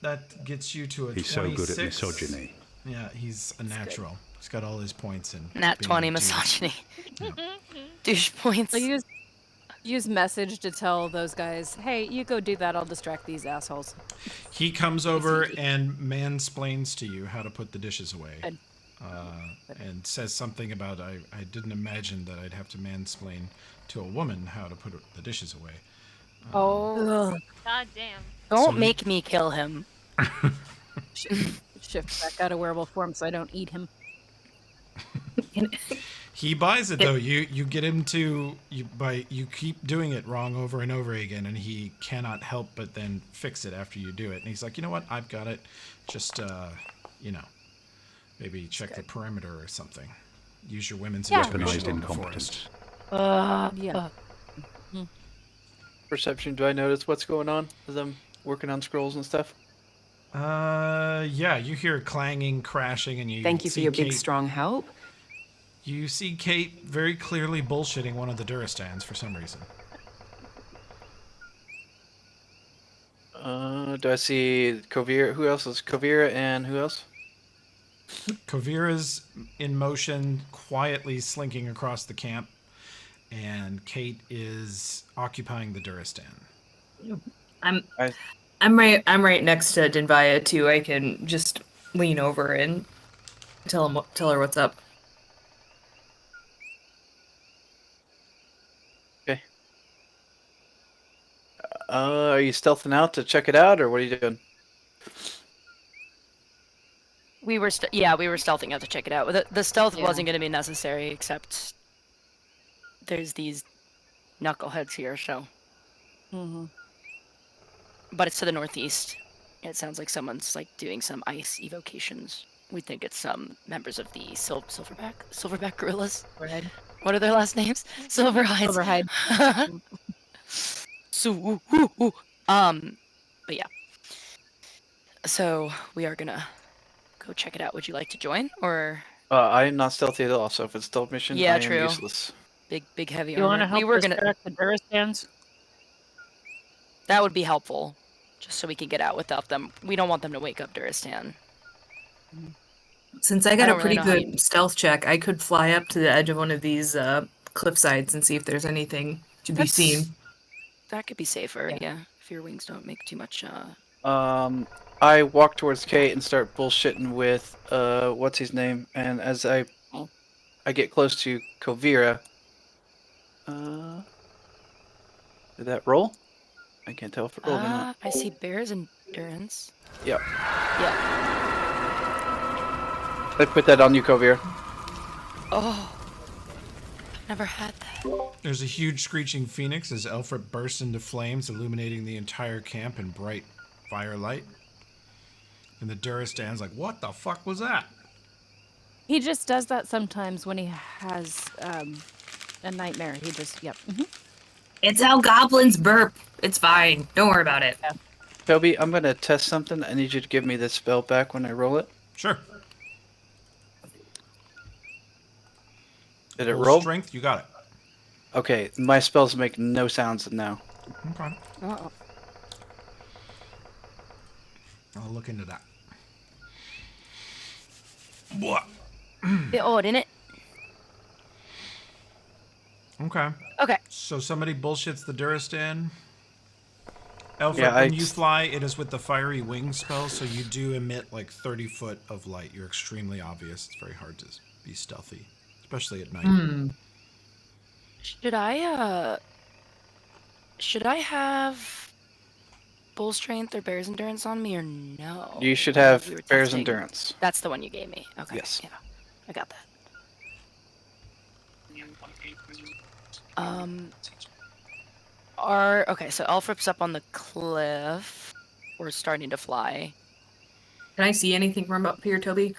that gets you to a He's 26. so good at misogyny. Yeah, he's a natural. He's got all his points in. Nat being 20 a douche. misogyny. Douche points. So use message to tell those guys, hey, you go do that. I'll distract these assholes. He comes over and mansplains to you how to put the dishes away. Good. And says something about, I didn't imagine that I'd have to mansplain to a woman how to put the dishes away. Oh. God damn. Don't make me kill him. Shift back out of werewolf form so I don't eat him. He buys it though. You get him to you keep doing it wrong over and over again, and he cannot help but then fix it after you do it. And he's like, you know what? I've got it. Just maybe check the perimeter or something. Use your women's intuition in the forest. Yeah. Perception, do I notice what's going on as I'm working on scrolls and stuff? Yeah, you hear clanging, crashing, and you Thank you for see your big, Kate- strong help. You see Kate very clearly bullshitting one of the Duristans for some reason. Do I see Kovira? Who else is Kovira and who else? Kovira's in motion, quietly slinking across the camp, and Kate is occupying the Duristan. I'm right next to Denvaya too. I can just lean over and tell her what's up. Okay. Are you stealthing out to check it out, or what are you doing? We were stealthing out to check it out. The stealth wasn't going to be necessary, except there's these knuckleheads here, so. Mm-hmm. But it's to the northeast. It sounds like someone's like doing some ice evocations. We think it's some members of the silverback gorillas. Silverhide. What are their last names? Silverhides. Silverhide. So, but yeah. So we are gonna go check it out. Would you like to join, or? I am not stealthy at all, so if it's stealth mission, Yeah, I am true. useless. Big heavy You want to armor. help distract the Duristans? That would be helpful, just so we can get out without them. We don't want them to wake up Duristan. Since I got I a don't pretty really know how good stealth check, I could fly up to the edge of one of these cliff sides and see if there's anything to be seen. That could be safer, yeah. If your wings don't make too much. I walk towards Kate and start bullshitting with what's his name, and as I get close to Kovira, did that roll? I can't tell if it rolled or not. I see bears endurance. Yep. Yeah. I put that on you, Kovir. Oh, I've never had that. There's a huge screeching phoenix as Elfred bursts into flames, illuminating the entire camp in bright firelight. And the Duristan's like, what the fuck was that? He just does that sometimes when he has a nightmare. He just, yep. Mm-hmm. It's how goblins burp. It's fine. Don't worry about it. Toby, I'm gonna test something. I need you to give me this spell back when I roll it. Sure. Did it Full roll? Strength, you got it. Okay, my spells make no sounds now. Okay. Uh-oh. I'll look into that. What? Bit odd, innit? Okay. Okay. So somebody bullshits the Duristan. Alfred, Yeah, when you fly, it is with the fiery wing spell, so you do emit like 30 foot of light. You're extremely obvious. It's very hard to be stealthy, especially at night. Should I Should I have bull strength or bear's endurance on me or no? You should I know have we were bear's testing- endurance. That's the one you gave me. Okay. Yes. Yeah, I got that. Okay, so Elfrip's up on the cliff. We're starting to fly. Can I see anything from up here, Toby?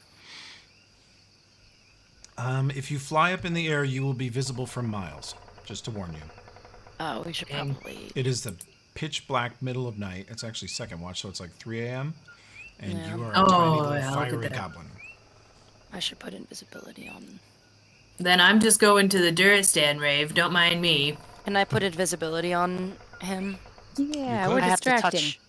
If you fly up in the air, you will be visible from miles. Just to warn you. Oh, we should probably. It is the pitch black middle of night. It's actually second watch, so it's like 3 a.m. And Yeah. you are a tiny Oh, little yeah, look at fiery that. goblin. I should put invisibility on. Then I'm just going to the Duristan rave. Don't mind me. Can I put invisibility on him? Yeah, could. we're I have to distracting. touch.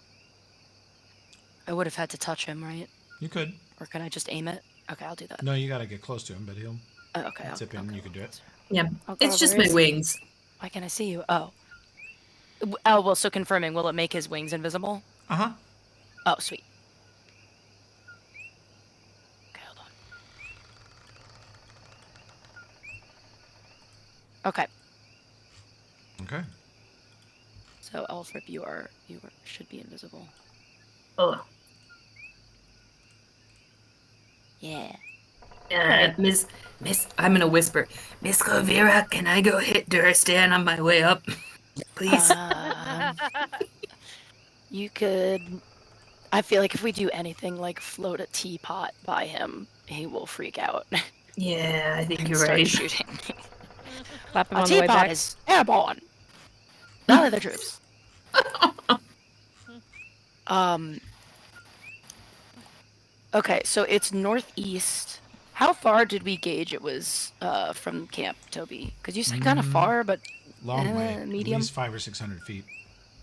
I would have had to touch him, right? You could. Or can I just aim it? Okay, I'll do that. No, you gotta get close to him, but he'll Okay. zip in. You can do it. Yeah, Oh, it's God, just where my is he? wings. Why can't I see you? Oh. Oh, well, so confirming, will it make his wings invisible? Uh-huh. Oh, sweet. Okay, hold on. Okay. Okay. So, Elfrip, you should be invisible. Oh. Yeah. Miss, I'm gonna whisper. Miss Clovera, can I go hit Duristan on my way up? Please. You could. I feel like if we do anything like float a teapot by him, he will freak out. Yeah, I think and you're start right. shooting. Slap him A on the way teapot back. is airborne. Rally the troops. Okay, so it's northeast. How far did we gauge it was from camp, Toby? Because you said kind of far, but Long way. medium. At least 500 or 600 feet.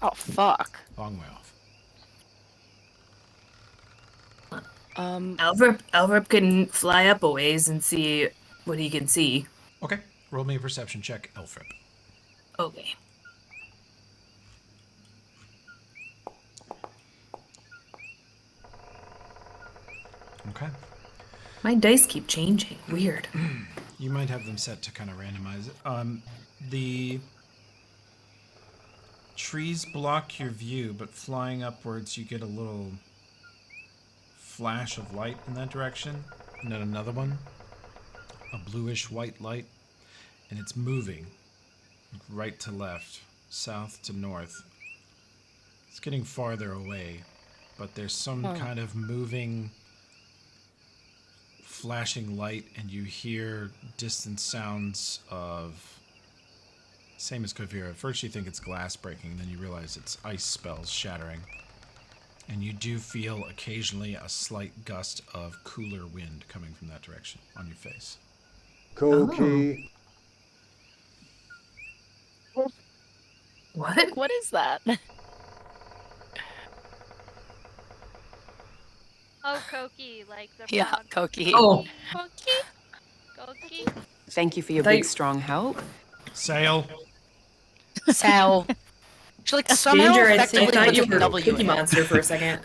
Oh fuck. Long way off. Alvarp can fly up a ways and see what he can see. Okay. Roll me a perception check, Elfrip. Okay. Okay. My dice keep changing. Weird. You might have them set to kind of randomize it. The trees block your view, but flying upwards, you get a little flash of light in that direction, and then another one, a bluish white light, and it's moving right to left, south to north. It's getting farther away, but there's some kind of moving, flashing light, and you hear distant sounds of, same as Kavira. At first you think it's glass breaking, then you realize it's ice spells shattering. And you do feel occasionally a slight gust of cooler wind coming from that direction on your face. Koki. What? What is that? Oh, Koki, like the Yeah, frog. Koki. Oh. Koki. Thank you for your Thank- big, strong help. Sail. Sal. She like somehow Danger, I effectively thought puts you a were a W Cookie in it. Monster for a second.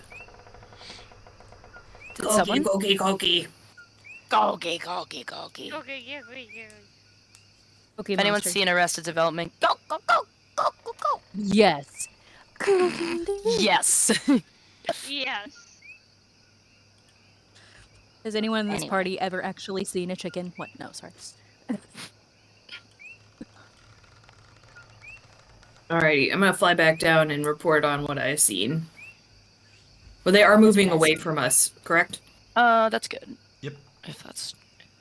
Did Koki, someone? Koki. Koki. Okay, yeah, yeah. Okay, If anyone's monster. seen Arrested Development, go, go, go, go, go, go. Yes. Yes. Yes. Has anyone in this Anyway. party ever actually seen a chicken? What? No, sorry. Alrighty, I'm gonna fly back down and report on what I've seen. Well, they are moving away from us, correct? That's good. Yep. If that's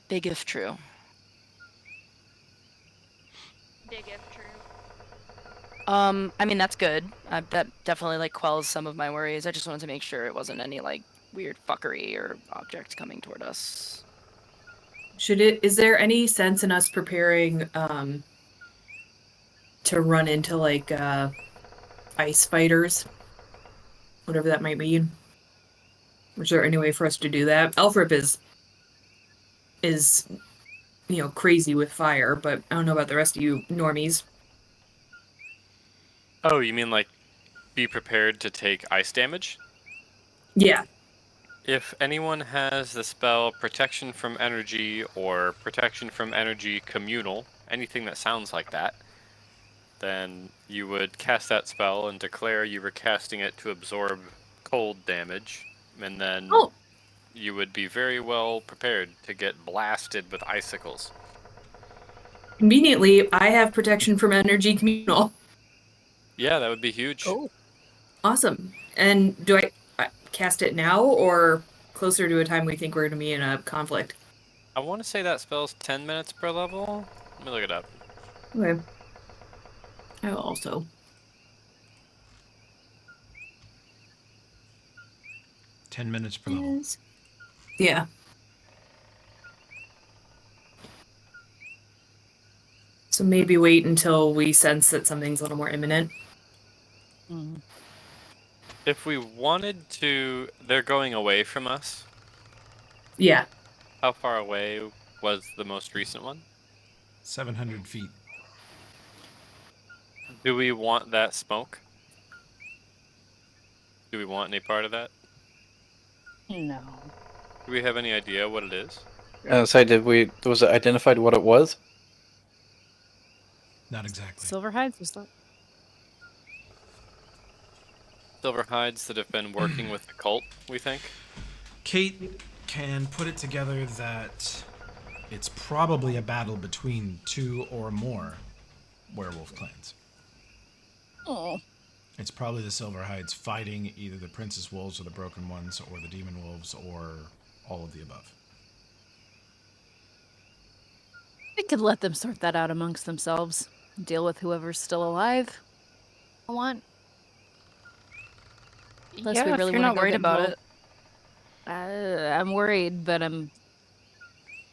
big if true. Big if true. I mean that's good. That definitely like quells some of my worries. I just wanted to make sure it wasn't any like weird fuckery or objects coming toward us. Is there any sense in us preparing to run into like ice fighters? Whatever that might mean. Is there any way for us to do that? Alfrip is crazy with fire, but I don't know about the rest of you normies. Oh, you mean like be prepared to take ice damage? Yeah. If anyone has the spell Protection from Energy or Protection from Energy Communal, anything that sounds like that, then you would cast that spell and declare you were casting it to absorb cold damage, and then you would be very well prepared to get blasted with icicles. Conveniently, I have protection from energy communal. Yeah, that would be huge. Oh. Awesome. And do I cast it now or closer to a time we think we're going to be in a conflict? I want to say that spell's 10 minutes per level. Let me look it up. Okay. I will also. 10 minutes per level. Yeah. So maybe wait until we sense that something's a little more imminent. If we wanted to, they're going away from us. Yeah. How far away was the most recent one? 700 feet. Do we want that smoke? Do we want any part of that? No. Do we have any idea what it is? Was it identified what it was? Not exactly. Silverhides was that? Silverhides that have been working with the cult, we think? Kate can put it together that it's probably a battle between 2 or more werewolf clans. Oh. It's probably the Silverhides fighting either the Princess Wolves or the Broken Ones or the Demon Wolves or all of the above. We could let them sort that out amongst themselves. Deal with whoever's still alive. I want. Unless Yeah, we if really you're wanna not go worried get about involved. I'm worried, but I'm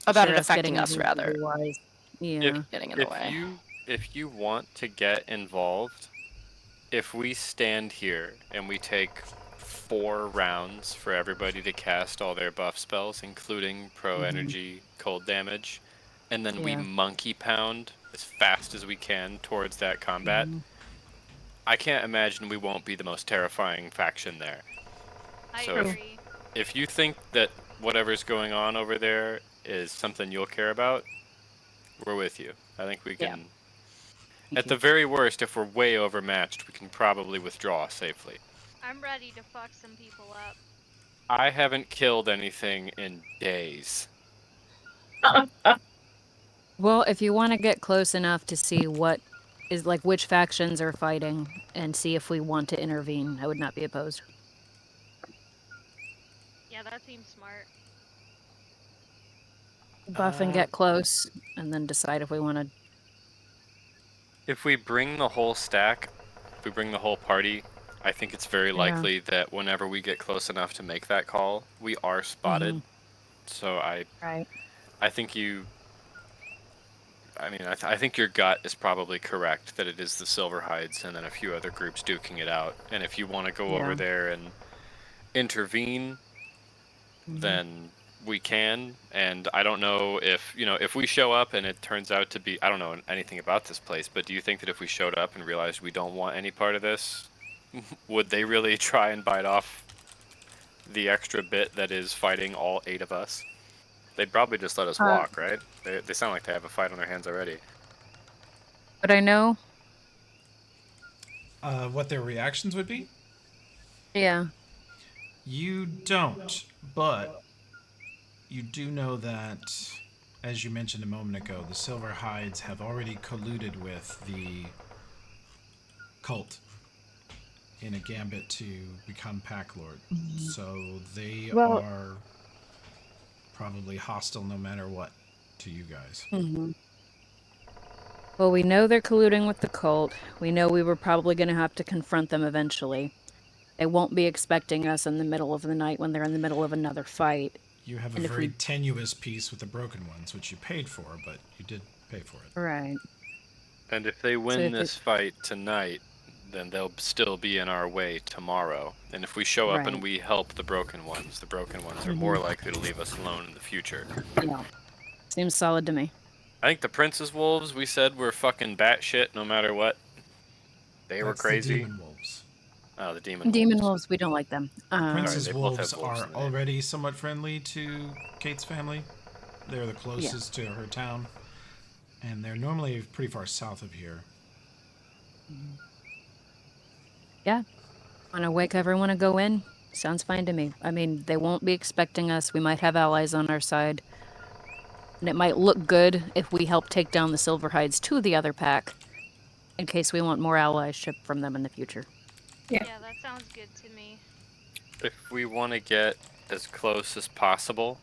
About sure it us getting affecting us, involved would rather. be wise. Yeah. Getting in the way. If you want to get involved, if we stand here and we take 4 rounds for everybody to cast all their buff spells, including pro energy, cold damage, and then we Yeah. monkey pound as fast as we can towards that combat, I can't imagine we won't be the most terrifying faction there. I So agree. if you think that whatever's going on over there is something you'll care about, we're with you. I think we can. At the very worst, if we're way overmatched, we can probably withdraw safely. I'm ready to fuck some people up. I haven't killed anything in days. Well, if you want to get close enough to see what is like which factions are fighting and see if we want to intervene, I would not be opposed. Yeah, that seems smart. Buff and get close, and then decide if we want to. If we bring the whole stack, if we bring the whole party, I think it's very likely that whenever we get close enough to make that call, we are spotted. So I think you. I mean, I think your gut is probably correct that it is the Silverhides and then a few other groups duking it out. And if you want to go over there and intervene, then we can. And I don't know if, if we show up and it turns out to be, I don't know anything about this place, but do you think that if we showed up and realized we don't want any part of this, would they really try and bite off the extra bit that is fighting all 8 of us? They'd probably just let us walk, right? They sound like they have a fight on their hands already. But I know. What their reactions would be? Yeah. You don't, but you do know that, as you mentioned a moment ago, the Silverhides have already colluded with the cult in a gambit to become Pack Lord. So they are probably hostile no matter what to you guys. Well, we know they're colluding with the cult. We know we were probably going to have to confront them eventually. They won't be expecting us in the middle of the night when they're in the middle of another fight. You have a very tenuous piece with the Broken Ones, which you paid for, but you did pay for it. Right. And if they win this fight tonight, then they'll still be in our way tomorrow. And if we show up and we help the Broken Ones are more likely to leave us alone in the future. Yeah. Seems solid to me. I think the Princess Wolves, we said, were fucking batshit no matter what. They were crazy. The Demon Wolves. Oh, the Demon Wolves. Demon Wolves, we don't like them. Princess Wolves are already somewhat friendly to Kate's family. They're the closest to her town. And they're normally pretty far south of here. Yeah. Want to wake everyone and go in? Sounds fine to me. I mean, they won't be expecting us. We might have allies on our side. And it might look good if we help take down the Silverhides to the other pack, in case we want more allyship from them in the future. Yeah, that sounds good to me. If we want to get as close as possible,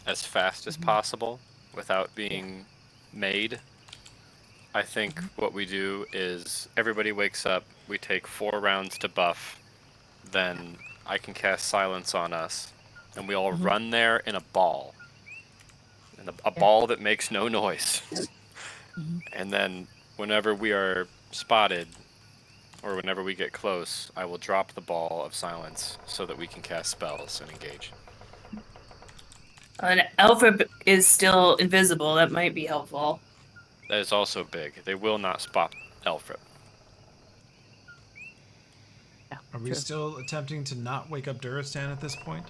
as fast as possible, without being made, I think what we do is everybody wakes up, we take 4 rounds to buff, then I can cast silence on us, and we all run there in a ball. In a ball that makes no noise. And then whenever we are spotted, or whenever we get close, I will drop the ball of silence so that we can cast spells and engage. And Alfred is still invisible. That might be helpful. That is also big. They will not spot Elfrip. Are we still attempting to not wake up Duristan at this point?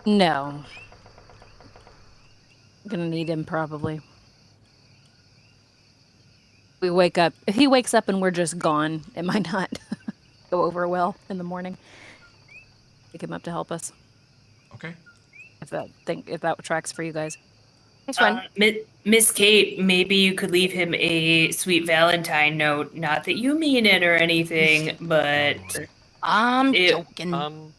No. Gonna need him probably. We wake up. If he wakes up and we're just gone, it might not go over well in the morning. Pick him up to help us. Okay. If that tracks for you guys. That's fine. Miss Kate, maybe you could leave him a sweet Valentine note. Not that you mean it or anything, but I'm it joking.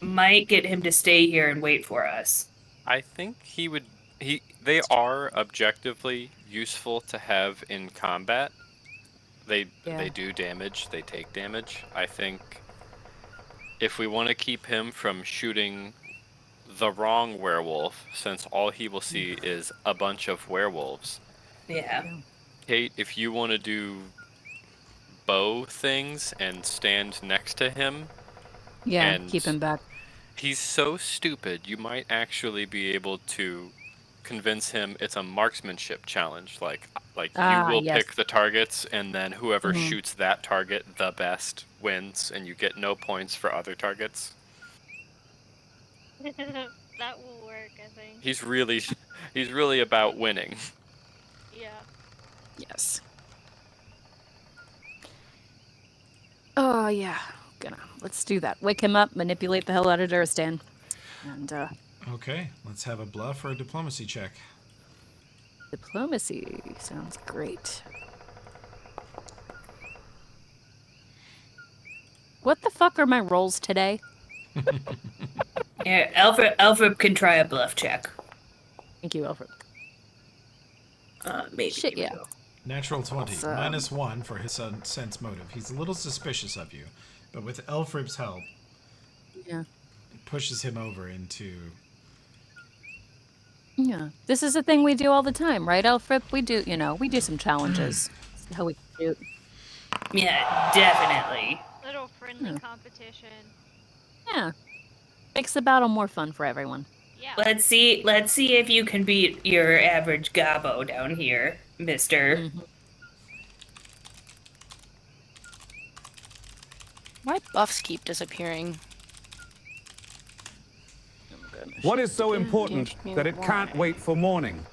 Might get him to stay here and wait for us. I think he would. They are objectively useful to have in combat. They do damage. They take damage. I think if we want to keep him from shooting the wrong werewolf, since all he will see is a bunch of werewolves. Yeah. Kate, if you want to do bow things and stand next to him. Yeah, and keep him back. He's so stupid, you might actually be able to convince him it's a marksmanship challenge. Like you will pick the targets, and then whoever shoots that target the best wins, and you get no points for other targets. That will work, I think. He's really about winning. Yeah. Yes. Oh yeah. Let's do that. Wake him up, manipulate the hell out of Duristan. And Okay, let's have a bluff or a diplomacy check. Diplomacy sounds great. What the fuck are my rolls today? Yeah, Alfred can try a bluff check. Thank you, Alfred. Maybe. Shit, yeah. Natural 20, -1 for his sense motive. He's a little suspicious of you, but with Elfrib's help, it pushes him over into... Yeah, this is a thing we do all the time, right, Elfrib? We do, we do some challenges. How we shoot. Yeah, definitely. Little friendly competition. Yeah. Makes the battle more fun for everyone. Yeah. Let's see if you can beat your average gobbo down here, mister. Why buffs keep disappearing? What is so important that it can't wait for morning?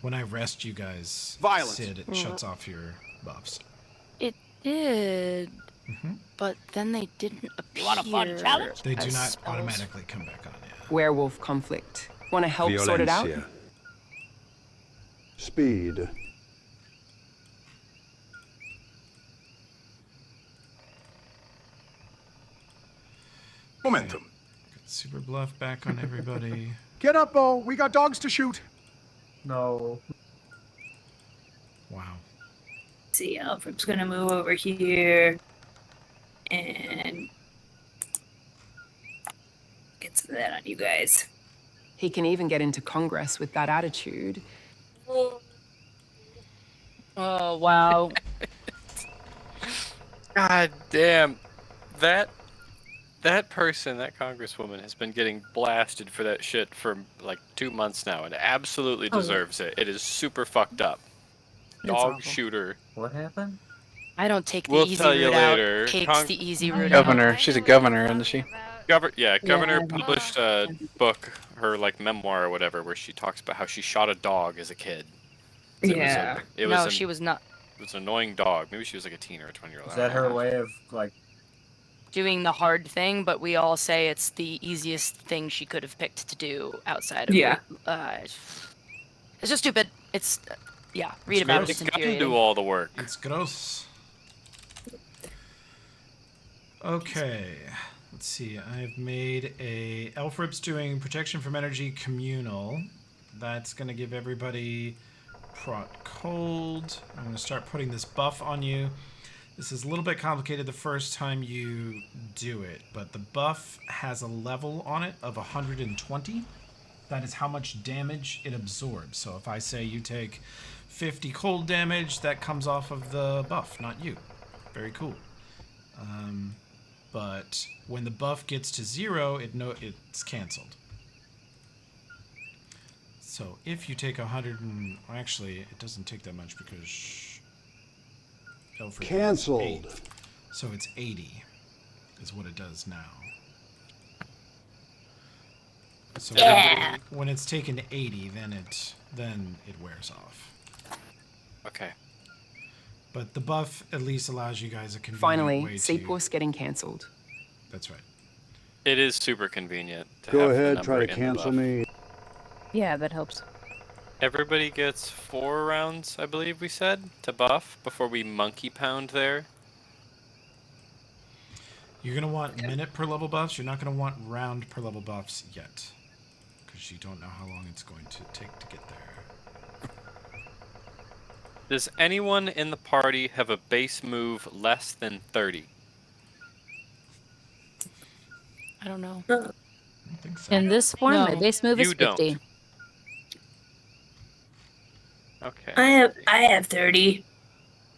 When I rest you guys, Violence. Sid, it shuts off your buffs. It did, but then they didn't appear. You want a fun challenge? They do as not spells. automatically come back on, yeah. Werewolf conflict. Want to help sort it out? Violencia. Speed. Momentum. Got super bluff back on everybody. Get up, Bo. We got dogs to shoot. No. Wow. See, Alfred's gonna move over here and get some of that on you guys. He can even get into Congress with that attitude. Oh, wow. God damn. That person, that congresswoman, has been getting blasted for that shit for like 2 months now, and absolutely deserves it. It is super fucked up. Dog shooter. What happened? I don't take the We'll easy tell you route later. out. Takes the easy route out. Governor. She's a governor, isn't she? Governor Yeah. published a book, her like memoir or whatever, where she talks about how she shot a dog as a kid. Yeah. No, she was not It was an annoying dog. Maybe she was like a teen or a 20-year-old. Is that her way of like? doing the hard thing, but we all say it's the easiest thing she could have picked to do outside of Yeah. It's just stupid. It's yeah, read It's about gross. it. It's The gun infuriating. do all the work. It's gross. Okay, let's see. I've made a Elfrib's doing protection from energy communal. That's gonna give everybody prot cold. I'm gonna start putting this buff on you. This is a little bit complicated the first time you do it, but the buff has a level on it of 120. That is how much damage it absorbs. So if I say you take 50 cold damage, that comes off of the buff, not you. Very cool. But when the buff gets to 0, it's canceled. So if you take 100 and actually it doesn't take that much because Elfrid Canceled. 8. So it's 80 is what it does now. So Yeah. when it's taken to 80, then it wears off. Okay. But the buff at least allows you guys a convenient Finally, way to... Seaport's getting cancelled. That's right. It is super convenient to Go have the ahead, number try to in the cancel buff. me. Yeah, that helps. Everybody gets 4 rounds, I believe we said, to buff before we monkey pound there. You're going to want minute per level buffs. You're not going to want round per level buffs yet. Because you don't know how long it's going to take to get there. Does anyone in the party have a base move less than 30? I don't know. I don't think so. In this form, my No. base move is You don't. 50. Okay. I have 30.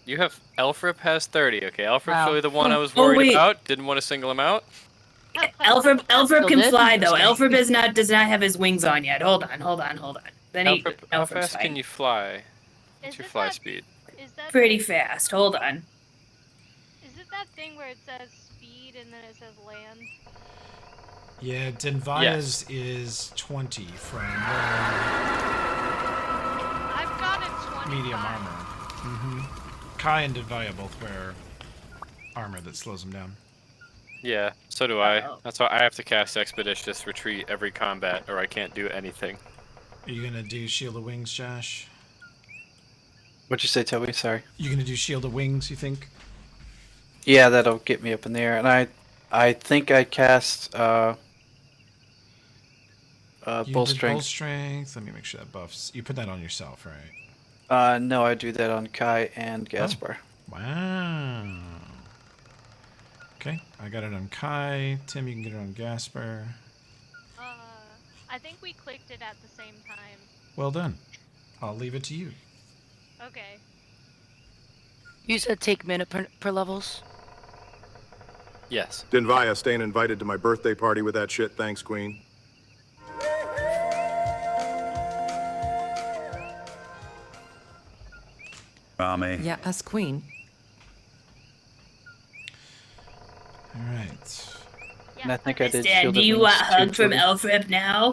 You have Elfrip has 30. Okay, Elfrip's Wow. really the one I was Oh, worried wait. about. Didn't want to single him out. Elfrib Still can did? fly though. Okay. Elfrib does not have his wings on yet. Hold on. Then Elfrip, how Elfrib's fast fine. can you fly? What's Is your it fly that- speed? Is that Pretty the- fast. Hold on. Is it that thing where it says speed and then it says land? Yeah, Denvaya's is 20 from I've got a 25. medium armor. Kai and Denvaya both wear armor that slows them down. Yeah, so do I. Uh-oh. That's why I have to cast Expeditious Retreat every combat, or I can't do anything. Are you going to do Shield of Wings, Josh? What'd you say, Toby? Sorry. You going to do Shield of Wings, you think? Yeah, that'll get me up in the air. And I think I cast You Bull did Strength. Bull Strength. Let me make sure that buffs. You put that on yourself, right? No, I do that on Kai and Gaspar. Wow. Okay, I got it on Kai. Tim, you can get it on Gasper. I think we clicked it at the same time. Well done. I'll leave it to you. Okay. You said take minute per levels. Yes. Denvaya staying invited to my birthday party with that shit. Thanks, Queen. Rami. Yeah, as queen. All right. And I think I did Stan, Shield do of you Wings want a too, hug from Toby. Elfrib now?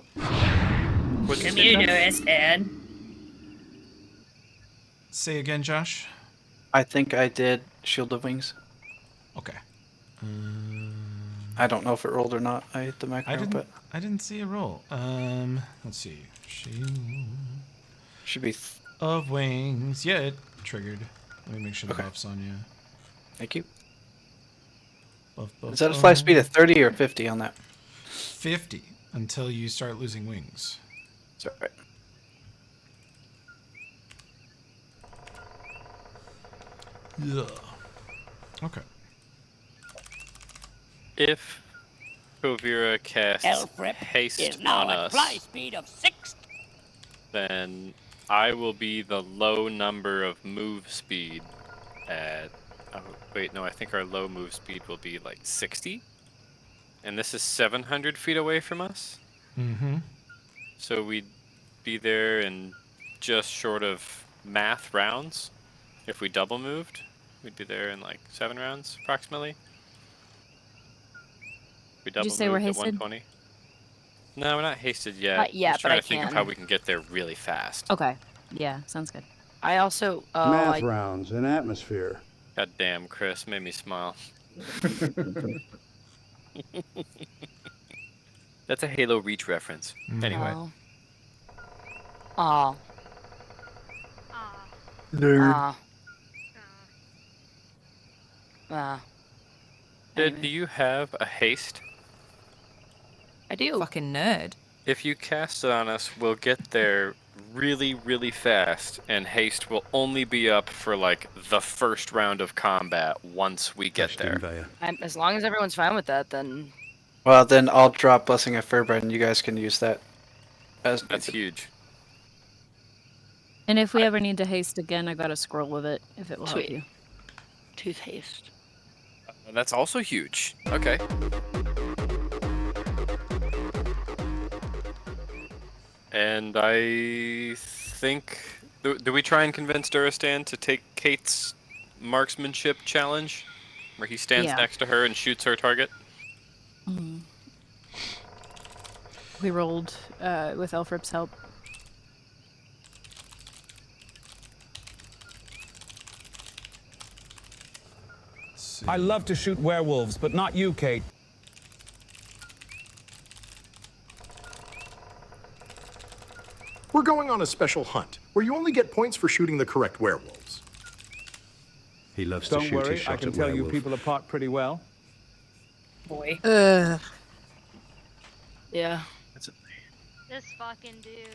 What'd you Come say, here, Josh? Stan. Say again, Josh. I think I did Shield of Wings. Okay. I don't know if it rolled or not. I hit the macro, but I didn't see a roll. Let's see. Shield should be. of Wings. Yeah, it triggered. Let me make sure the buff's on you. Thank you. Buff, buff, Is that a fly buff. speed of 30 or 50 on that? 50 until you start losing wings. It's all right. Yeah. Okay. If Kovira casts Elfrip haste is now on at us, fly speed of 6. then I will be the low number of move speed at... Oh, wait, no, I think our low move speed will be like 60. And this is 700 feet away from us. Mm-hmm. So we'd be there in just short of math rounds. If we double moved, we'd be there in like 7 rounds approximately. We Did you double say we're moved at hasted? 120. No, we're not hasted yet. Not yet, I'm just but trying I to think of can. how we can get there really fast. Okay. Yeah, sounds good. I also. Oh, Math rounds in atmosphere. God damn, Chris, made me smile. That's a Halo Reach reference. Anyway. Oh. Oh. Nerd. Do you have a haste? I do. Fucking nerd. If you cast it on us, we'll get there really, really fast, and haste will only be up for like the first round of combat once we get there. As long as everyone's fine with that, then. Well, then I'll drop Blessing of Furbright, and you guys can use that. That's huge. And if we ever need to haste again, I got a scroll with it if it will help Sweet. you. Tooth haste. That's also huge. Okay. And I think... Do we try and convince Duristan to take Kate's marksmanship challenge? Where he stands next to her and shoots her target? We rolled with Elfrip's help. I love to shoot werewolves, but not you, Kate. We're going on a special hunt, where you only get points for shooting the correct werewolves. He loves to Don't shoot worry, his I shot can at tell you werewolf. people apart pretty well. Boy. Yeah. This fucking dude.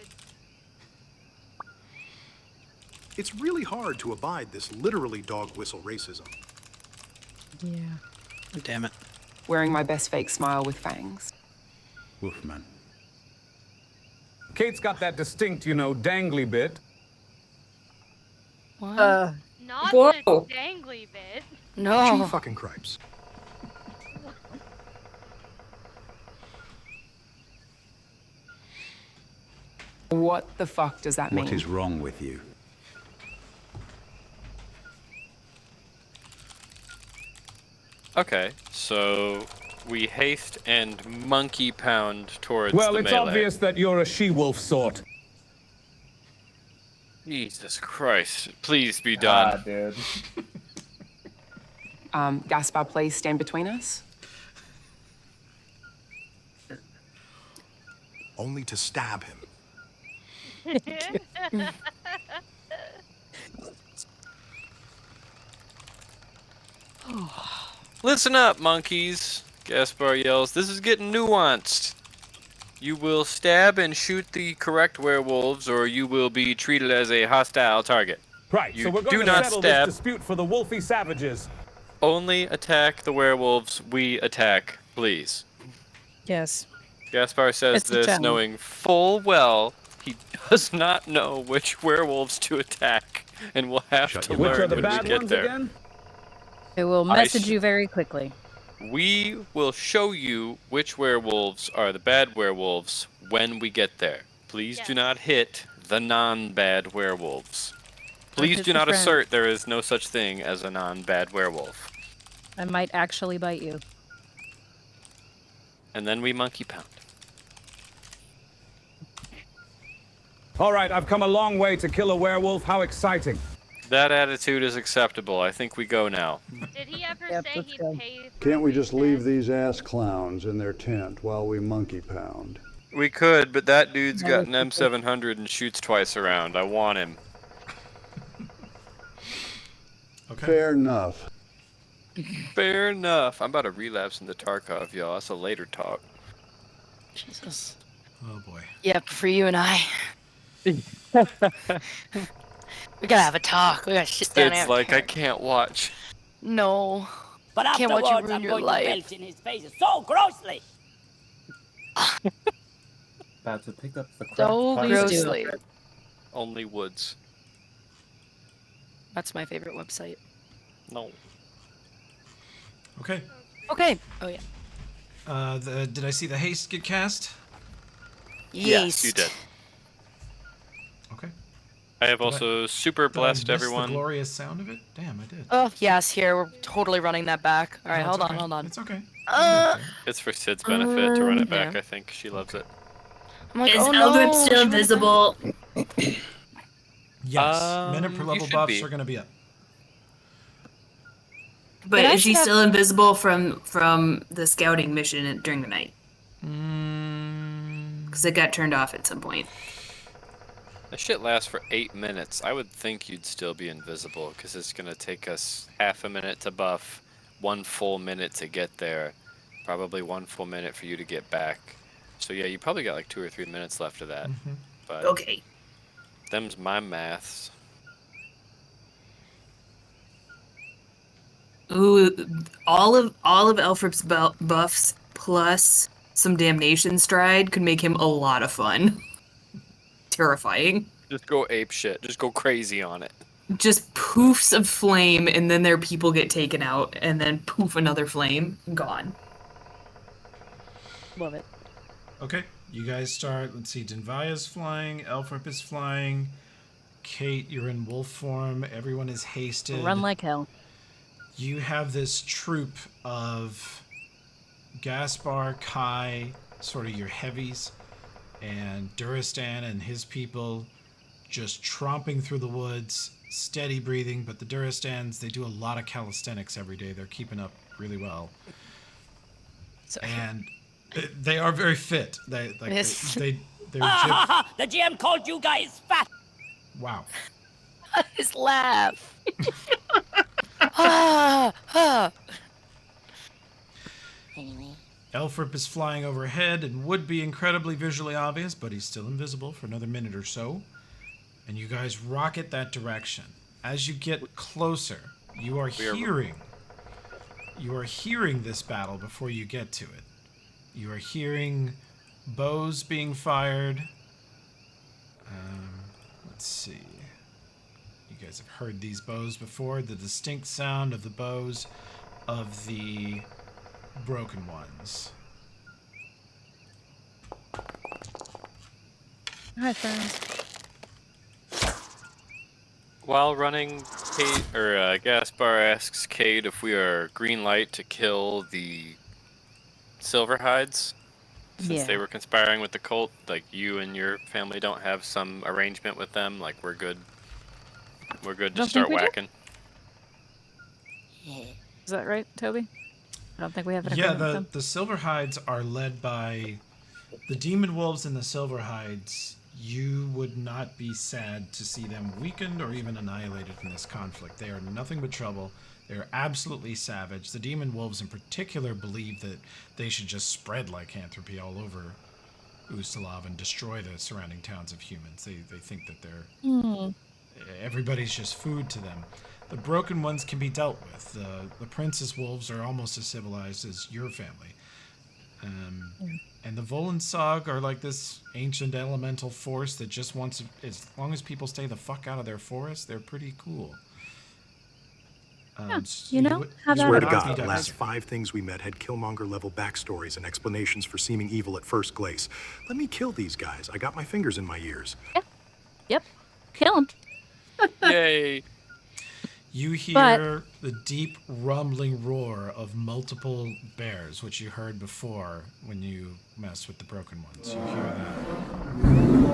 It's really hard to abide this literally dog whistle racism. Yeah. Damn it. Wearing my best fake smile with fangs. Wolfman. Kate's got that distinct, dangly bit. What? Not Whoa. the dangly bit. No. Gee fucking cripes. What the fuck does that mean? What is wrong with you? Okay, so we haste and monkey pound towards Well, the it's melee. obvious that you're a she-wolf sort. Jesus Christ, please be done. dude. Gaspar, please stand between us. Only to stab him. Listen up, monkeys, Gaspar yells. This is getting nuanced. You will stab and shoot the correct werewolves, or you will be treated as a hostile target. Right, You so we're do going to not settle stab. this dispute for the wolfy savages. Only attack the werewolves we attack, please. Yes. Gaspar says It's a this challenge. knowing full well he does not know which werewolves to attack, and will have to Which learn are the when bad we get ones there. again? It will I message s- you very quickly. We will show you which werewolves are the bad werewolves when we get there. Please do not hit the non-bad werewolves. Please hit do the not friend. assert there is no such thing as a non-bad werewolf. I might actually bite you. And then we monkey pound. All right, I've come a long way to kill a werewolf. How exciting. That attitude is acceptable. I think we go now. Did he ever Yep, say let's he'd go. pay for Can't we just leave these ass clowns in their tent while we monkey pound? We could, but that dude's No, got an it's M700 and shoots twice around. I want him. Okay. Fair enough. Fair enough. I'm about to relapse into Tarkov, y'all. That's a later talk. Jesus. Oh boy. Yep, for you and I. We gotta have a talk. We gotta sit down It's and like I can't watch. No. But Can't watch you afterwards, ruin I'm your going life. to belch in his face so grossly. About to pick up the crap. So pile. grossly. Only woods. That's my favorite website. No. Okay. Okay. Oh yeah. Did I see the haste get cast? Yes, you did. Okay. I have also super Did I blessed miss everyone. the glorious sound of it? Damn, I did. Oh, yes, here. We're totally running that back. All right, No, it's hold on, okay. hold on. It's okay. It's for Sid's benefit to run it back. Yeah. I think she loves it. I'm like, Is oh Eldrip no. still she went back. invisible? Yes, minute per You level should buffs be. are going to be up. But Did I is he should have- still invisible from the scouting mission during the night? Because it got turned off at some point. That shit lasts for 8 minutes. I would think you'd still be invisible because it's gonna take us half a minute to buff, 1 full minute to get there, probably 1 full minute for you to get back. So yeah, you probably got like 2 or 3 minutes left of that. But Okay. them's my maths. Ooh, all of Elfrip's buffs plus some damnation stride could make him a lot of fun. Terrifying. Just go ape shit. Just go crazy on it. Just poofs of flame, and then their people get taken out, and then poof, another flame, gone. Love it. Okay, you guys start. Let's see. Denvaya's flying. Elfrip is flying. Kate, you're in wolf form. Everyone is hasted. Run like hell. You have this troop of Gaspar, Kai, sort of your heavies, and Duristan and his people just tromping through the woods, steady breathing. But the Duristans, they do a lot of calisthenics every day. They're keeping up really well. And they are very fit. They're the Ah, GM called you guys fat. wow. His laugh. Ah, ah. Elfrip is flying overhead and would be incredibly visually obvious, but he's still invisible for another minute or so. And you guys rocket that direction. As you get closer, you are hearing this battle before you get to it. You are hearing bows being fired. Let's see. You guys have heard these bows before. The distinct sound of the bows of the broken ones. Hi, friends. While running, Gaspar asks Cade if we are green light to kill the Silverhides. Since they were conspiring with the cult, like you and your family don't have some arrangement with them, like we're good. We're good to Don't start think we do? whacking. Is that right, Toby? I don't think we have an Yeah, agreement with them. the Silverhides are led by the Demon Wolves and the Silverhides. You would not be sad to see them weakened or even annihilated in this conflict. They are nothing but trouble. They're absolutely savage. The Demon Wolves in particular believe that they should just spread lycanthropy all over Ustalav and destroy the surrounding towns of humans. They think that everybody's just food to them. The broken ones can be dealt with. The Princess Wolves are almost as civilized as your family. And the Volensog are like this ancient elemental force that just wants, as long as people stay the fuck out of their forest, they're pretty cool. You know, how I swear to that God, works. the last 5 things we met had Killmonger-level backstories and explanations for seeming evil at first glance. Let me kill these guys. I got my fingers in my ears. Yep. Kill him. Yay! You hear the deep rumbling roar of multiple bears, which you heard before when you messed with the broken ones. You hear that.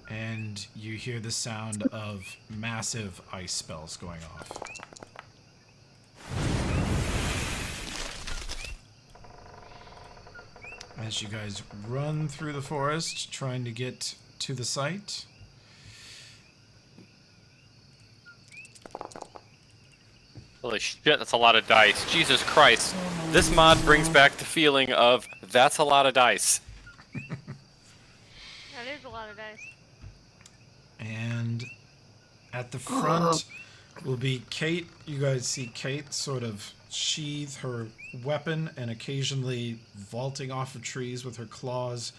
And you hear the sound of massive ice spells going off. As you guys run through the forest, trying to get to the site. Holy shit, that's a lot of dice. Jesus Christ. This mod brings back the feeling of, that's a lot of dice. That is a lot of dice. And at the front will be Kate. You guys see Kate sort of sheath her weapon and occasionally vaulting off of trees with her claws,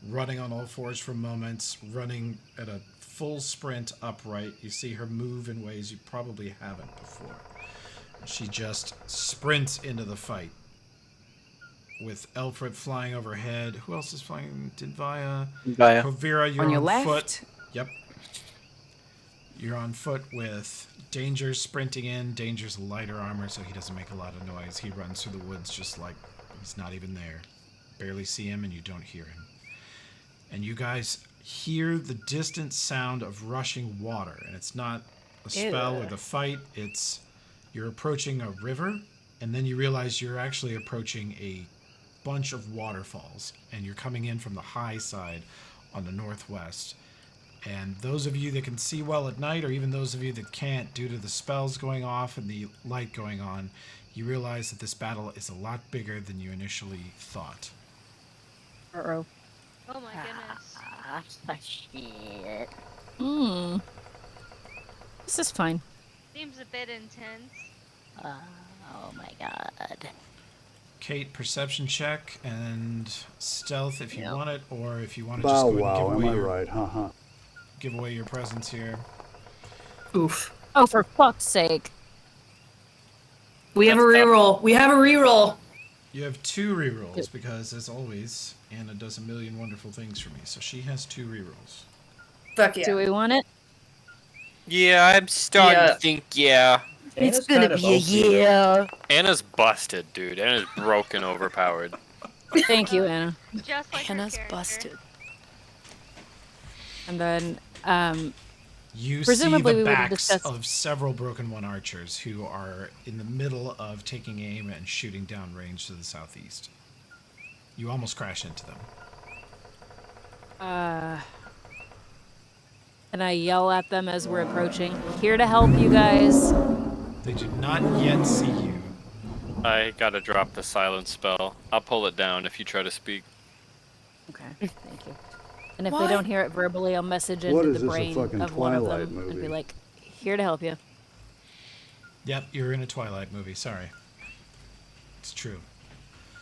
running on all fours for moments, running at a full sprint upright. You see her move in ways you probably haven't before. She just sprints into the fight. with Elfred flying overhead. Who else is flying? Dinvaya. Dinvaya. Kovira, you're On your on left. foot. Yep. You're on foot with Danger's sprinting in. Danger's lighter armor, so he doesn't make a lot of noise. He runs through the woods just like he's not even there. Barely see him, and you don't hear him. And you guys hear the distant sound of rushing water, and it's not a spell or the fight. It's you're approaching a river, and then you realize you're actually approaching a bunch of waterfalls, and you're coming in from the high side on the northwest. And those of you that can see well at night, or even those of you that can't due to the spells going off and the light going on, you realize that this battle is a lot bigger than you initially thought. Uh-oh. Oh my goodness. Shit. This is fine. Seems a bit intense. Oh my god. Kate, perception check and stealth if you want it, or if you want to Bow just go wow, ahead and am I right? Haha. give away your presence here. Oof. Oh, for fuck's sake. We have a reroll. We have a reroll. You have 2 rerolls because, as always, Anna does a million wonderful things for me, so she has 2 rerolls. Fuck yeah. Do we want it? Yeah, I'm starting to think, yeah. It's gonna be a year. Anna's busted, dude. Anna's broken, overpowered. Thank you, Anna. Just like Anna's busted. And then, You presumably see we the would have backs discussed. of several Broken One archers who are in the middle of taking aim and shooting down range to the southeast. You almost crash into them. And I yell at them as we're approaching. Here to help you guys. They do not yet see you. I gotta drop the silence spell. I'll pull it down if you try to speak. Okay, thank you. And if they don't hear it verbally, I'll message What into is the this, a brain fucking of one of Twilight them and be movie? like, here to help you. Yep, you're in a Twilight movie, sorry. It's true.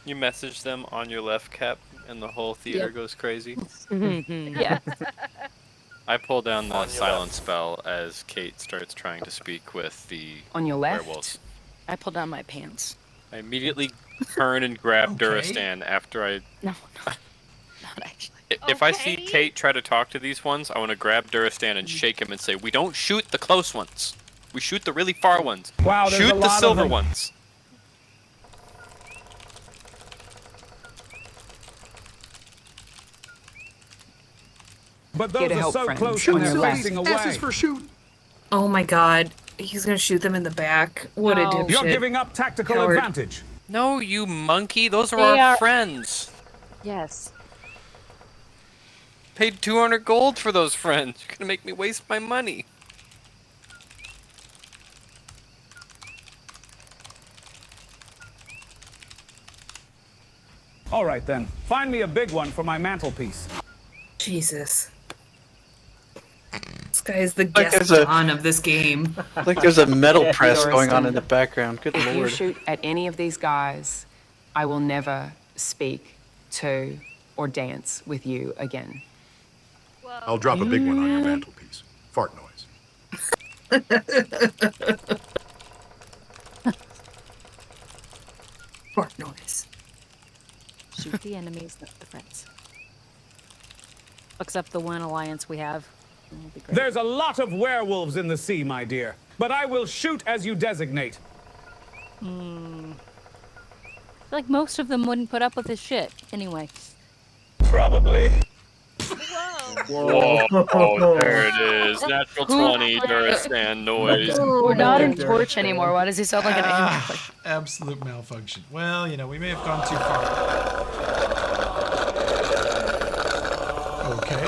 You message them on your left, Cap, and the whole theater Yep. goes crazy. Yeah. I pull down the silence spell as Kate starts trying to speak with the On your left. werewolves. I pull down my pants. I immediately turn and grab Okay. Duristan after I... No, not actually. If I see Kate try to talk to these ones, I want to grab Duristan and shake him and say, we don't shoot the close ones. We shoot the really far ones. Wow, there's a shoot the lot of silver them. ones. But Here those to are help, so friend. close Shoot when they're Sylvie's facing away. S's for shoot. Oh my god. He's gonna shoot them in the back. What a No. dipshit. You're giving up tactical Coward. advantage. No, you monkey. Those are They our are- friends. Yes. Paid 200 gold for those friends. You're gonna make me waste my money. All right then, find me a big one for my mantelpiece. Jesus. This guy is the Like there's a- Gaston of this game. Like there's a metal press Doristan, going on in the background. Good If you lord. shoot at any of these guys, I will never speak to or dance with you again. I'll drop a big one on your mantelpiece. Fart noise. Fart noise. Shoot the enemies, not the friends. Except the one alliance we have. It'll be great. There's a lot of werewolves in the sea, my dear. But I will shoot as you designate. I feel like most of them wouldn't put up with his shit. Anyway. Probably. Whoa, oh, there it is. Natural 20, Duristan noise. We're not in Torch anymore. Why does he sound like an angry? Absolute malfunction. Well, you know, we may have gone too far. Okay.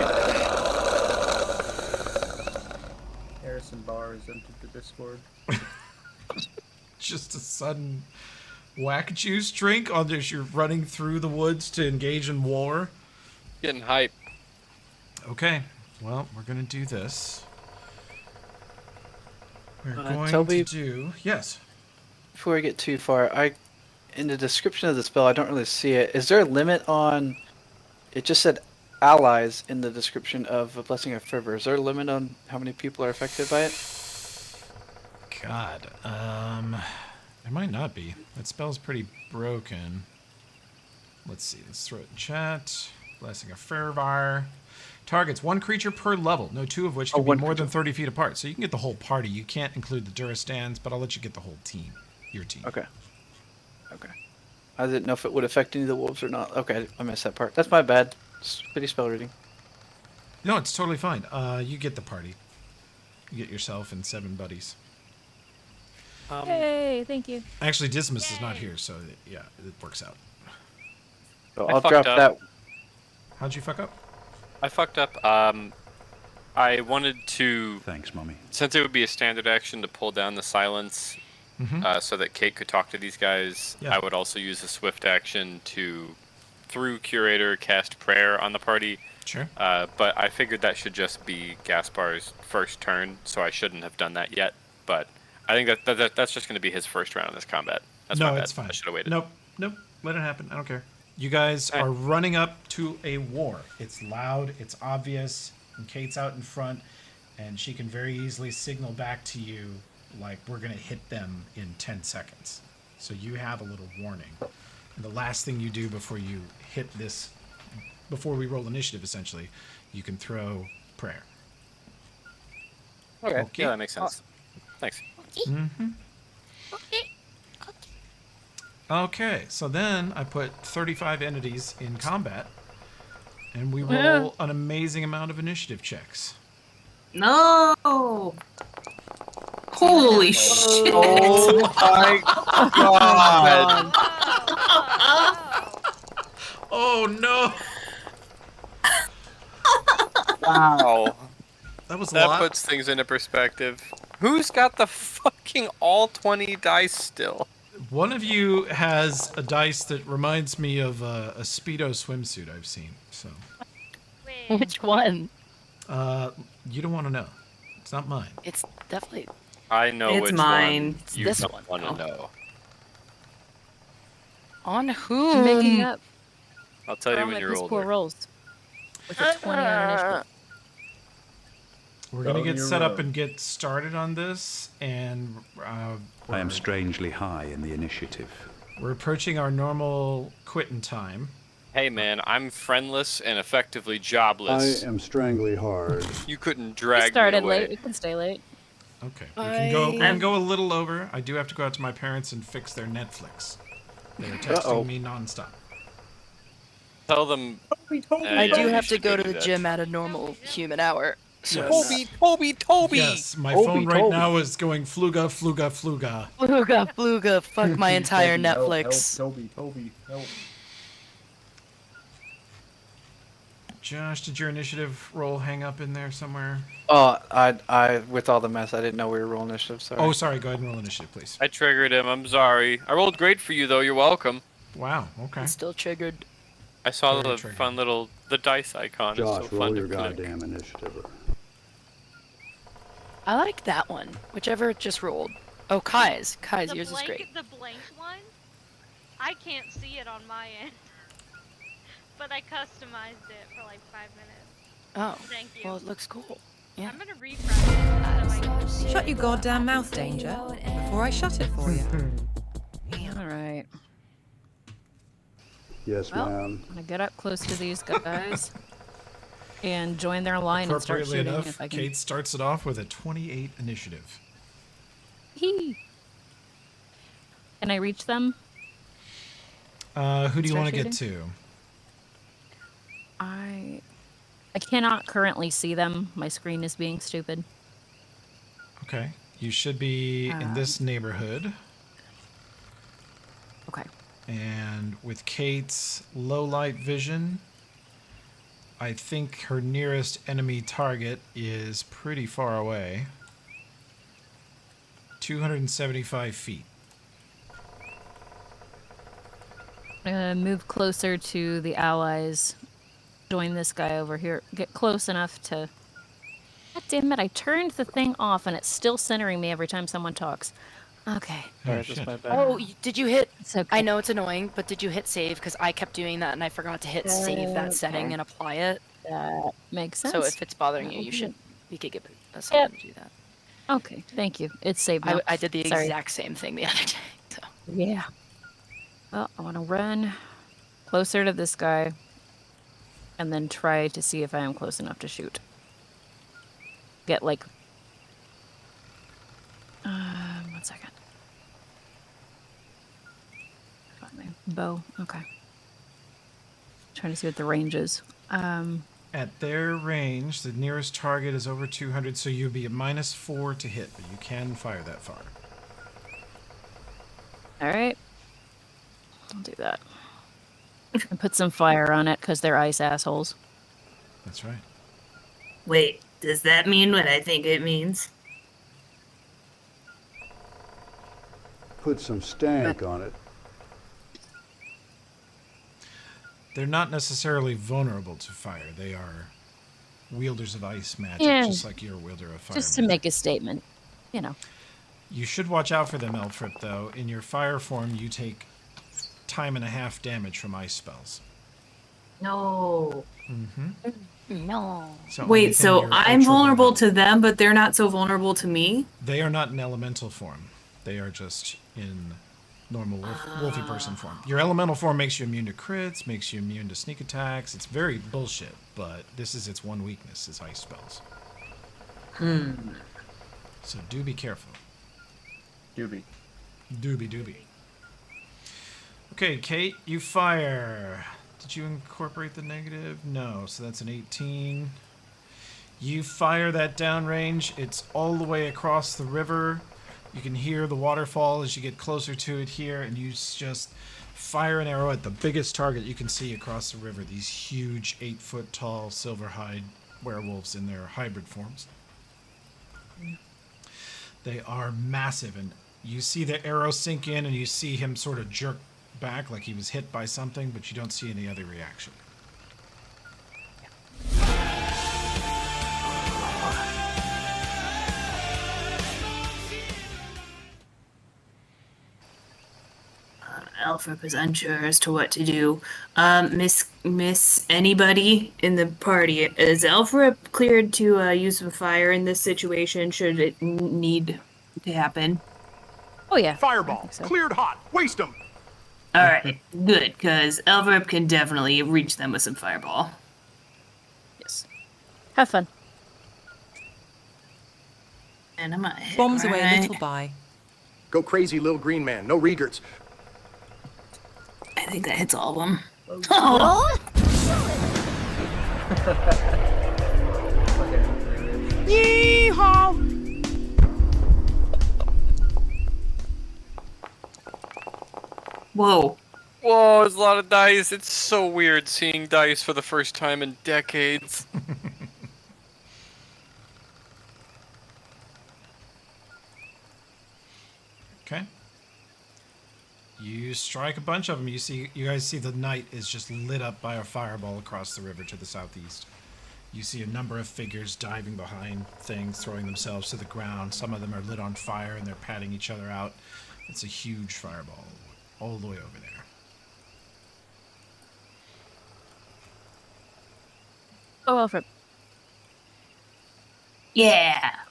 Harrison Barr has entered the Discord. Just a sudden whack juice drink on as you're running through the woods to engage in war. Getting hype. Okay, well, we're gonna do this. We're going Toby, to do... Yes. Before I get too far, in the description of the spell, I don't really see it. Is there a limit on... It just said allies in the description of a Blessing of Fervor. Is there a limit on how many people are affected by it? God, there might not be. That spell's pretty broken. Let's see. Let's throw it in chat. Blessing of Fervar. Targets one creature per level, no two of which can be more than 30 feet apart. So you can get the whole party. You can't include the Durastans, but I'll let you get the whole team. Your team. Okay. Okay. I didn't know if it would affect any of the wolves or not. Okay, I missed that part. That's my bad. Shitty spell reading. No, it's totally fine. You get the party. You get yourself and 7 buddies. Hey, thank you. Actually, Dismas is not here, so yeah, it works out. So I'll drop that. How'd you fuck up? I fucked up. I wanted to. Thanks, Mommy. Since it would be a standard action to pull down the silence, so that Kate could talk to these guys, Yeah. I would also use a swift action to, through Curator, cast Prayer on the party. Sure. But I figured that should just be Gaspar's first turn, so I shouldn't have done that yet. But I think that's just going to be his first round in this combat. That's my No, bad. it's fine. I should have waited. Nope. Let it happen. I don't care. You guys are running up to a war. It's loud. It's obvious. And Kate's out in front, and she can very easily signal back to you, like, we're going to hit them in 10 seconds. So you have a little warning. And the last thing you do before you hit this, before we roll initiative, essentially, you can throw prayer. Okay. Yeah, that makes sense. Thanks. Mm-hmm. Okay, so then I put 35 entities in combat, and we roll an amazing amount of initiative checks. No. Holy shit. Oh my god. Oh no. Wow. That was a That lot. puts things into perspective. Who's got the fucking all 20 dice still? One of you has a dice that reminds me of a Speedo swimsuit I've seen. So. Which one? You don't want to know. It's not mine. It's definitely. I know It's which mine. one. It's You this don't one. want to know. On whom? Making up. I'll tell you I'll when make you're these older. poor rolls. With a 20 on initiative. We're gonna get you're set up right. and get started on this, and I am strangely high in the initiative. we're approaching our normal quitting time. Hey man, I'm friendless and effectively I jobless. am strangely hard. You couldn't We drag me started away. late. We can stay late. Okay, we can go a little over. I do have to go out to my parents and fix their Netflix. They're texting me nonstop. Tell them. I yeah, do you have to should go to do the that. gym at a normal human hour. So Yes. Toby! Yes, my phone right now is going fluga, fluga, fluga. Fluga, fuck my entire Netflix. Toby, help. Josh, did your initiative roll hang up in there somewhere? Oh, I with all the mess, I didn't know we were rolling initiative. Sorry. Oh, sorry. Go ahead and roll initiative, please. I triggered him. I'm sorry. I rolled great for you though. You're welcome. Wow. Okay. It's still triggered. I saw Very the triggered. fun little dice icon. Josh, it's so roll fun your to click. goddamn initiative. I like that one. Whichever it just rolled. Oh, Kai's. The Yours is blank, great. the blank one, I can't see it on my end. But I customized it for like 5 minutes. Oh. Thank you. Well, it looks cool. Yeah. I'm gonna refresh it so I can Shut your goddamn mouth, Danger, before I shut it for you. All right. Yes, Well, ma'am. I'm gonna get up close to these guys and join their line and start Appropriately shooting enough, if I can. Kate starts it off with a 28 initiative. Hee. Can I reach them? Who do you Start want to get shooting? to? I cannot currently see them. My screen is being stupid. Okay. You should be in this neighborhood. Okay. And with Kate's low light vision, I think her nearest enemy target is pretty far away. 275 feet. Move closer to the allies. Join this guy over here. Get close enough to... God damn it, I turned the thing off and it's still centering me every time someone talks. Okay. Sorry, that's my bad. Oh, did you hit? It's okay. I know it's annoying, but did you hit save? Because I kept doing that and I forgot to hit save that setting and apply it. That makes sense. So if it's bothering you, we could give it something to do that. Okay, thank you. It's saved now. I did the Sorry. exact same thing the other day. So. Yeah. Well, I want to run closer to this guy and then try to see if I am close enough to shoot. Get like... 1 second. Find my bow. Okay. Trying to see what the range is. At their range, the nearest target is over 200, so you'd be a -4 to hit, but you can fire that far. All right. I'll do that. And put some fire on it because they're ice assholes. That's right. Wait, does that mean what I think it means? Put some stank on it. They're not necessarily vulnerable to fire. They are wielders of ice magic, Yeah. just like you're a wielder of fire Just to make a statement, you know. You should watch out for them, Elfrip, though. In your fire form, you take 1.5 damage from ice spells. No. Mm-hmm. No. So Wait, so I'm vulnerable to them, but they're not so vulnerable to me? They are not in elemental form. They are just in normal wolfy person form. Your elemental form makes you immune to crits, makes you immune to sneak attacks. It's very bullshit, but this is its one weakness, is ice spells. So do be careful. Doobie. Doobie. Okay, Kate, you fire. Did you incorporate the negative? No, so that's an 18. You fire that downrange. It's all the way across the river. You can hear the waterfall as you get closer to it here, and you just fire an arrow at the biggest target you can see across the river. These huge 8-foot tall silverhide werewolves in their hybrid forms. They are massive, and you see the arrow sink in, and you see him sort of jerk back like he was hit by something, but you don't see any other reaction. Alfred is unsure as to what to do. Miss anybody in the party, is Alfred cleared to use some fire in this situation should it need to happen? Oh yeah. Fireball. Cleared hot. Waste them. Alright, good, because Alfred can definitely reach them with some fireball. Yes. Have fun. And I'm not Bombs away a little by. Go crazy, little green man. No regards. I think that hits all of them. Oh! Yeehaw! Whoa. Whoa, there's a lot of dice. It's so weird seeing dice for the first time in decades. Okay. You strike a bunch of them. You guys see the night is just lit up by a fireball across the river to the southeast. You see a number of figures diving behind things, throwing themselves to the ground. Some of them are lit on fire and they're patting each other out. It's a huge fireball all the way over there. Oh, Alfred. Yeah.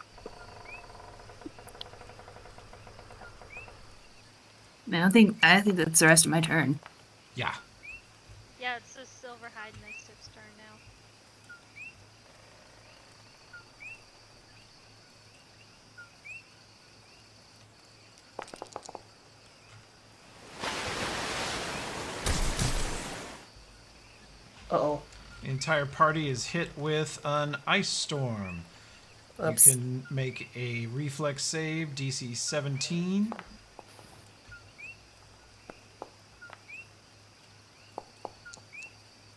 I think that's the rest of my turn. Yeah. Yeah, it's a Silverhide Mystic's turn now. Uh-oh. The entire party is hit with an ice storm. Oops. You can make a reflex save, DC 17.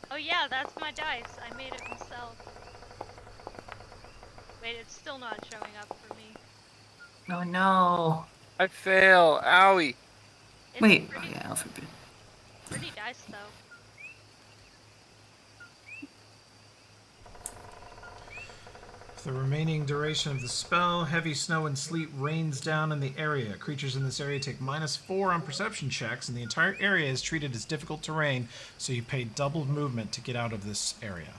Oh yeah, that's my dice. I made it myself. Wait, it's still not showing up for me. Oh no. I fail. Owie. It's Wait. pretty, Oh yeah, Alfred. pretty dice though. For the remaining duration of the spell, heavy snow and sleet rains down in the area. Creatures in this area take -4 on perception checks, and the entire area is treated as difficult terrain, so you pay double movement to get out of this area.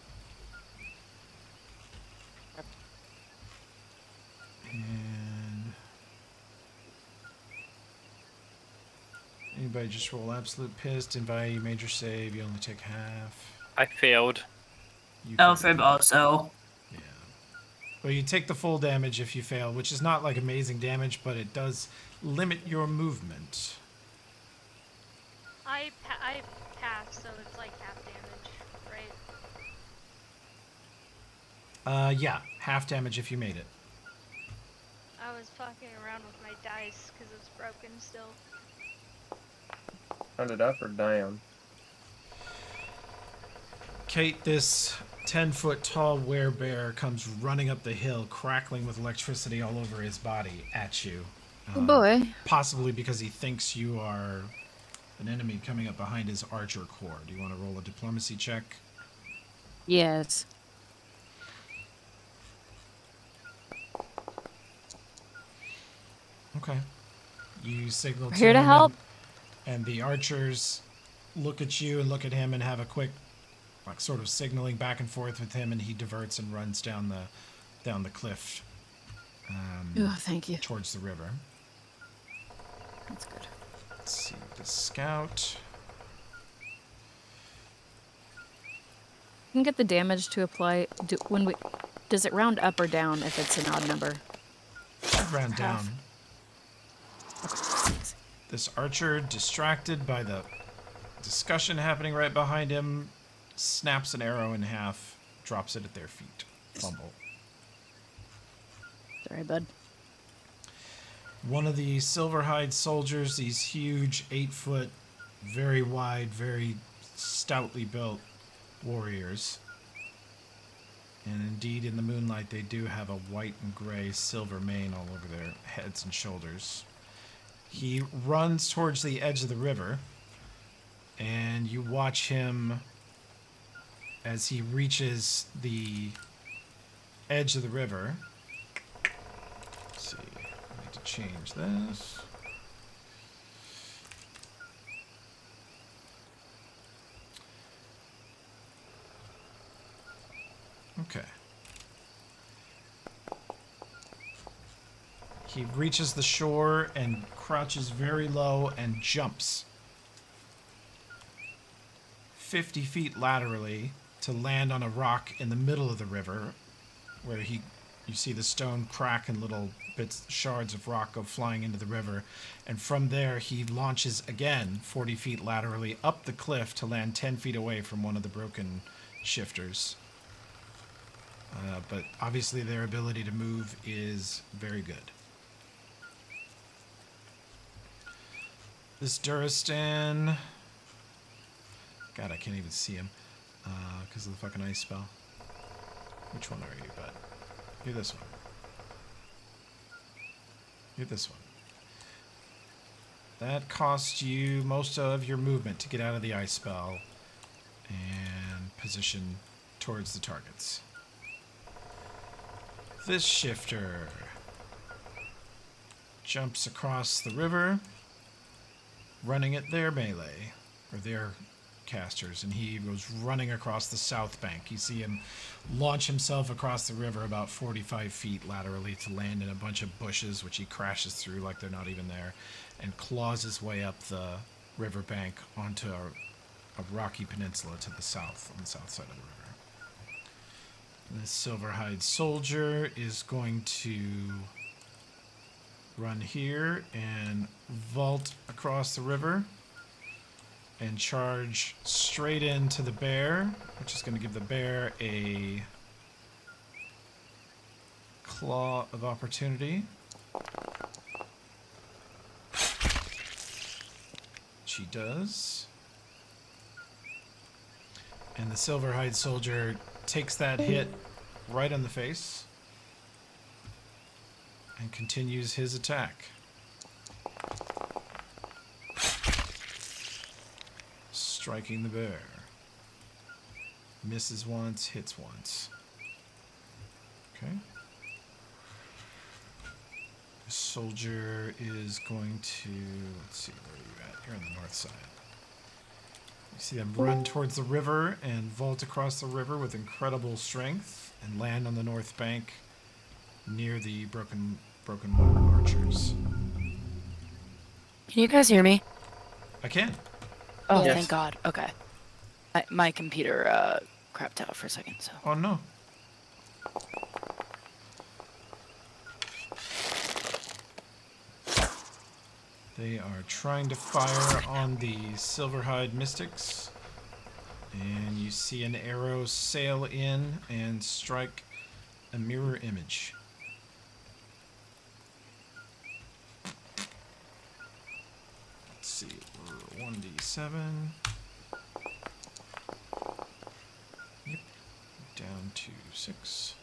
And Anybody just roll absolute pissed. Invite you major save. You only take half. I failed. Alfred also. Well, you take the full damage if you fail, which is not like amazing damage, but it does limit your movement. I passed, so it's like half damage, right? Yeah, half damage if you made it. I was fucking around with my dice because it's broken still. Turn it up or down? Kate, this 10-foot tall werebear comes running up the hill, crackling with electricity all over his body at you. Oh boy. Possibly because he thinks you are an enemy coming up behind his archer corps. Do you want to roll a diplomacy check? Yes. Okay. You signal Here to him help. And the archers look at you and look at him and have a quick, like, sort of signaling back and forth with him, and he diverts and runs down the cliff. Oh, thank you. Towards the river. That's good. Let's see the scout. You can get the damage to apply. Does it round up or down if it's an odd number? Round Half. down. This archer, distracted by the discussion happening right behind him, snaps an arrow in half, drops it at their feet. Fumble. Sorry, bud. One of the Silverhide soldiers, these huge 8-foot, very wide, very stoutly built warriors. And indeed, in the moonlight, they do have a white and gray silver mane all over their heads and shoulders. He runs towards the edge of the river, and you watch him as he reaches the edge of the river. Let's see, I need to change this. Okay. He reaches the shore and crouches very low and jumps 50 feet laterally to land on a rock in the middle of the river, where you see the stone crack and little shards of rock go flying into the river. And from there, he launches again 40 feet laterally up the cliff to land 10 feet away from one of the broken shifters. But obviously their ability to move is very good. This Duristan... God, I can't even see him because of the fucking ice spell. Which one are you, bud? You're this one. You're this one. That costs you most of your movement to get out of the ice spell and position towards the targets. This shifter jumps across the river, running at their melee, or their casters, and he goes running across the south bank. You see him launch himself across the river about 45 feet laterally to land in a bunch of bushes, which he crashes through like they're not even there, and claws his way up the riverbank onto a rocky peninsula to the south, on the south side of the river. This Silverhide soldier is going to run here and vault across the river and charge straight into the bear, which is going to give the bear a claw of opportunity. She does. And the Silverhide soldier takes that hit right on the face and continues his attack. Striking the bear. Misses once, hits once. Okay. The soldier is going to... Let's see, where are you at? You're on the north side. You see them run towards the river and vault across the river with incredible strength and land on the north bank near the broken archers. Can you guys hear me? I can. Oh, Yes. thank God. Okay. My computer crapped out for a second, so. Oh no. They are trying to fire on the Silverhide Mystics. And you see an arrow sail in and strike a mirror image. Let's see, we're 1d7. Yep, down to 6.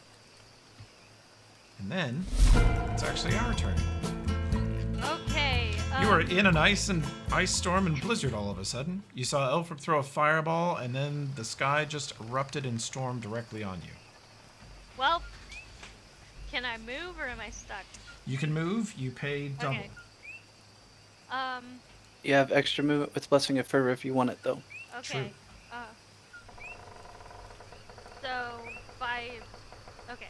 And then, it's actually our turn. Okay. You are in an ice storm and blizzard all of a sudden. You saw Elfrip throw a fireball, and then the sky just erupted and stormed directly on you. Well, can I move or am I stuck? You can move. You pay double. Okay. You have extra movement with Blessing of Fervor if you want it, though. Okay. So okay.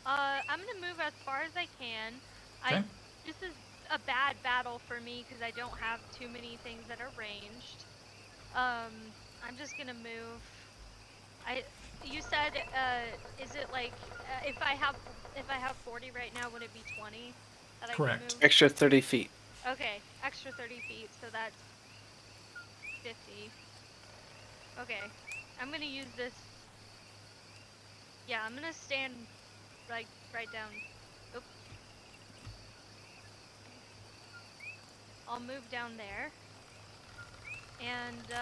I'm gonna move as far as I can. Okay. This is a bad battle for me because I don't have too many things that are ranged. I'm just gonna move. You said, is it like if I have 40 right now, would it be 20 that I Correct. can move? Extra 30 feet. Okay, extra 30 feet, so that's 50. Okay, I'm gonna use this. Yeah, I'm gonna stand like right down. Oop. I'll move down there. And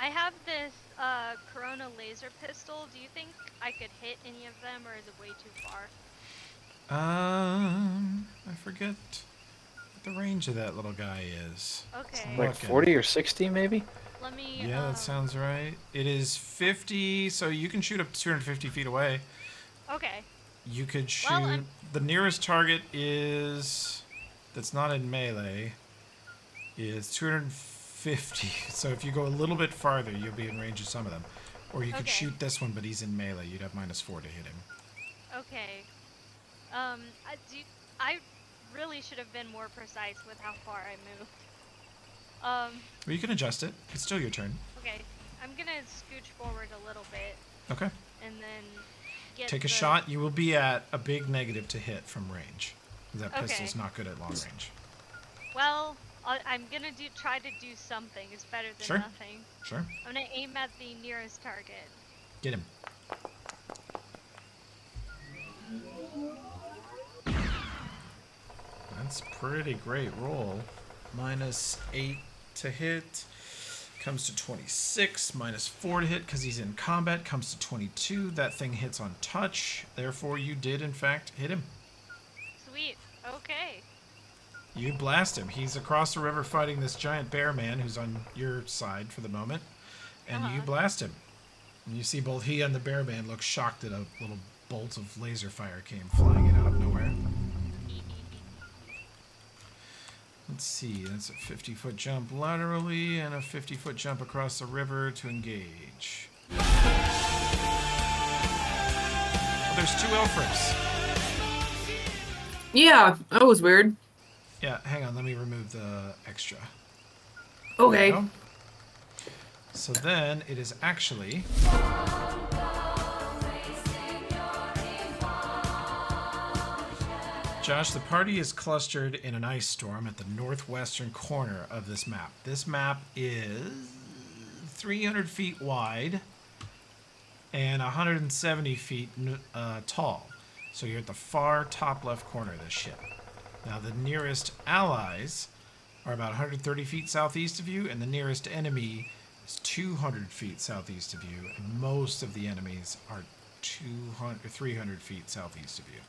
I have this Corona laser pistol. Do you think I could hit any of them, or is it way too far? I forget what the range of that little guy is. Okay. Like 40 or 60, maybe? Let me. Yeah, that sounds right. It is 50, so you can shoot up to 250 feet away. Okay. You could shoot. Well, the nearest target is that's not in melee is 250. So if you go a little bit farther, you'll be in range of some of them. Or you could shoot this one, but he's in melee. You'd have -4 to hit him. Okay. I really should have been more precise with how far I moved. Well, you can adjust it. It's still your turn. Okay. I'm gonna scooch forward a little bit. Okay. And then get Take a shot. You will be at a big negative to hit from range. That pistol's not good at long range. Well, I'm gonna try to do something. It's better than nothing. Sure. I'm gonna aim at the nearest target. Get him. That's pretty great roll. -8 to hit. Comes to 26. -4 to hit because he's in combat. Comes to 22. That thing hits on touch. Therefore, you did, in fact, hit him. Sweet. Okay. You blast him. He's across the river fighting this giant bear man who's on your side for the moment. And you blast him. And you see both he and the bear man look shocked that a little bolt of laser fire came flying in out of nowhere. Let's see, that's a 50-foot jump laterally and a 50-foot jump across the river to engage. Oh, there's 2 Elfrips. Yeah, that was weird. Yeah, hang on, let me remove the extra. Okay. There we go. So then it is actually... Josh, the party is clustered in an ice storm at the northwestern corner of this map. This map is 300 feet wide and 170 feet tall. So you're at the far top left corner of this ship. Now the nearest allies are about 130 feet southeast of you, and the nearest enemy is 200 feet southeast of you, and most of the enemies are 300 feet southeast of you.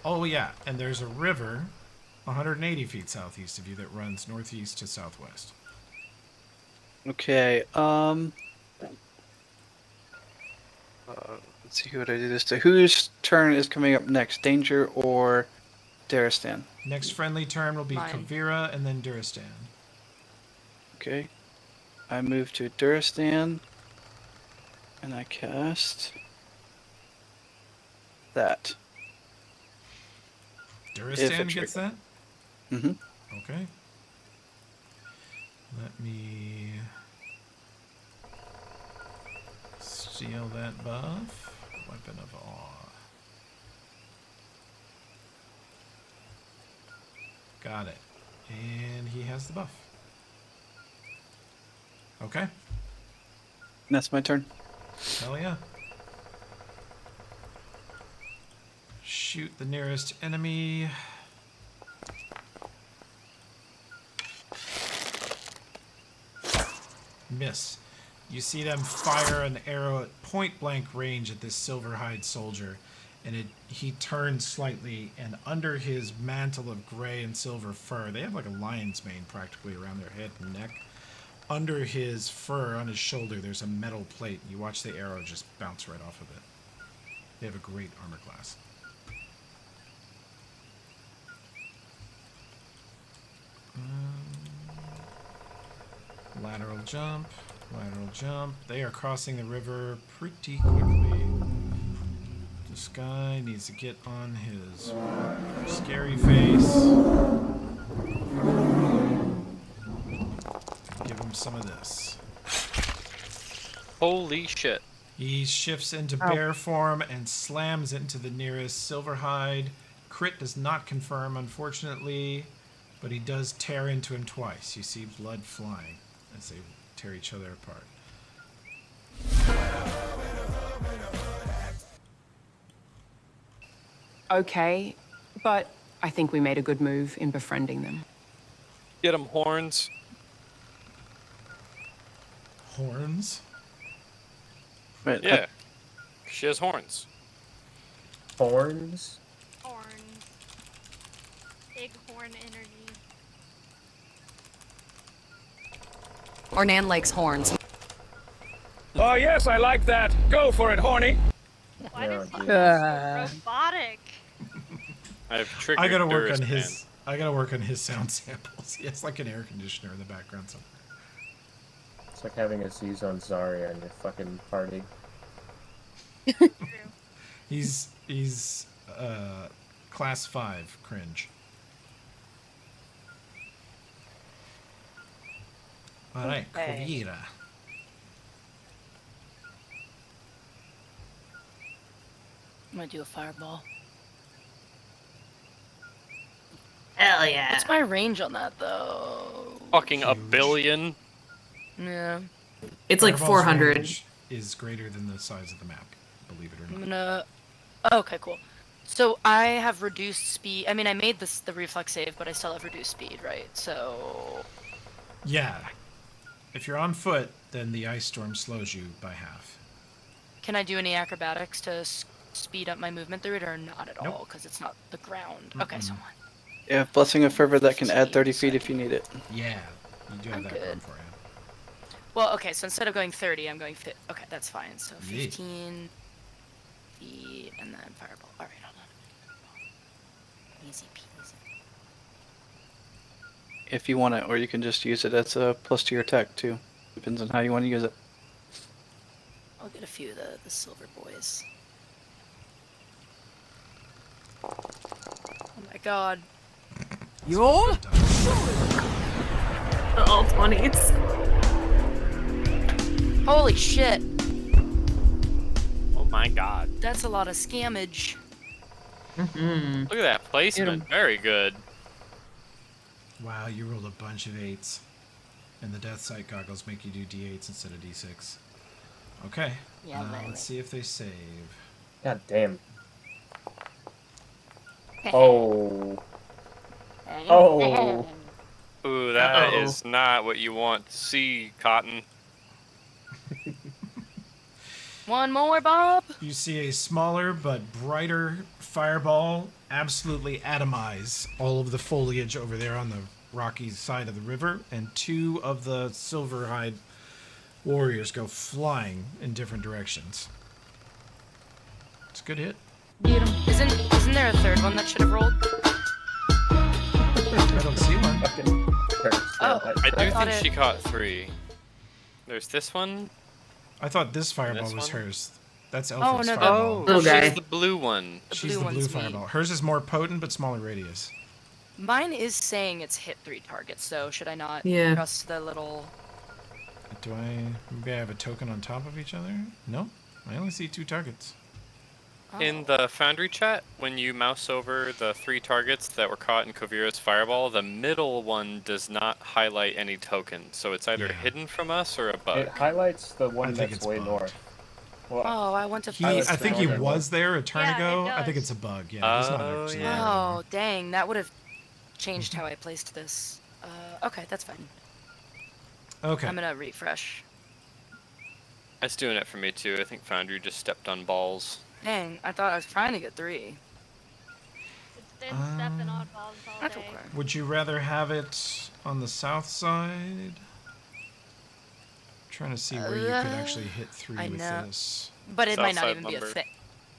Oh yeah, and there's a river 180 feet southeast of you that runs northeast to southwest. Okay, let's see, who would I do this to? Whose turn is coming up next, Danger or Daristan? Next friendly turn will be Mine. Kavira and then Duristan. Okay, I move to Duristan, and I cast that. Duristan gets that? Mm-hmm. Okay. Let me steal that buff. Weapon of Awe. Got it. And he has the buff. Okay. That's my turn. Hell yeah. Shoot the nearest enemy. Miss. You see them fire an arrow at point blank range at this Silverhide soldier, and he turns slightly, and under his mantle of gray and silver fur, they have like a lion's mane practically around their head and neck. Under his fur, on his shoulder, there's a metal plate. You watch the arrow just bounce right off of it. They have a great armor class. Lateral jump, lateral jump. They are crossing the river pretty quickly. This guy needs to get on his scary face. Give him some of this. Holy shit. He shifts into bear form and slams into the nearest Silverhide. Crit does not confirm, unfortunately, but he does tear into him twice. You see blood flying as they tear each other apart. Okay, but I think we made a good move in befriending them. Get him horns. Horns? Wait, Yeah. She has horns. Horns? Horns. Big horn energy. Ornan likes horns. Oh, yes, I like that. Go for it, horny. Why does he geez. so robotic? I've triggered I gotta work on Duristan. his. I gotta work on his sound samples. He has like an air conditioner in the background somewhere. It's like having a Zone Zarya on your fucking party. He's class 5 cringe. All right, Okay. Kovira. I'm gonna do a fireball. Hell yeah. What's my range on that though? Fucking a billion. Yeah. It's like Fireball's 400. range is greater than the size of the map, believe it or I'm not. gonna. Oh, okay, cool. So I have reduced speed. I mean, I made the reflex save, but I still have reduced speed, right? So. Yeah. If you're on foot, then the ice storm slows you by half. Can I do any acrobatics to speed up my movement through it, or not at all? Because it's not the ground. Okay, so Yeah, Blessing of Fervor that can add 30 feet if you need it. Yeah, you do have I'm that good. going for you. Well, okay, so instead of going 30, I'm going okay, that's fine. So Yeah. 15 feet and then fireball. All right, hold on. Easy peasy. If you want it, or you can just use it as a plus to your attack too. Depends on how you want to use it. I'll get a few of the silver boys. Oh my god. Yo! All 20s. Holy shit. Oh my god. That's a lot of scammage. Look at that placement. Very good. Wow, you rolled a bunch of 8s. And the Death Sight goggles make you do D8s instead of D6. Okay. Yeah, let's see if they save. God damn. Oh. Oh. Ooh, that is not what you want to see, Cotton. One more, Bob. You see a smaller but brighter fireball absolutely atomize all of the foliage over there on the rocky side of the river, and 2 of the Silverhide warriors go flying in different directions. It's a good hit. Isn't there a third one that should have rolled? I don't see one. Oh, I do thought think she caught 3. There's this one. I thought this fireball This was one? hers. That's Oh, Elfric's no, fireball. Little guy. She's the blue one. She's the blue fireball. Hers is more potent but smaller radius. Mine is saying it's hit 3 targets, so should I not Yeah. trust the little... Do maybe I have a token on top of each other? No, I only see 2 targets. In the Foundry chat, when you mouse over the 3 targets that were caught in Kovira's fireball, the middle one does not highlight any token, so it's either hidden from us or a bug. It highlights the one I think that's it's way bugged. north. Well, Oh, I want to highlights I the think he northern was one. there a turn ago. it I think does. it's a bug. Yeah, he's not Oh, actually yeah. there anymore. Oh, dang, that would have changed how I placed this. Okay, that's fine. Okay. I'm gonna refresh. It's doing it for me too. I think Foundry just stepped on balls. Dang, I thought I was trying to get 3. It's been stepping on balls all That's day. okay. Would you rather have it on the south side? Trying to see where you could actually hit 3 I with know. this. But it might not Southside even be a lumber. thing.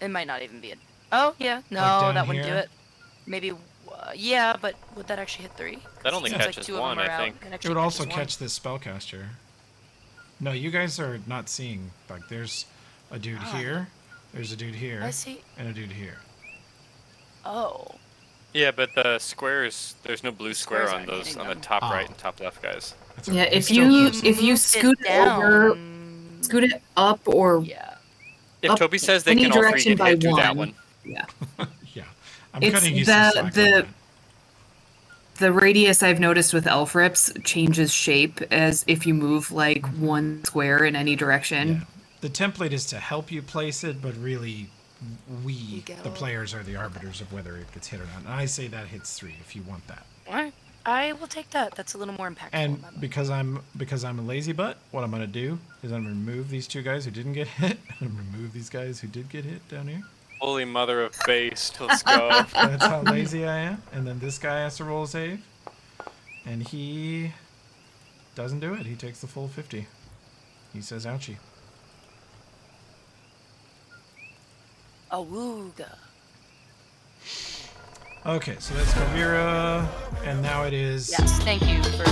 It might not even be a... Oh, yeah. No, down that wouldn't do here? it. Maybe... yeah, but would that actually hit 3? That only Seems like catches 2 of 1, them are I out. think. It It actually would also catches 1. catch this spellcaster. No, you guys are not seeing. Like, there's a dude Ah. here, there's a dude here, I see. and a dude here. Oh. Yeah, but the squares, there's no blue square squares on aren't those, hitting on the them. top right Oh. and top left guys. That's Yeah, okay. if Still you close. if you Moved scoot it over, scoot it up or Yeah. If up Toby says they any can all 3 direction get by hit, do that one. one. Yeah. Yeah, I'm It's cutting you some slack on that. the radius I've noticed with elf rips changes shape as if you move like one square in any direction. The template is to help you place it, but really, we, go. the players, are the arbiters of whether it gets hit or not. And I say that hits 3 if you want that. Alright. I will take that. That's a little more impactful. And because I'm a lazy butt, what I'm gonna do is I'm gonna remove these 2 guys who didn't get hit, and remove these guys who did get hit down here. Holy mother of base, let's go. That's how lazy I am. And then this guy has to roll a save, and he doesn't do it. He takes the full 50. He says, "Ouchie." Awooga. Okay, so that's Kovira, and now it is. Yes, thank you for...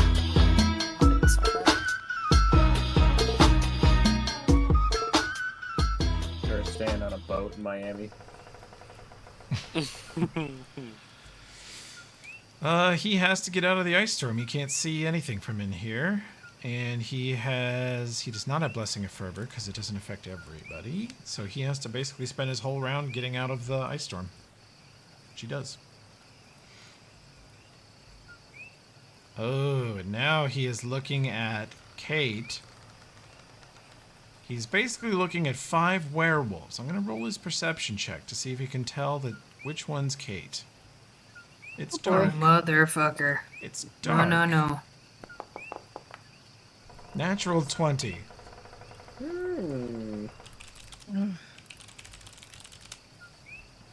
They're staying on a boat in Miami. He has to get out of the ice storm. He can't see anything from in here. And he does not have Blessing of Fervor because it doesn't affect everybody. So he has to basically spend his whole round getting out of the ice storm. Which he does. Oh, and now he is looking at Kate. He's basically looking at 5 werewolves. I'm going to roll his perception check to see if he can tell which one's Kate. It's dark. Oh, motherfucker. It's dark. No. Natural 20.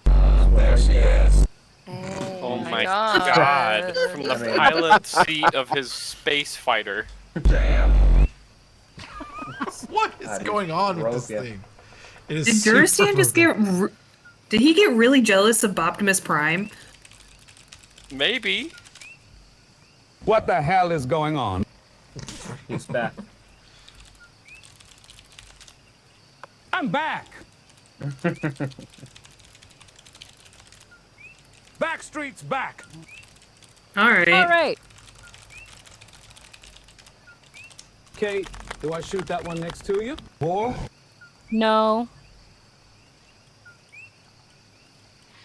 There she is. Oh my God. god. From the pilot seat of his space fighter. Damn. What is going on with this thing? It is Did super Duristan just get... Did he get really jealous of Optimus Prime? Maybe. What the hell is going on? He's back. I'm back. Backstreet's back. All right. All right. Kate, do I shoot that one next to you? Or No.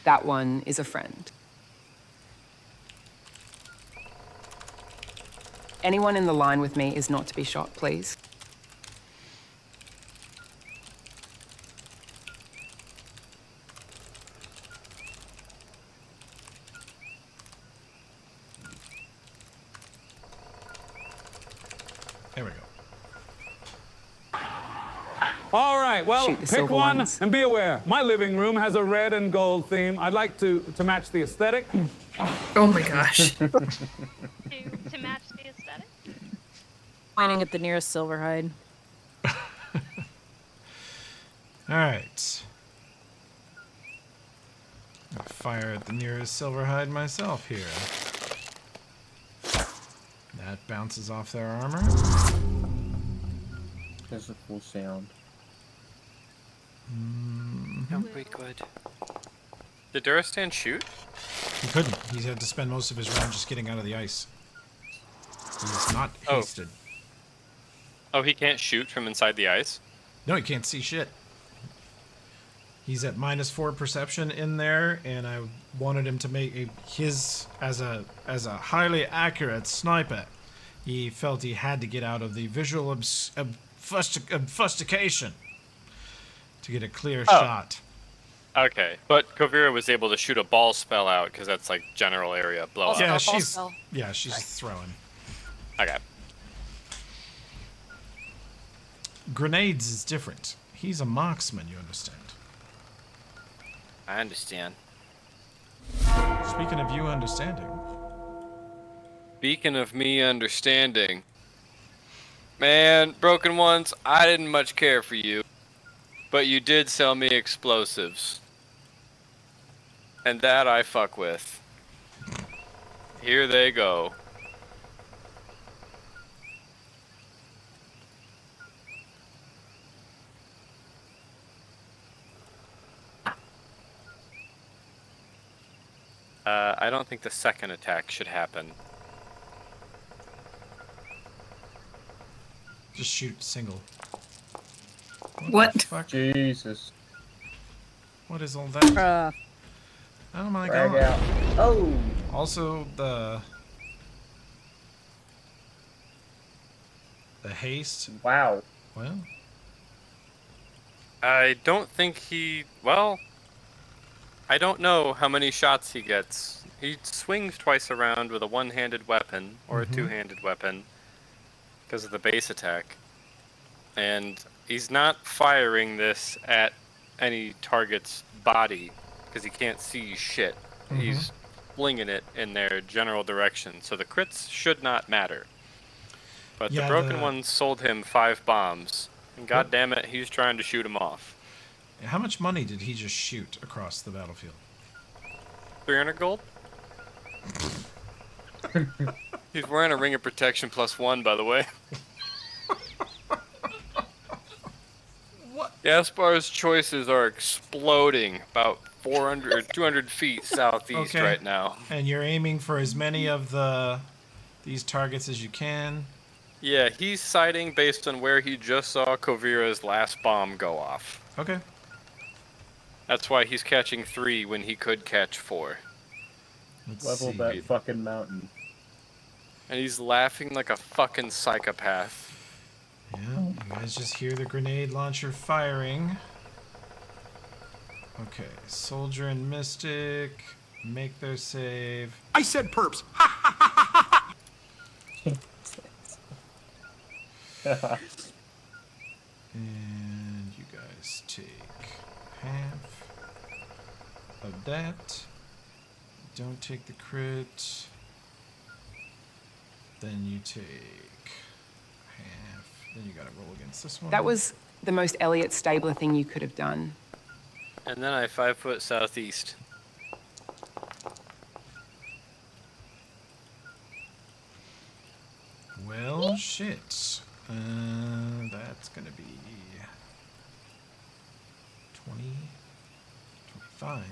That one is a friend. Anyone in the line with me is not to be shot, please. There we go. all right, well, Shoot the pick silver one ones. and be aware. My living room has a red and gold theme. I'd like to match the aesthetic. Oh my gosh. To match the aesthetic. Pointing at the nearest Silverhide. Alright. I'll fire at the nearest Silverhide myself here. That bounces off their armor. There's a full sound. Oh, we good. Did Duristan shoot? He couldn't. He had to spend most of his round just getting out of the ice. He's not hasted. Oh, he can't shoot from inside the ice? No, he can't see shit. He's at -4 perception in there, and I wanted him to make his as a highly accurate sniper. He felt he had to get out of the visual obfuscation to get a clear shot. Okay, but Kovira was able to shoot a ball spell out because that's like general area blowout. She's throwing. Okay. Grenades is different. He's a marksman, you understand. I understand. Speaking of you understanding. Speaking of me understanding. Man, Broken Ones, I didn't much care for you. But you did sell me explosives. And that I fuck with. Here they go. I don't think the second attack should happen. Just shoot single. What? The fuck? Jesus. What is all that? Oh my Drag god. out. Oh! Also, the haste. Wow. Well. I don't think he... Well... I don't know how many shots he gets. He swings twice around with a one-handed weapon, or a two-handed weapon, because of the base attack. And he's not firing this at any target's body, because he can't see shit. He's flinging it in their general direction, so the crits should not matter. But the Broken Ones sold him 5 bombs, and goddammit, he's trying to shoot him off. How much money did he just shoot across the battlefield? 300 gold? He's wearing a ring of protection +1, by the way. What? Gaspar's choices are exploding about 400 or 200 feet southeast right now. And you're aiming for as many of these targets as you can. Yeah, he's sighting based on where he just saw Kovira's last bomb go off. Okay. That's why he's catching 3 when he could catch 4. Level that fucking mountain. And he's laughing like a fucking psychopath. Yeah, you guys just hear the grenade launcher firing. Okay, Soldier and Mystic make their save. I said perps. And you guys take half of that. Don't take the crit. Then you take half. Then you gotta roll against this one. That was the most Elliot Stabler thing you could have done. And then I 5-foot southeast. Well, shit. That's gonna be 20, 25.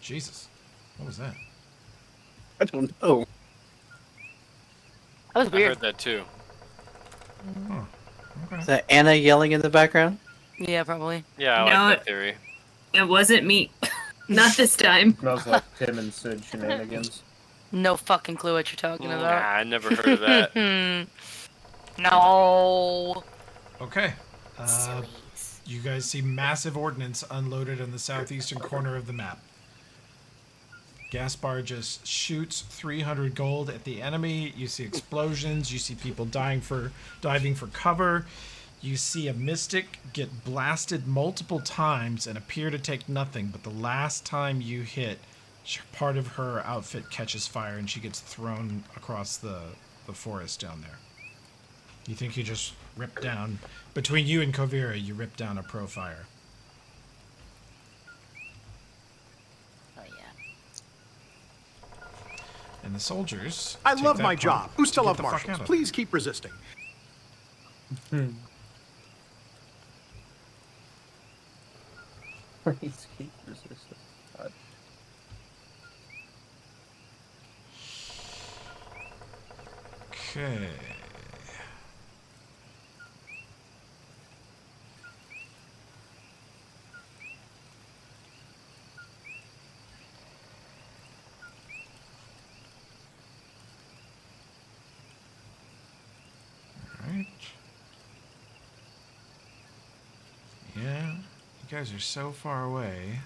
Jesus. What was that? I don't know. That was weird. I heard that too. Oh, okay. Is that Anna yelling in the background? Yeah, probably. Yeah, I like that theory. It wasn't me. Not this time. Smells like Tim and Sid shenanigans. No fucking clue what you're talking Nah, about. I never heard of that. No. Okay. You guys see massive ordnance unloaded in the southeastern corner of the map. Gaspar just shoots 300 gold at the enemy. You see explosions. You see people diving for cover. You see a mystic get blasted multiple times and appear to take nothing. But the last time you hit, part of her outfit catches fire and she gets thrown across the forest down there. You think you just ripped down, between you and Kovira, you ripped down a pro fire. Oh yeah. And the soldiers. I take love that my part job. Who still to love get the fuck marshals? out of Please keep resisting. Please keep resisting. God. Okay. Alright. Yeah, you guys are so far away.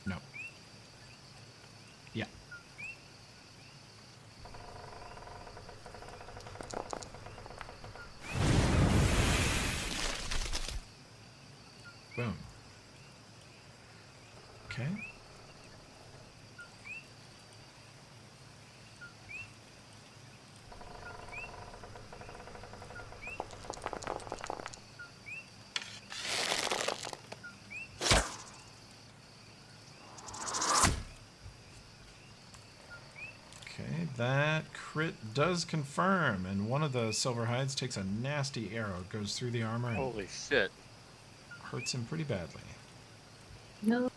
No. Yeah. Boom. Okay. Okay, that crit does confirm, and one of the silver hides takes a nasty arrow, goes through the armor, and Holy shit. hurts him pretty badly. No.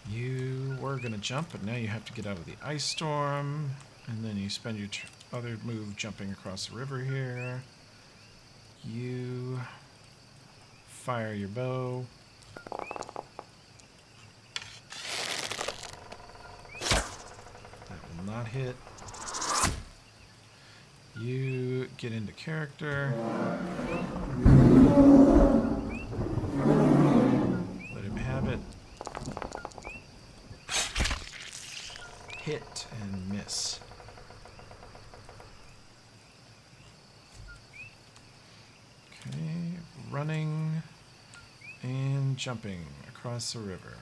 You were gonna jump, but now you have to get out of the ice storm, and then you spend your other move jumping across the river here. You fire your bow. That will not hit. You get into character. Let him have it. Hit and miss. Okay, running and jumping across the river.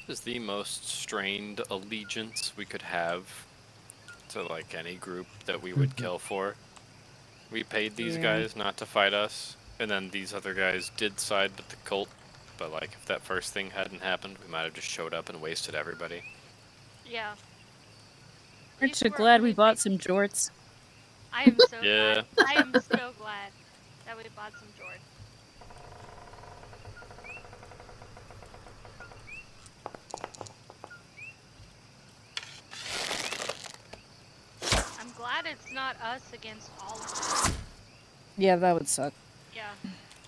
This is the most strained allegiance we could have to like any group that we would kill for. We paid these guys not to fight us, and then these other guys did side with the cult, but like if that first thing hadn't happened, we might have just showed up and wasted everybody. Yeah. Aren't you glad we bought some jorts? I am so Yeah. glad. I am so glad that we bought some jorts. I'm glad it's not us against all of them. Yeah, that would suck. Yeah.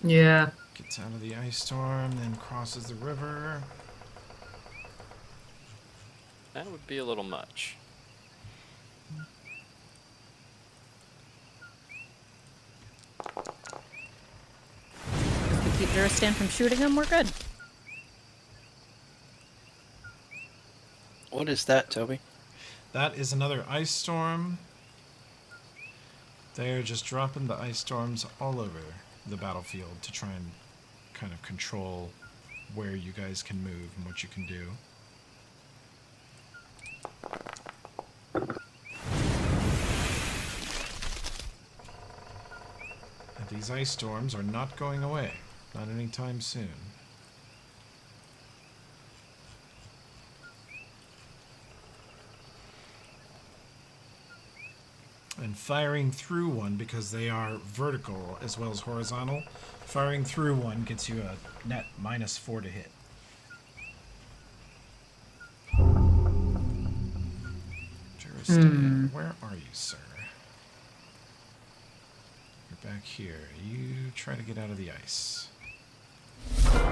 Yeah. Gets out of the ice storm, then crosses the river. That would be a little much. If we keep Duristan from shooting him, we're good. What is that, Toby? That is another ice storm. They're just dropping the ice storms all over the battlefield to try and kind of control where you guys can move and what you can do. And these ice storms are not going away, not anytime soon. And firing through one, because they are vertical as well as horizontal, firing through one gets you a net -4 to hit. Duristan, where are you, sir? You're back here. You try to get out of the ice.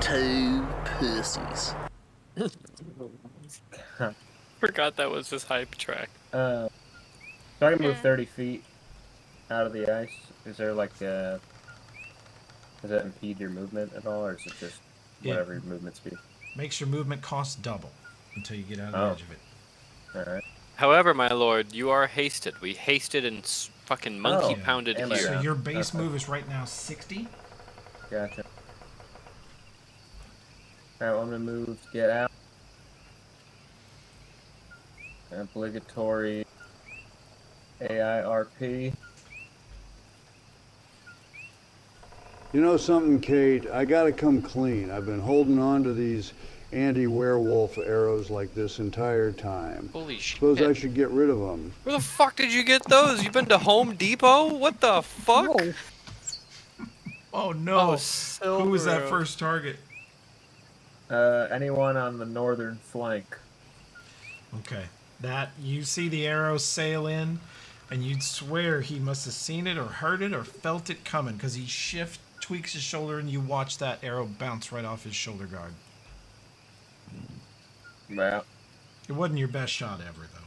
Two pussies. Forgot that was his hype track. So I can move 30 feet out of the ice. Is there like a... Does that impede your movement at all, or is it just whatever your movement speed? Makes your movement cost double until you get out of the edge of it. Alright. However, my lord, you are hasted. We hasted and fucking monkey pounded here. So your base move is right now 60? Gotcha. Alright, well, I'm gonna move to get out. Obligatory AIRP. You know something, Kate? I gotta come clean. I've been holding on to these anti-werewolf arrows like this entire time. Holy shit. Suppose I should get rid of them. Where the fuck did you get those? You been to Home Depot? What the fuck? Oh no! Oh, Who was that Silver. first target? Anyone on the northern flank. Okay. That you see the arrow sail in, and you'd swear he must have seen it or heard it or felt it coming, because he tweaks his shoulder, and you watch that arrow bounce right off his shoulder guard. Yeah. It wasn't your best shot ever, though.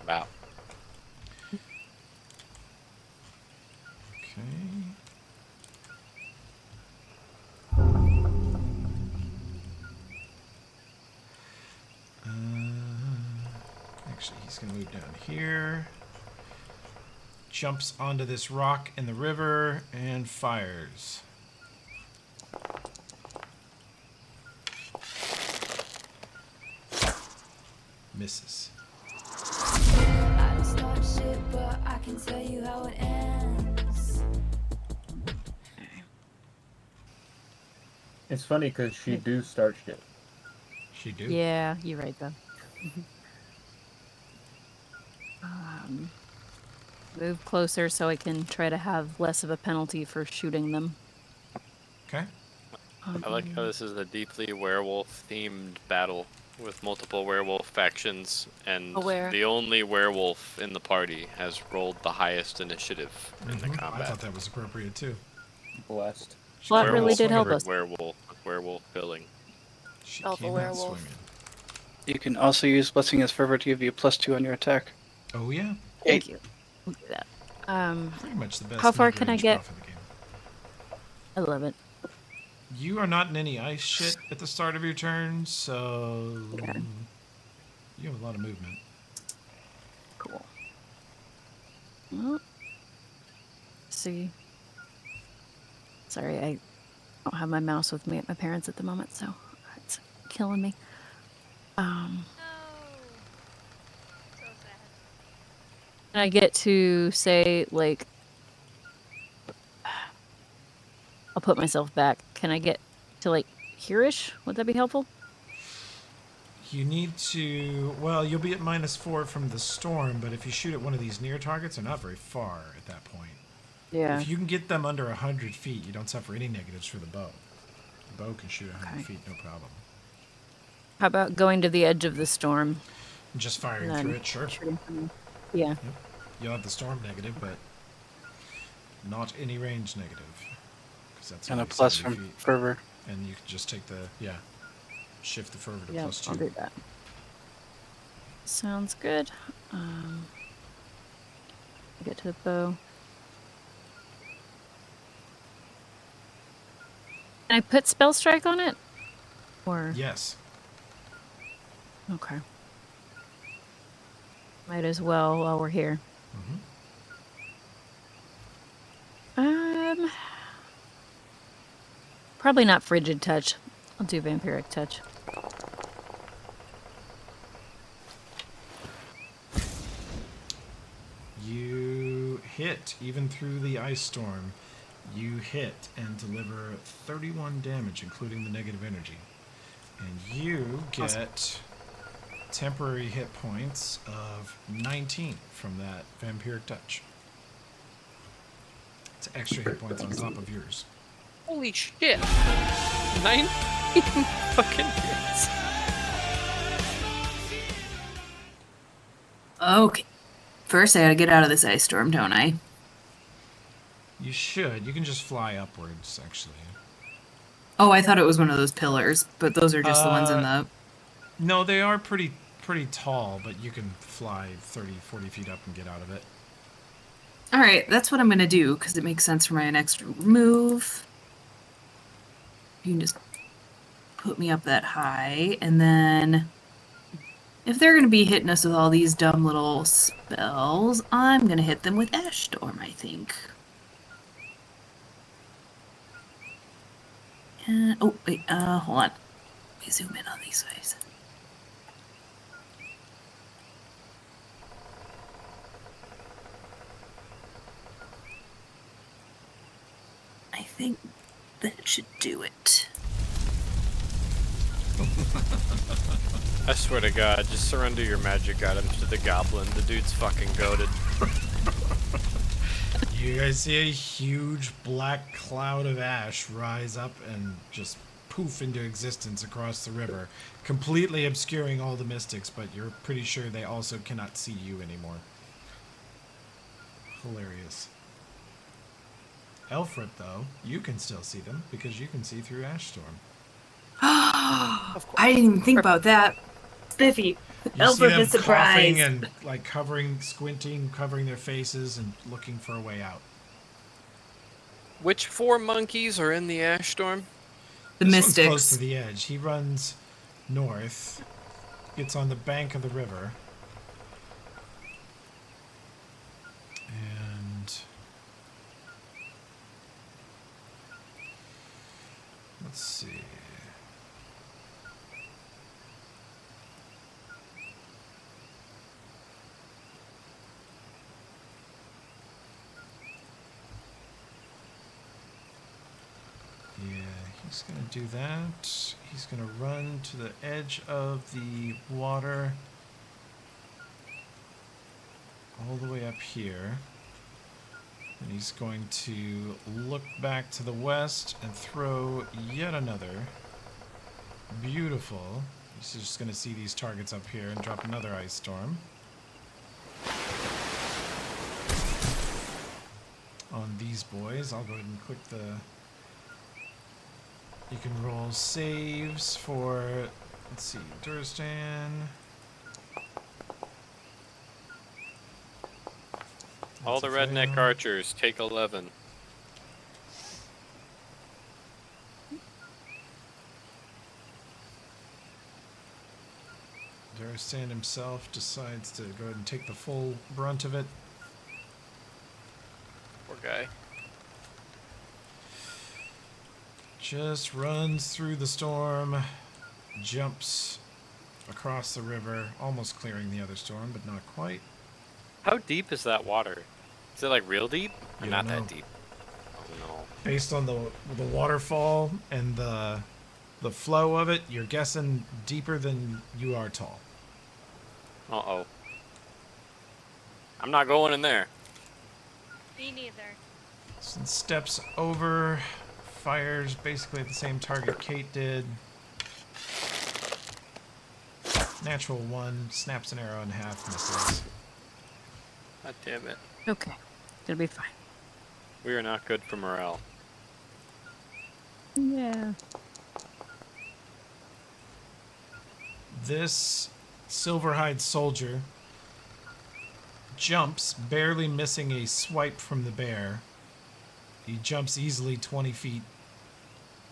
Wow. Okay. Actually, he's going to move down here. Jumps onto this rock in the river and fires. Misses. I don't start shit, but I can tell you how it ends. It's funny because she do start shit. She do? Yeah, you're right, though. Move closer so I can try to have less of a penalty for shooting them. Okay. I like how this is a deeply werewolf-themed battle with multiple werewolf factions, and the only werewolf in the party has rolled the highest initiative in the combat. I thought that was appropriate, too. Blessed. Well, it really did help us. Werewolf billing. She Alpha came out werewolf. swinging. You can also use Blessing as Fervor to give you +2 on your attack. Oh, yeah? Thank you. We'll do that. Pretty much the best how far can I mid-range get? buff in the game. I love it. You are not in any ice shit at the start of your turn, so you have a lot of movement. Cool. Well, see. Sorry, I don't have my mouse with me at my parents' at the moment, so it's killing me. And I get to say, like, I'll put myself back. Can I get to, like, here-ish? Would that be helpful? You need to... Well, you'll be at -4 from the storm, but if you shoot at one of these near targets, they're not very far at that point. Yeah. If you can get them under 100 feet, you don't suffer any negatives for the bow. The bow can shoot 100 feet, no problem. How about going to the edge of the storm? Just firing and through it, sure. shooting from there? Yeah. Yep. You'll have the storm negative, but not any range negative. That's And a only plus 70 from feet. Fervor. And you can just take the, shift the fervor to Yeah, +2. I'll do that. Sounds good. Get to the bow. Can I put spell strike on it? Or yes. Okay. Might as well while we're here. Probably not frigid touch. I'll do vampiric touch. You hit, even through the ice storm. You hit and deliver 31 damage, including the negative energy. And you get temporary hit points of 19 from that vampiric touch. It's extra hit points on top of yours. Holy shit! 9 fucking hits. Okay. First, I gotta get out of this ice storm, don't I? You should. You can just fly upwards, actually. Oh, I thought it was one of those pillars, but those are just the ones in the... No, they are pretty tall, but you can fly 30, 40 feet up and get out of it. Alright, that's what I'm gonna do, because it makes sense for my next move. You can just put me up that high, and then... If they're gonna be hitting us with all these dumb little spells, I'm gonna hit them with Ash Storm, I think. Oh, wait, hold on. Let me zoom in on these guys. I think that should do it. I swear to God, just surrender your magic items to the goblin. The dude's fucking goated. You guys see a huge black cloud of ash rise up and just poof into existence across the river, completely obscuring all the mystics, but you're pretty sure they also cannot see you anymore. Hilarious. Elfrip, though, you can still see them because you can see through Ashstorm. I didn't even think about that. Spiffy. You see Elfrip them is coughing surprised. and like squinting, covering their faces and looking for a way out. Which 4 monkeys are in the ash storm? The This mystics. one's close to the edge. He runs north, gets on the bank of the river, and let's see. Yeah, he's gonna do that. He's gonna run to the edge of the water all the way up here. And he's going to look back to the west and throw yet another beautiful. He's just gonna see these targets up here and drop another ice storm on these boys. I'll go ahead and click the... You can roll saves for, let's see, Durstan. All the redneck archers take 11. Durstan himself decides to go ahead and take the full brunt of it. Poor guy. Just runs through the storm, jumps across the river, almost clearing the other storm, but not quite. How deep is that water? Is it like real deep? Or You not don't know. that deep? Oh no. Based on the waterfall and the flow of it, you're guessing deeper than you are tall. Uh-oh. I'm not going in there. Me neither. So steps over, fires basically at the same target Kate did. Natural 1, snaps an arrow in half, misses. God damn it. Okay. It'll be fine. We are not good for morale. Yeah. This Silverhide soldier jumps, barely missing a swipe from the bear. He jumps easily 20 feet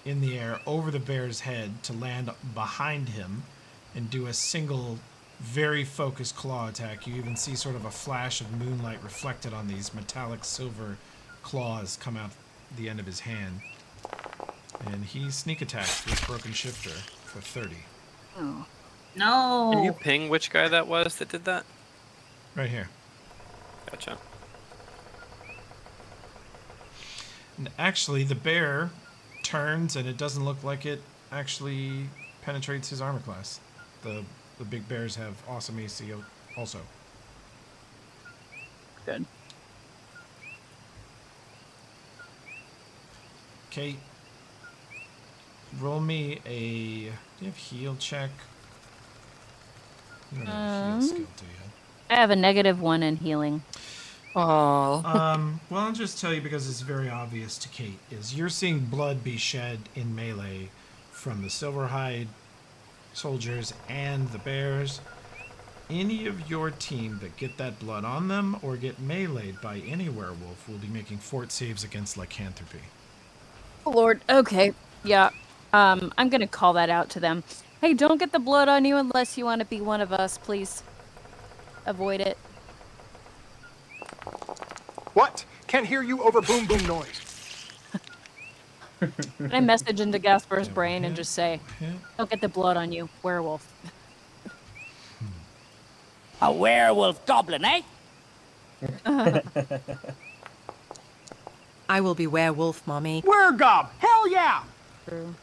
in the air over the bear's head to land behind him and do a single, very focused claw attack. You even see sort of a flash of moonlight reflected on these metallic silver claws come out the end of his hand. And he sneak attacks this broken shifter for 30. Oh. No. Can you ping which guy that was that did that? Right here. Gotcha. And actually, the bear turns, and it doesn't look like it actually penetrates his armor class. The big bears have awesome AC also. Good. Kate, roll me a... Do you have heal check? You don't have a heal skill, do you? I have a -1 in healing. Oh. Well, I'll just tell you because it's very obvious to Kate, is you're seeing blood be shed in melee from the Silverhide soldiers and the bears. Any of your team that get that blood on them or get meleeed by any werewolf will be making fort saves against lycanthropy. Oh, Lord. Okay. Yeah. I'm gonna call that out to them. Hey, don't get the blood on you unless you want to be one of us, please. Avoid it. What? Can't hear you over boom boom noise. Can I message into Gasper's brain and just say, don't get the blood on you, werewolf. A werewolf goblin, eh? I will be werewolf, mommy. Wergob! Hell yeah! True.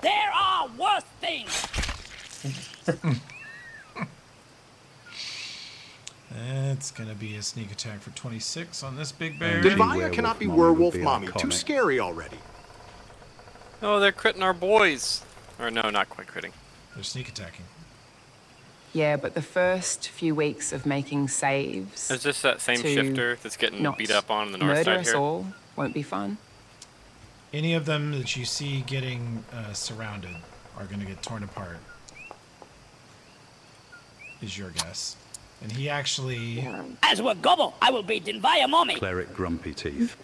There are worse things. It's gonna be a sneak attack for 26 on this big bear. Denvaya cannot be werewolf mommy. Too scary already. Oh, they're critting our boys. Or no, not quite critting. They're sneak attacking. Yeah, but the first few weeks of making saves. Is this that same to shifter that's getting not beat up on the north murder side us here? all won't be fun. Any of them that you see getting surrounded are gonna get torn apart. Is your guess. And he actually... As we gobble, I will be Denvaya mommy. Cleric Grumpy Teeth.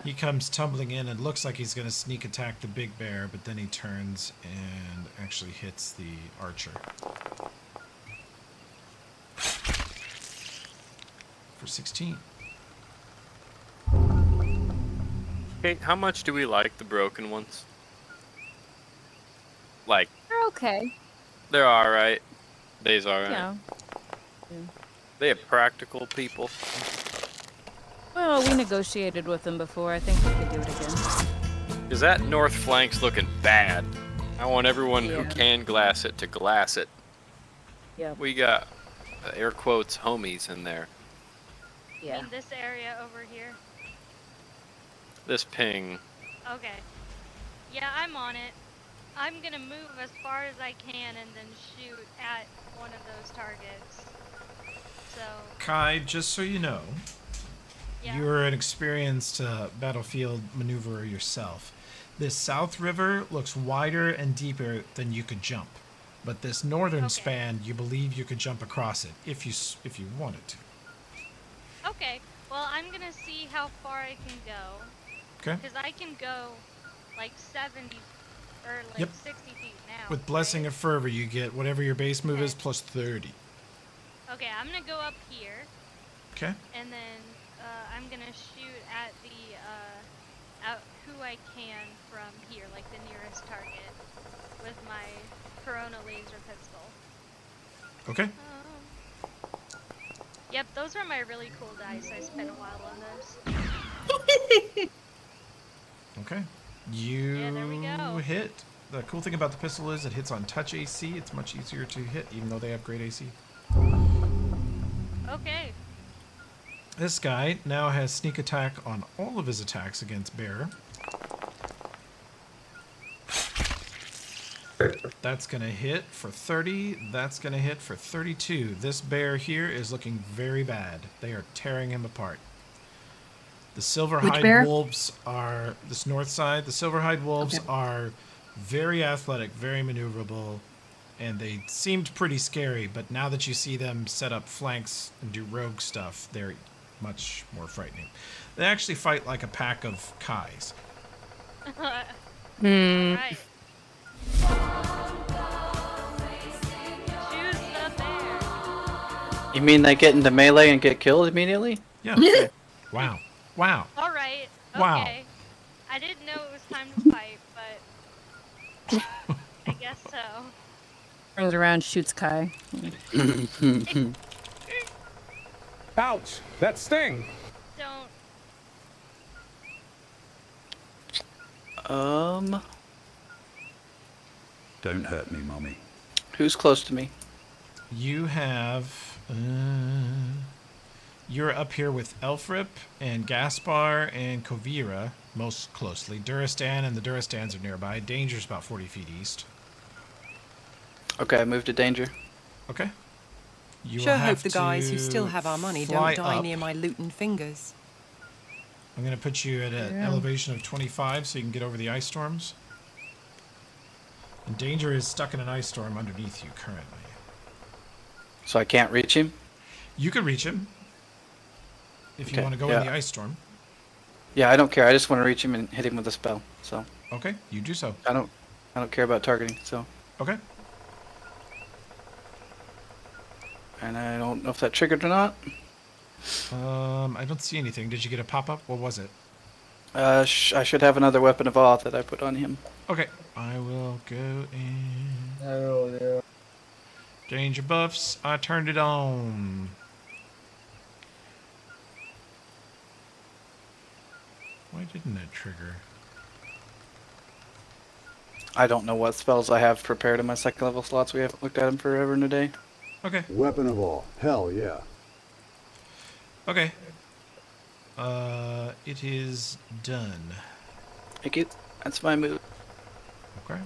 He comes tumbling in and looks like he's going to sneak attack the big bear, but then he turns and actually hits the archer. For 16. Hey, how much do we like the broken ones? Like, They're okay. they're alright. They's alright. Yeah. They have practical people. Well, we negotiated with them before. I think we could do it again. Because that north flank's looking bad. I want everyone who Yeah. can glass it to glass it. Yeah. We got, air quotes, homies in there. Yeah. In this area over here. This ping. Okay. Yeah, I'm on it. I'm gonna move as far as I can and then shoot at one of those targets. So. Kai, just so you know, Yeah. you're an experienced battlefield maneuverer yourself. This south river looks wider and deeper than you could jump. But this northern span, you believe you could jump across it if you wanted to. Okay. Well, I'm gonna see how far I can go. Okay. Because I can go like 70 or like Yep. 60 feet now. With Blessing of Fervor, you get whatever your base move is plus 30. Okay, I'm gonna go up here. Okay. And then I'm gonna shoot at the out who I can from here, like the nearest target, with my Corona laser pistol. Okay. Yep, those are my really cool dice. I spent a while on those. Okay. You Yeah, there we go. hit. The cool thing about the pistol is it hits on touch AC. It's much easier to hit, even though they have great AC. Okay. This guy now has sneak attack on all of his attacks against bear. That's going to hit for 30. That's going to hit for 32. This bear here is looking very bad. They are tearing him apart. The Silverhide bear? wolves are this north side. The Silverhide wolves are very athletic, very maneuverable, and they seemed pretty scary, but now that you see them set up flanks and do rogue stuff, they're much more frightening. They actually fight like a pack of Kais. Alright. Choose the bear. You mean they get into melee and get killed immediately? Yeah. Wow. Wow. Alright. Okay. Wow. I didn't know it was time to fight, but I guess so. Turns around, shoots Kai. Ouch! That sting! Don't. Don't hurt me, Mommy. Who's close to me? You have... you're up here with Elfrip and Gaspar and Kovira most closely. Duristan and the Duristans are nearby. Danger's about 40 feet east. Okay, I moved to danger. Okay. You Sure will hope have the guys who to still have our money fly don't die up. near my looting fingers. I'm going to put you at an elevation of 25 so you can get over the ice storms. And Danger is stuck in an ice storm underneath you currently. So I can't reach him? You can reach him if you Okay, want to go yeah. in the ice storm. Yeah, I don't care. I just want to reach him and hit him with a spell. So Okay, you do so. I don't care about targeting. So Okay. and I don't know if that triggered or not. I don't see anything. Did you get a pop-up? What was it? I should have another weapon of awe that I put on him. Okay, I will go in. Oh, yeah. Danger buffs. I turned it on. Why didn't it trigger? I don't know what spells I have prepared in my second level slots. We haven't looked at them forever and a day. Okay. Weapon of all. Hell yeah. Okay. It is done. Thank you. That's my move. Okay.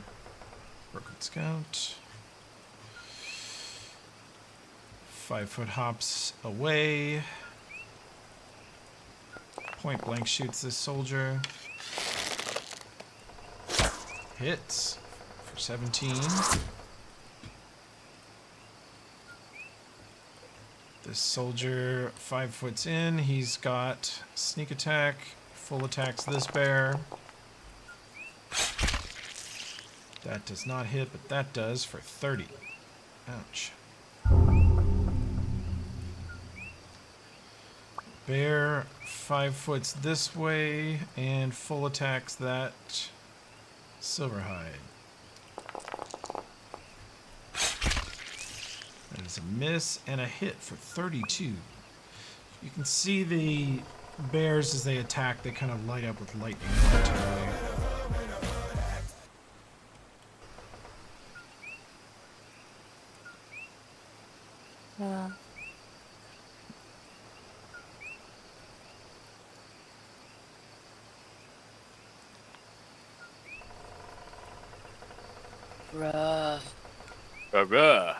Broken Scout. 5 foot hops away. Point blank shoots this soldier. Hits for 17. This soldier 5 foot in. He's got sneak attack. Full attacks this bear. That does not hit, but that does for 30. Ouch. Bear 5 foots this way and full attacks that Silverhide. That is a miss and a hit for 32. You can see the bears as they attack, they kind of light up with lightning momentarily. Rough. Bruh.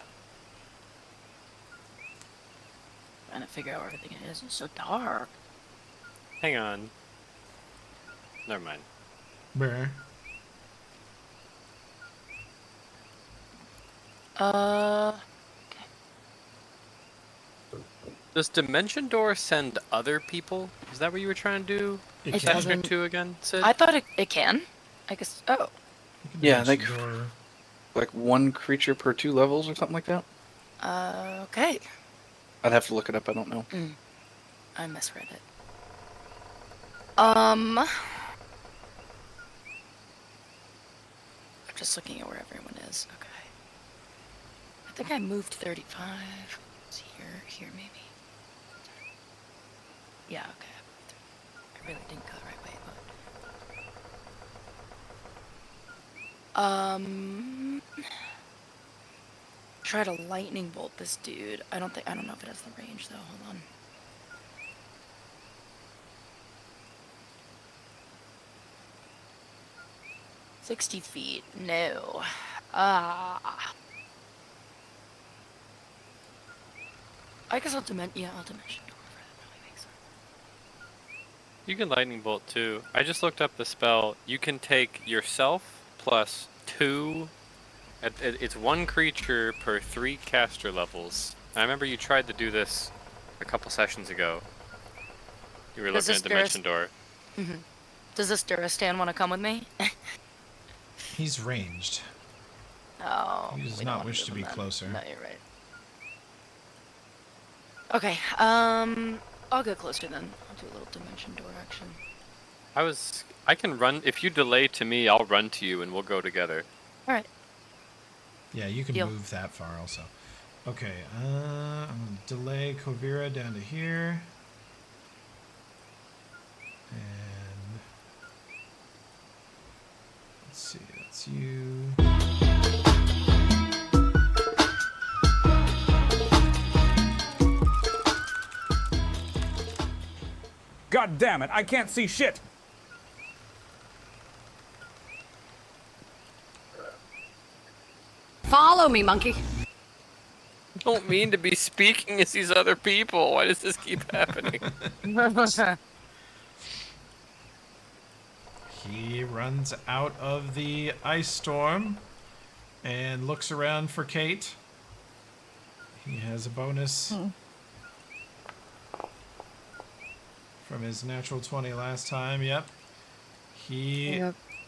Trying to figure out where everything is. It's so dark. Hang on. Never mind. Bear. Does Dimension Door send other people? Is that what you were trying to do? It Chapter doesn't. 2 again, Sid? I thought it can. I guess. Oh. Yeah, I think like 1 creature per 2 levels or something like that. Okay. I'd have to look it up. I don't know. I misread it. I'm just looking at where everyone is. Okay. I think I moved 35. It's here maybe. Yeah, okay. I really didn't go the right way, but try to lightning bolt this dude. I don't know if it has the range though. Hold on. "60 feet. No. I guess I'll dimension door for that. Probably makes sense. You can lightning bolt too. I just looked up the spell. You can take yourself plus 2. It's 1 creature per 3 caster levels. I remember you tried to do this a couple sessions ago. You were looking at Dimension Door. Does this Duristan want to come with me? He's ranged. Oh. He does we don't not wanna wish move to him be then. closer. No, you're right. Okay. I'll get closer then. I'll do a little Dimension Door action. I can run. If you delay to me, I'll run to you and we'll go together. All right. Yeah, you can Deal. move that far also. Okay, I'm gonna delay Kovira down to here. And let's see, that's you. God damn it, I can't see shit! Follow me, monkey. I don't mean to be speaking as these other people. Why does this keep happening? He runs out of the ice storm and looks around for Kate. He has a bonus from his natural 20 last time. Yep. He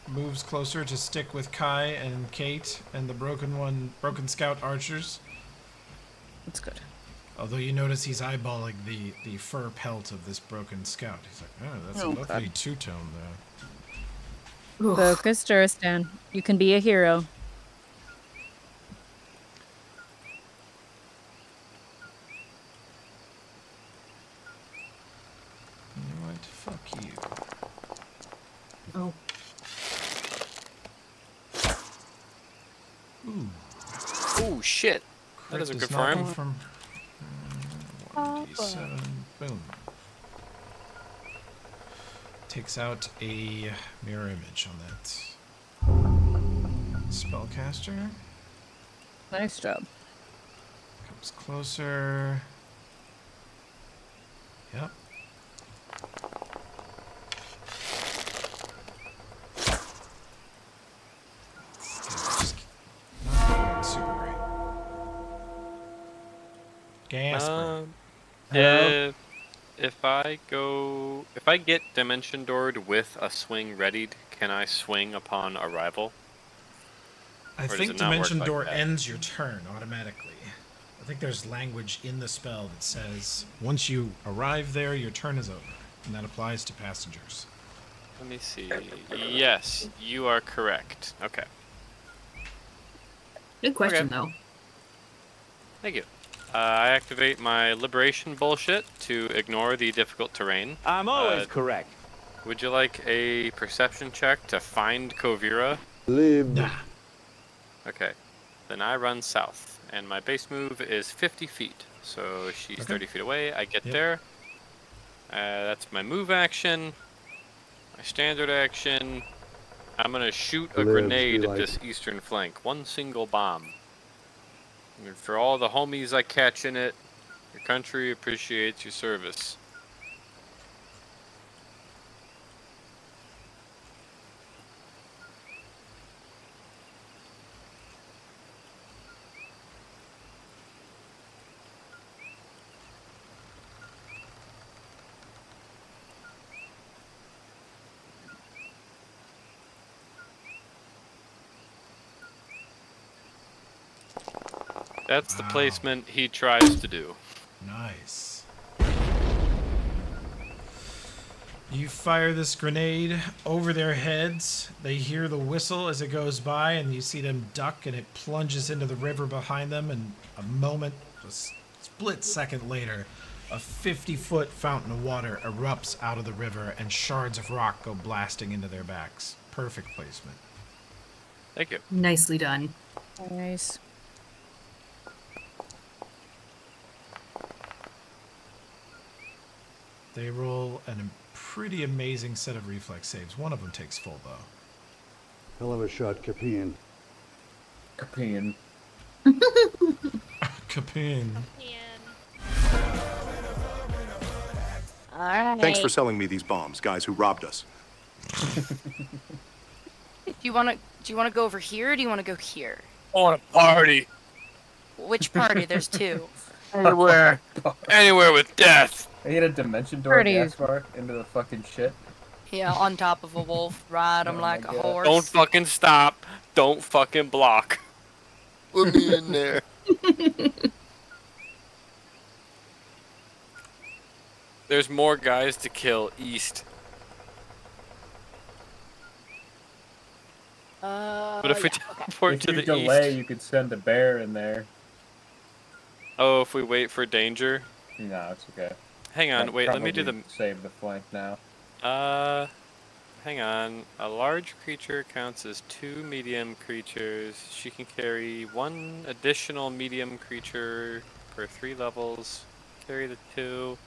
moves closer to stick with Kai and Kate and the broken scout archers. That's good. Although you notice he's eyeballing the fur pelt of this broken scout. He's like, oh, that's a lovely two-tone there. Focus, Duristan. You can be a hero. You know what? Fuck you. Oh. Ooh. Oh shit! That doesn't Does not confirm. confirm. 1d7. Boom. takes out a mirror image on that. Spellcaster Nice job. comes closer. Yep. Just not doing super great. Gasper. If I get Dimension Doored with a swing readied, can I swing upon arrival? I Or does think it not work Dimension like Door that? ends your turn automatically. I think there's language in the spell that says once you arrive there, your turn is over, and that applies to passengers. Let me see. Yes, you are correct. Okay. Good question, though. Thank you. I activate my liberation bullshit to ignore the difficult terrain. I'm always correct. Would you like a perception check to find Kovira? Lib. Okay. Then I run south, and my base move is 50 feet. So she's 30 feet away. I get there. That's my move action. My standard action. I'm gonna shoot a Libs, grenade we at like this eastern flank. One single bomb. And for all the homies I catch in it, your country appreciates your service. That's the placement he tries to do. Nice. You fire this grenade over their heads. They hear the whistle as it goes by, and you see them duck, and it plunges into the river behind them. And a moment, a split second later, a 50-foot fountain of water erupts out of the river, and shards of rock go blasting into their backs. Perfect placement. Thank you. Nicely done. Nice. They roll a pretty amazing set of reflex saves. One of them takes full, though. Hell of a shot, Capian. Capian. Capian. All right. Thanks for selling me these bombs, guys who robbed us. Do you want to go over here or do you want to go here? I want a party. Which party? There's two. Anywhere. Anywhere with death. I hit a dimension door gas bar into the fucking shit. Yeah, on top of a wolf, ride him Oh like my a God. horse. Don't fucking stop. Don't fucking block. Put me in there. There's more guys to kill east. But if we teleport If to you the delay, east... you could send a bear in there. Oh, if we wait for danger? No, it's okay. Hang on, I'd wait, let me do the... probably save the flank now. Hang on. A large creature counts as 2 medium creatures. She can carry 1 additional medium creature for 3 levels. Carry the 2.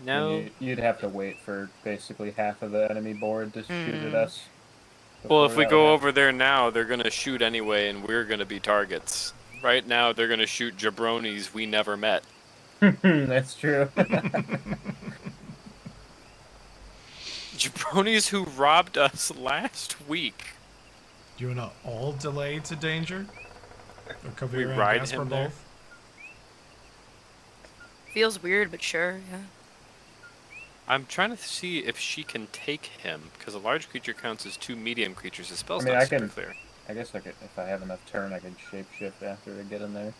No. And you'd have to wait for basically half of the enemy board to shoot at us. Well, if before we that go would over there now, they're gonna shoot anyway, and we're gonna be targets. Right now, they're gonna shoot jabronis we never met. happen. That's true. Jabronis who robbed us last week. Do you want to all delay to danger? Or Kavira We and ride Gasper him there? both? Feels weird, but sure, yeah. I'm trying to see if she can take him, because a large creature counts as 2 medium creatures. The I spell's mean, not I super can. clear. I guess I could, if I have enough turn, I can shapeshift after to get in there.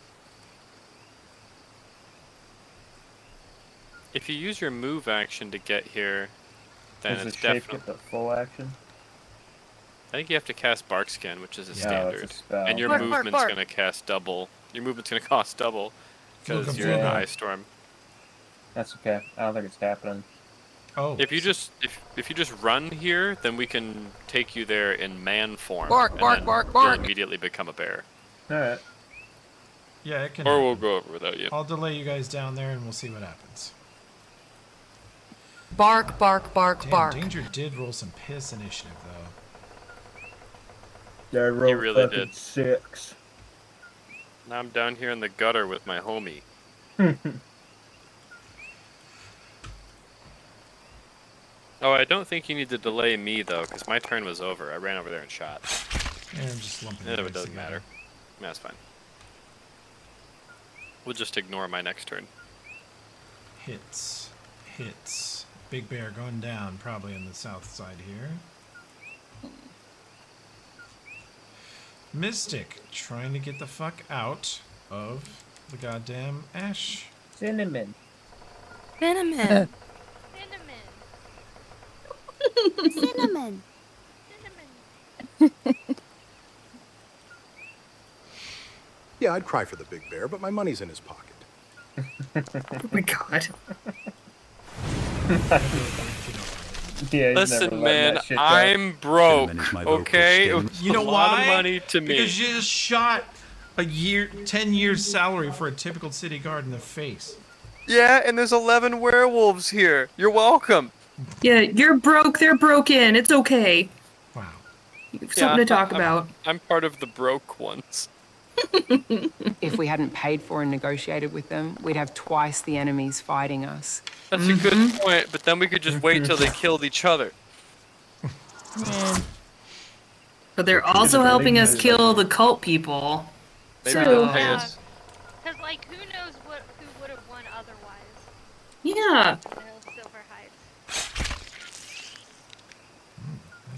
If you use your move action to get here, then Does it's the shape definitely... get the full action? I think you have to cast Bark Skin, which is a Yeah, standard. it's a spell. And your Bark, bark, movement's bark. gonna cast double. Your movement's gonna cost double, because Look, you're in the yeah. Ice Storm. That's okay. I don't think it's happening. Oh. If you just run here, then we can take you there in man form. Bark, and bark, then bark, you'll bark. immediately become a bear. Alright. Yeah, it can. Or happen. we'll go over without you. I'll delay you guys down there, and we'll see what happens. Bark, bark, bark, Damn, bark. Danger did roll some piss initiative, though. Yeah, I rolled really fucking did. 6. Now I'm down here in the gutter with my homie. Oh, I don't think you need to delay me, though, because my turn was over. I ran over there and shot. Yeah, I'm just lumping Yeah, the it dice doesn't together. matter. That's fine. We'll just ignore my next turn. Hits. Hits. Big Bear going down, probably on the south side here. Mystic, trying to get the fuck out of the goddamn ash. Cinnamon. Cinnamon. Cinnamon. Yeah, I'd cry for the big bear, but my money's in his pocket. Oh my god. Yeah, he's Listen, never letting man, that shit go. I'm broke. Cinnamon is my vocal Okay, it skin. was You know a why? lot of money to me. Because you just shot a 10 years salary for a typical city guard in the face. Yeah, and there's 11 werewolves here. You're welcome. Yeah, you're broke, they're broken. It's okay. Wow. Something to talk about. I'm part of the broke ones. If we hadn't paid for and negotiated with them, we'd have twice the enemies fighting us. That's a good point, but then we could just wait till they killed each other. But they're also helping us kill the cult people. Maybe So they'll pay us. Because, like, who knows who would have won otherwise? yeah. Silver Heights.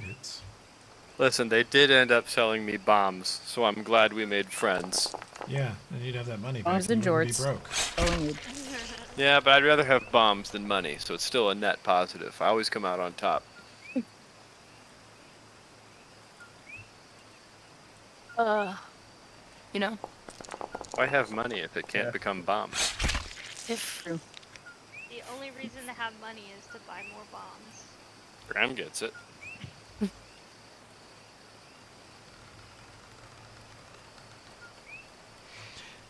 That hits. Listen, they did end up selling me bombs, so I'm glad we made friends. Yeah, and you'd have that money back. Bombs and You wouldn't jorts. be broke. All we need. Yeah, but I'd rather have bombs than money, so it's still a net positive. I always come out on top. You know, Why have money if it can't become bombs? if The only reason to have money is to buy more bombs. Graham gets it.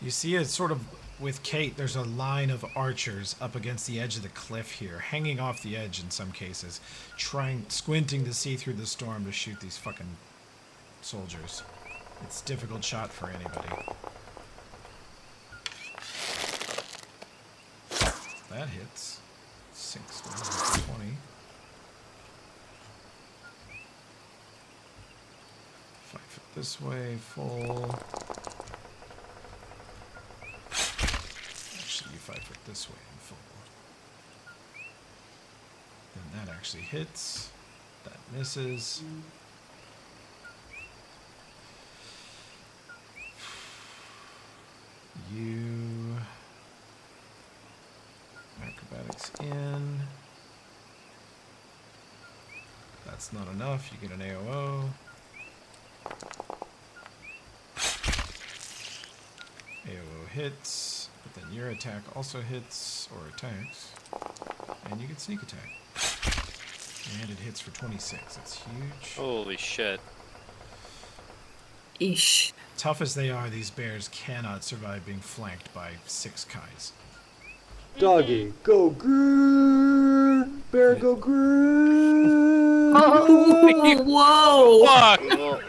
You see it sort of with Kate, there's a line of archers up against the edge of the cliff here, hanging off the edge in some cases, squinting to see through the storm to shoot these fucking soldiers. It's a difficult shot for anybody. That hits. 6, 20. 5 foot this way, full. Actually, you 5 foot this way and full. Then that actually hits. That misses. You acrobatics in. That's not enough. You get an AOO. AOO hits, but then your attack also hits or attacks, and you get sneak attack. And it hits for 26. That's huge. Holy shit. Eesh. Tough as they are, these bears cannot survive being flanked by 6 Kais. Doggy, go grrr. Bear, go grrr. Oh, Fuck!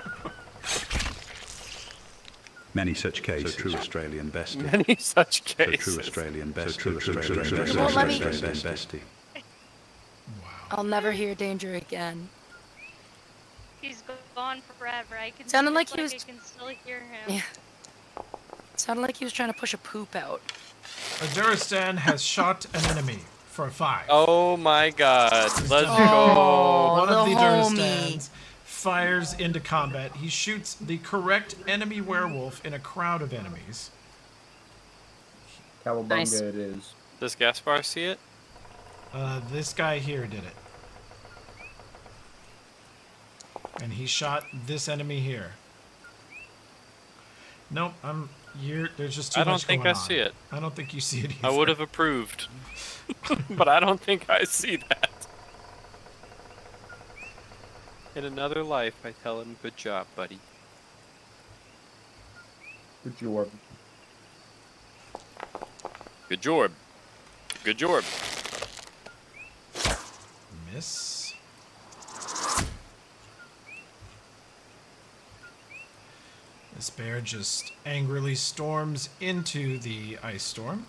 Many such cases. True Australian bestie. Many such cases. True Australian bestie. True Australian You won't let me- bestie. I'll never hear Danger again. He's gone forever. I can. Sounded it's like he was- I can still hear him. Yeah. Sounded like he was trying to push a poop out. A Duristan has shot an enemy for a 5. Oh my god. Let's Oh, go. One of the the Duristans fires into combat. He shoots the correct enemy werewolf in a crowd of enemies. Cowabunga Nice. it is. Does Gaspar see it? This guy here did it. And he shot this enemy here. Nope, there's just too I don't much think going I on. see it. I don't think you see it I either. would have approved. But I don't think I see that. In another life, I tell him, good job, buddy. Good job. Good job. Good job. Miss. This bear just angrily storms into the ice storm.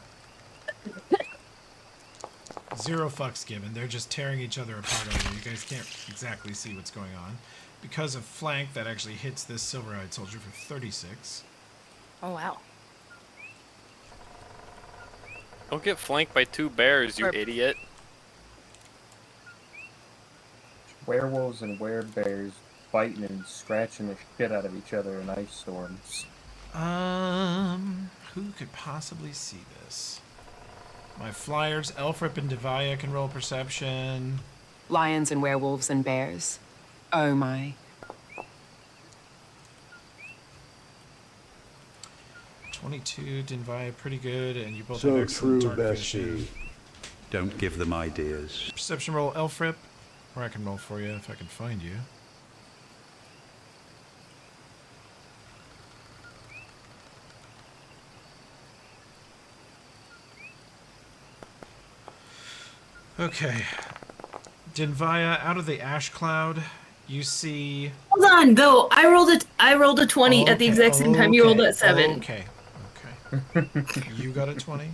Zero fucks given. They're just tearing each other apart over there. You guys can't exactly see what's going on. Because of flank, that actually hits this silver-eyed soldier for 36. Oh, wow. Don't get flanked by 2 bears, you idiot. Werewolves and werebears fighting and scratching the shit out of each other in ice storms. Who could possibly see this? My flyers, Elfrip and Devaya can roll perception. Lions and werewolves and bears. Oh my. 22, Devaya, pretty good, and you both So have excellent true, dark bestie. vision. Don't give them ideas. Perception roll, Elfrip, or I can roll for you if I can find you. Okay. Dinvaya, out of the ash cloud, you see. Hold on, though. I rolled a 20 at the exact same time you rolled that 7. Okay. You got a 20.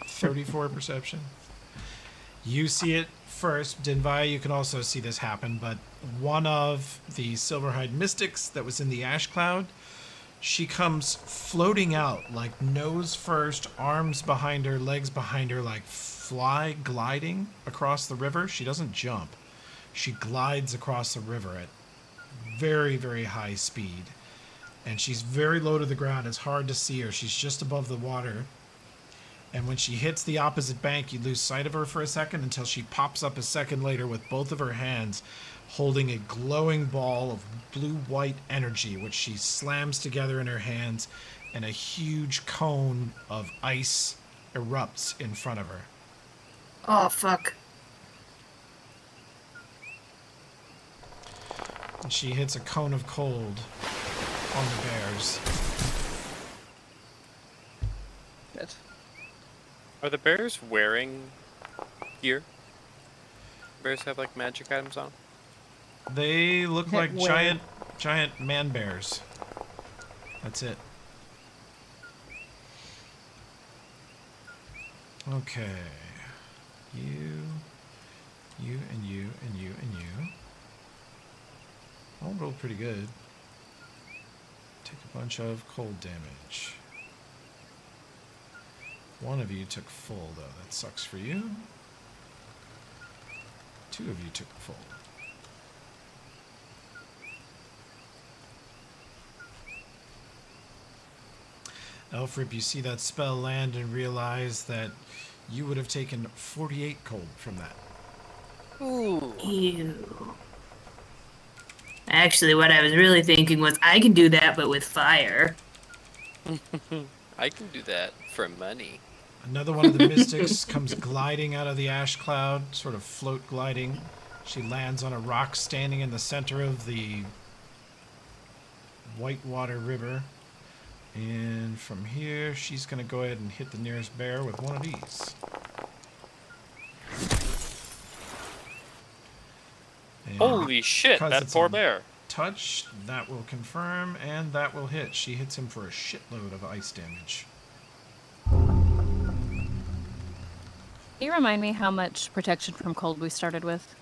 34 perception. You see it first. Dinvaya, you can also see this happen, but one of the Silverhide mystics that was in the ash cloud, she comes floating out, like nose first, arms behind her, legs behind her, like fly gliding across the river. She doesn't jump. She glides across the river at very, very high speed. And she's very low to the ground. It's hard to see her. She's just above the water. And when she hits the opposite bank, you lose sight of her for a second until she pops up a second later with both of her hands holding a glowing ball of blue-white energy, which she slams together in her hands, and a huge cone of ice erupts in front of her. Oh, fuck. And she hits a cone of cold on the bears. Are the bears wearing gear? Bears have like magic items on? They look like Where? giant man bears. That's it. Okay. You, and you, and you, and you. All rolled pretty good. Take a bunch of cold damage. One of you took full, though. That sucks for you. 2 of you took full. Elfrip, you see that spell land and realize that you would have taken 48 cold from that. Ooh. Ew. Actually, what I was really thinking was I can do that, but with fire. I can do that for money. Another one of the mystics comes gliding out of the ash cloud, sort of float gliding. She lands on a rock standing in the center of the Whitewater River. And from here, she's going to go ahead and hit the nearest bear with one of these. And Holy shit, because that it's poor a bear. Touch, that will confirm, and that will hit. She hits him for a shitload of ice damage. Can you remind me how much protection from cold we started with?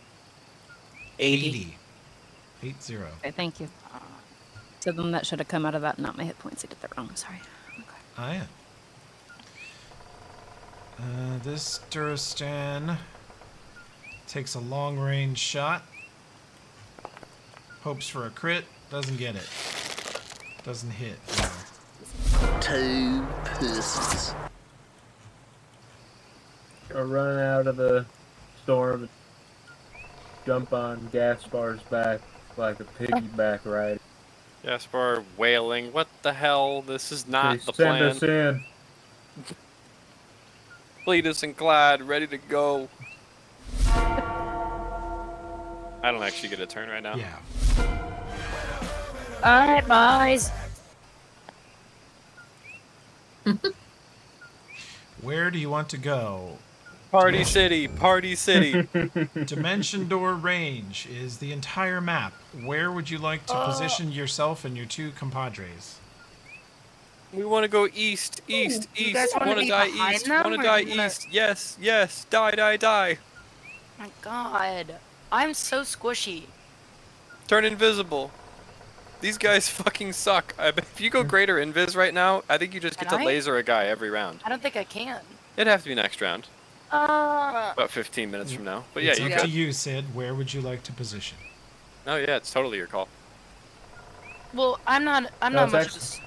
80. 80. Okay, thank you. So then that should have come out of that, not my hit points. I did that wrong. Sorry. Okay. Ah, yeah. This Duristan takes a long-range shot. Hopes for a crit. Doesn't get it. Doesn't hit. Either. 2 persons. Go run out of the storm, jump on Gaspar's back like a piggyback ride. Gaspar wailing, what the hell? This is not They the send plan. us in. Cletus and Glad, ready to go. I don't actually get a turn right now. Yeah. Alright, boys. Where do you want to go? Party City, Party City. Dimension Door Range is the entire map. Where would you like to position yourself and your two compadres? We want to go east, east, You east. guys wanna Want to be die behind east. them, Want to or die do you wanna- east. Yes, yes. Die, die, die. My God, I'm so squishy. Turn invisible. These guys fucking suck. If you go greater invis right now, I think you just get Can to I? laser a guy every round. I don't think I can. It'd have to be next round. Uh. About 15 minutes from now. But yeah, It's you up could. to you, Sid. Where would you like to position? Oh yeah, it's totally your call. Well, I'm not it's much of a s-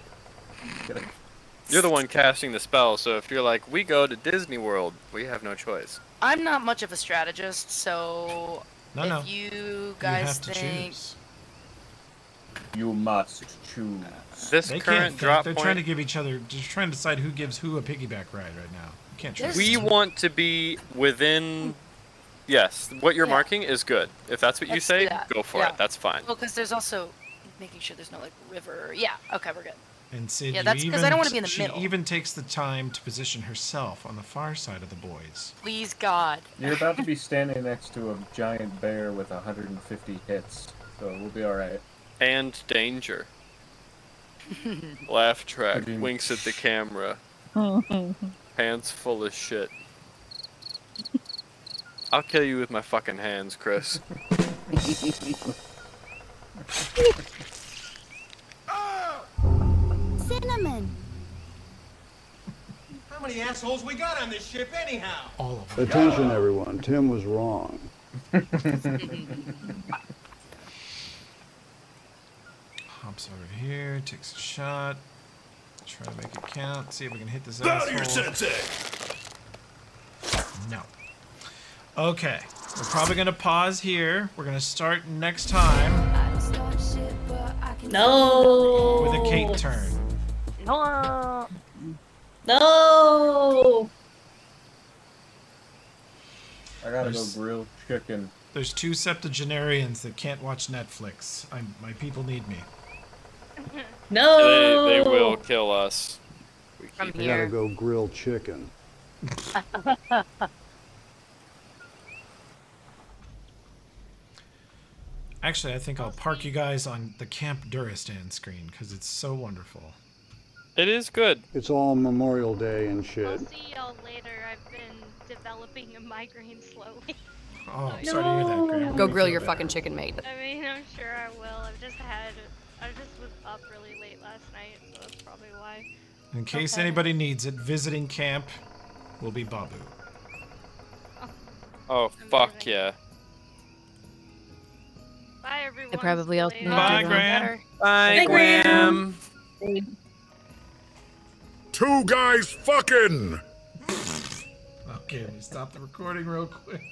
You're the one casting the spell, so if you're like, we go to Disney World, we have no choice. I'm not much of a strategist, so No. if you you guys have to think choose. You must choose. This They current can't drop They're point. trying to give each other. Just trying to decide who gives who a piggyback ride right now. You can't choose. We want to be within. Yes, what you're Yeah. marking is good. If that's what you Let's say, do that. go for Yeah. it. That's fine. Well, because there's also making sure there's no like river. Yeah. Okay, we're good. And Sid, Yeah, you that's 'cause I don't wanna be in the she middle. even takes the time to position herself on the far side of the boys. Please God. You're about to be standing next to a giant bear with 150 hits, so we'll be alright. And danger. Laugh track. What do you- Winks at the camera. Hands full of shit. I'll kill you with my fucking hands, Chris. Cinnamon. How many assholes we got on this ship anyhow? All of them. Attention, everyone. Tim was wrong. Hops over here, takes a shot. Try to make it count. See if we can hit this Bow to your asshole. sensei! No. Okay. We're probably gonna pause here. We're gonna start next time No. with a Kate turn. No. No. I gotta There's- go grill chicken. There's two septuagenarians that can't watch Netflix. My people need me. No. They will kill us. We From keep I gotta here. go grill chicken. Actually, I think I'll park you guys on the Camp Duristan screen because it's so wonderful. It is good. It's all Memorial Day and I'll shit. see y'all later. I've been developing a migraine slowly. Oh, I'm sorry to hear that, Graham. Go We grill feel your bad. fucking chicken, mate. I mean, I'm sure I will. I just was up really late last night, so that's probably why. In case Okay. anybody needs it, visiting camp will be Babu. Oh, fuck yeah. Bye, everyone. They probably all See need you to Bye, do Graham. better. Bye, Graham. Two guys fucking! Okay, let me stop the recording real quick.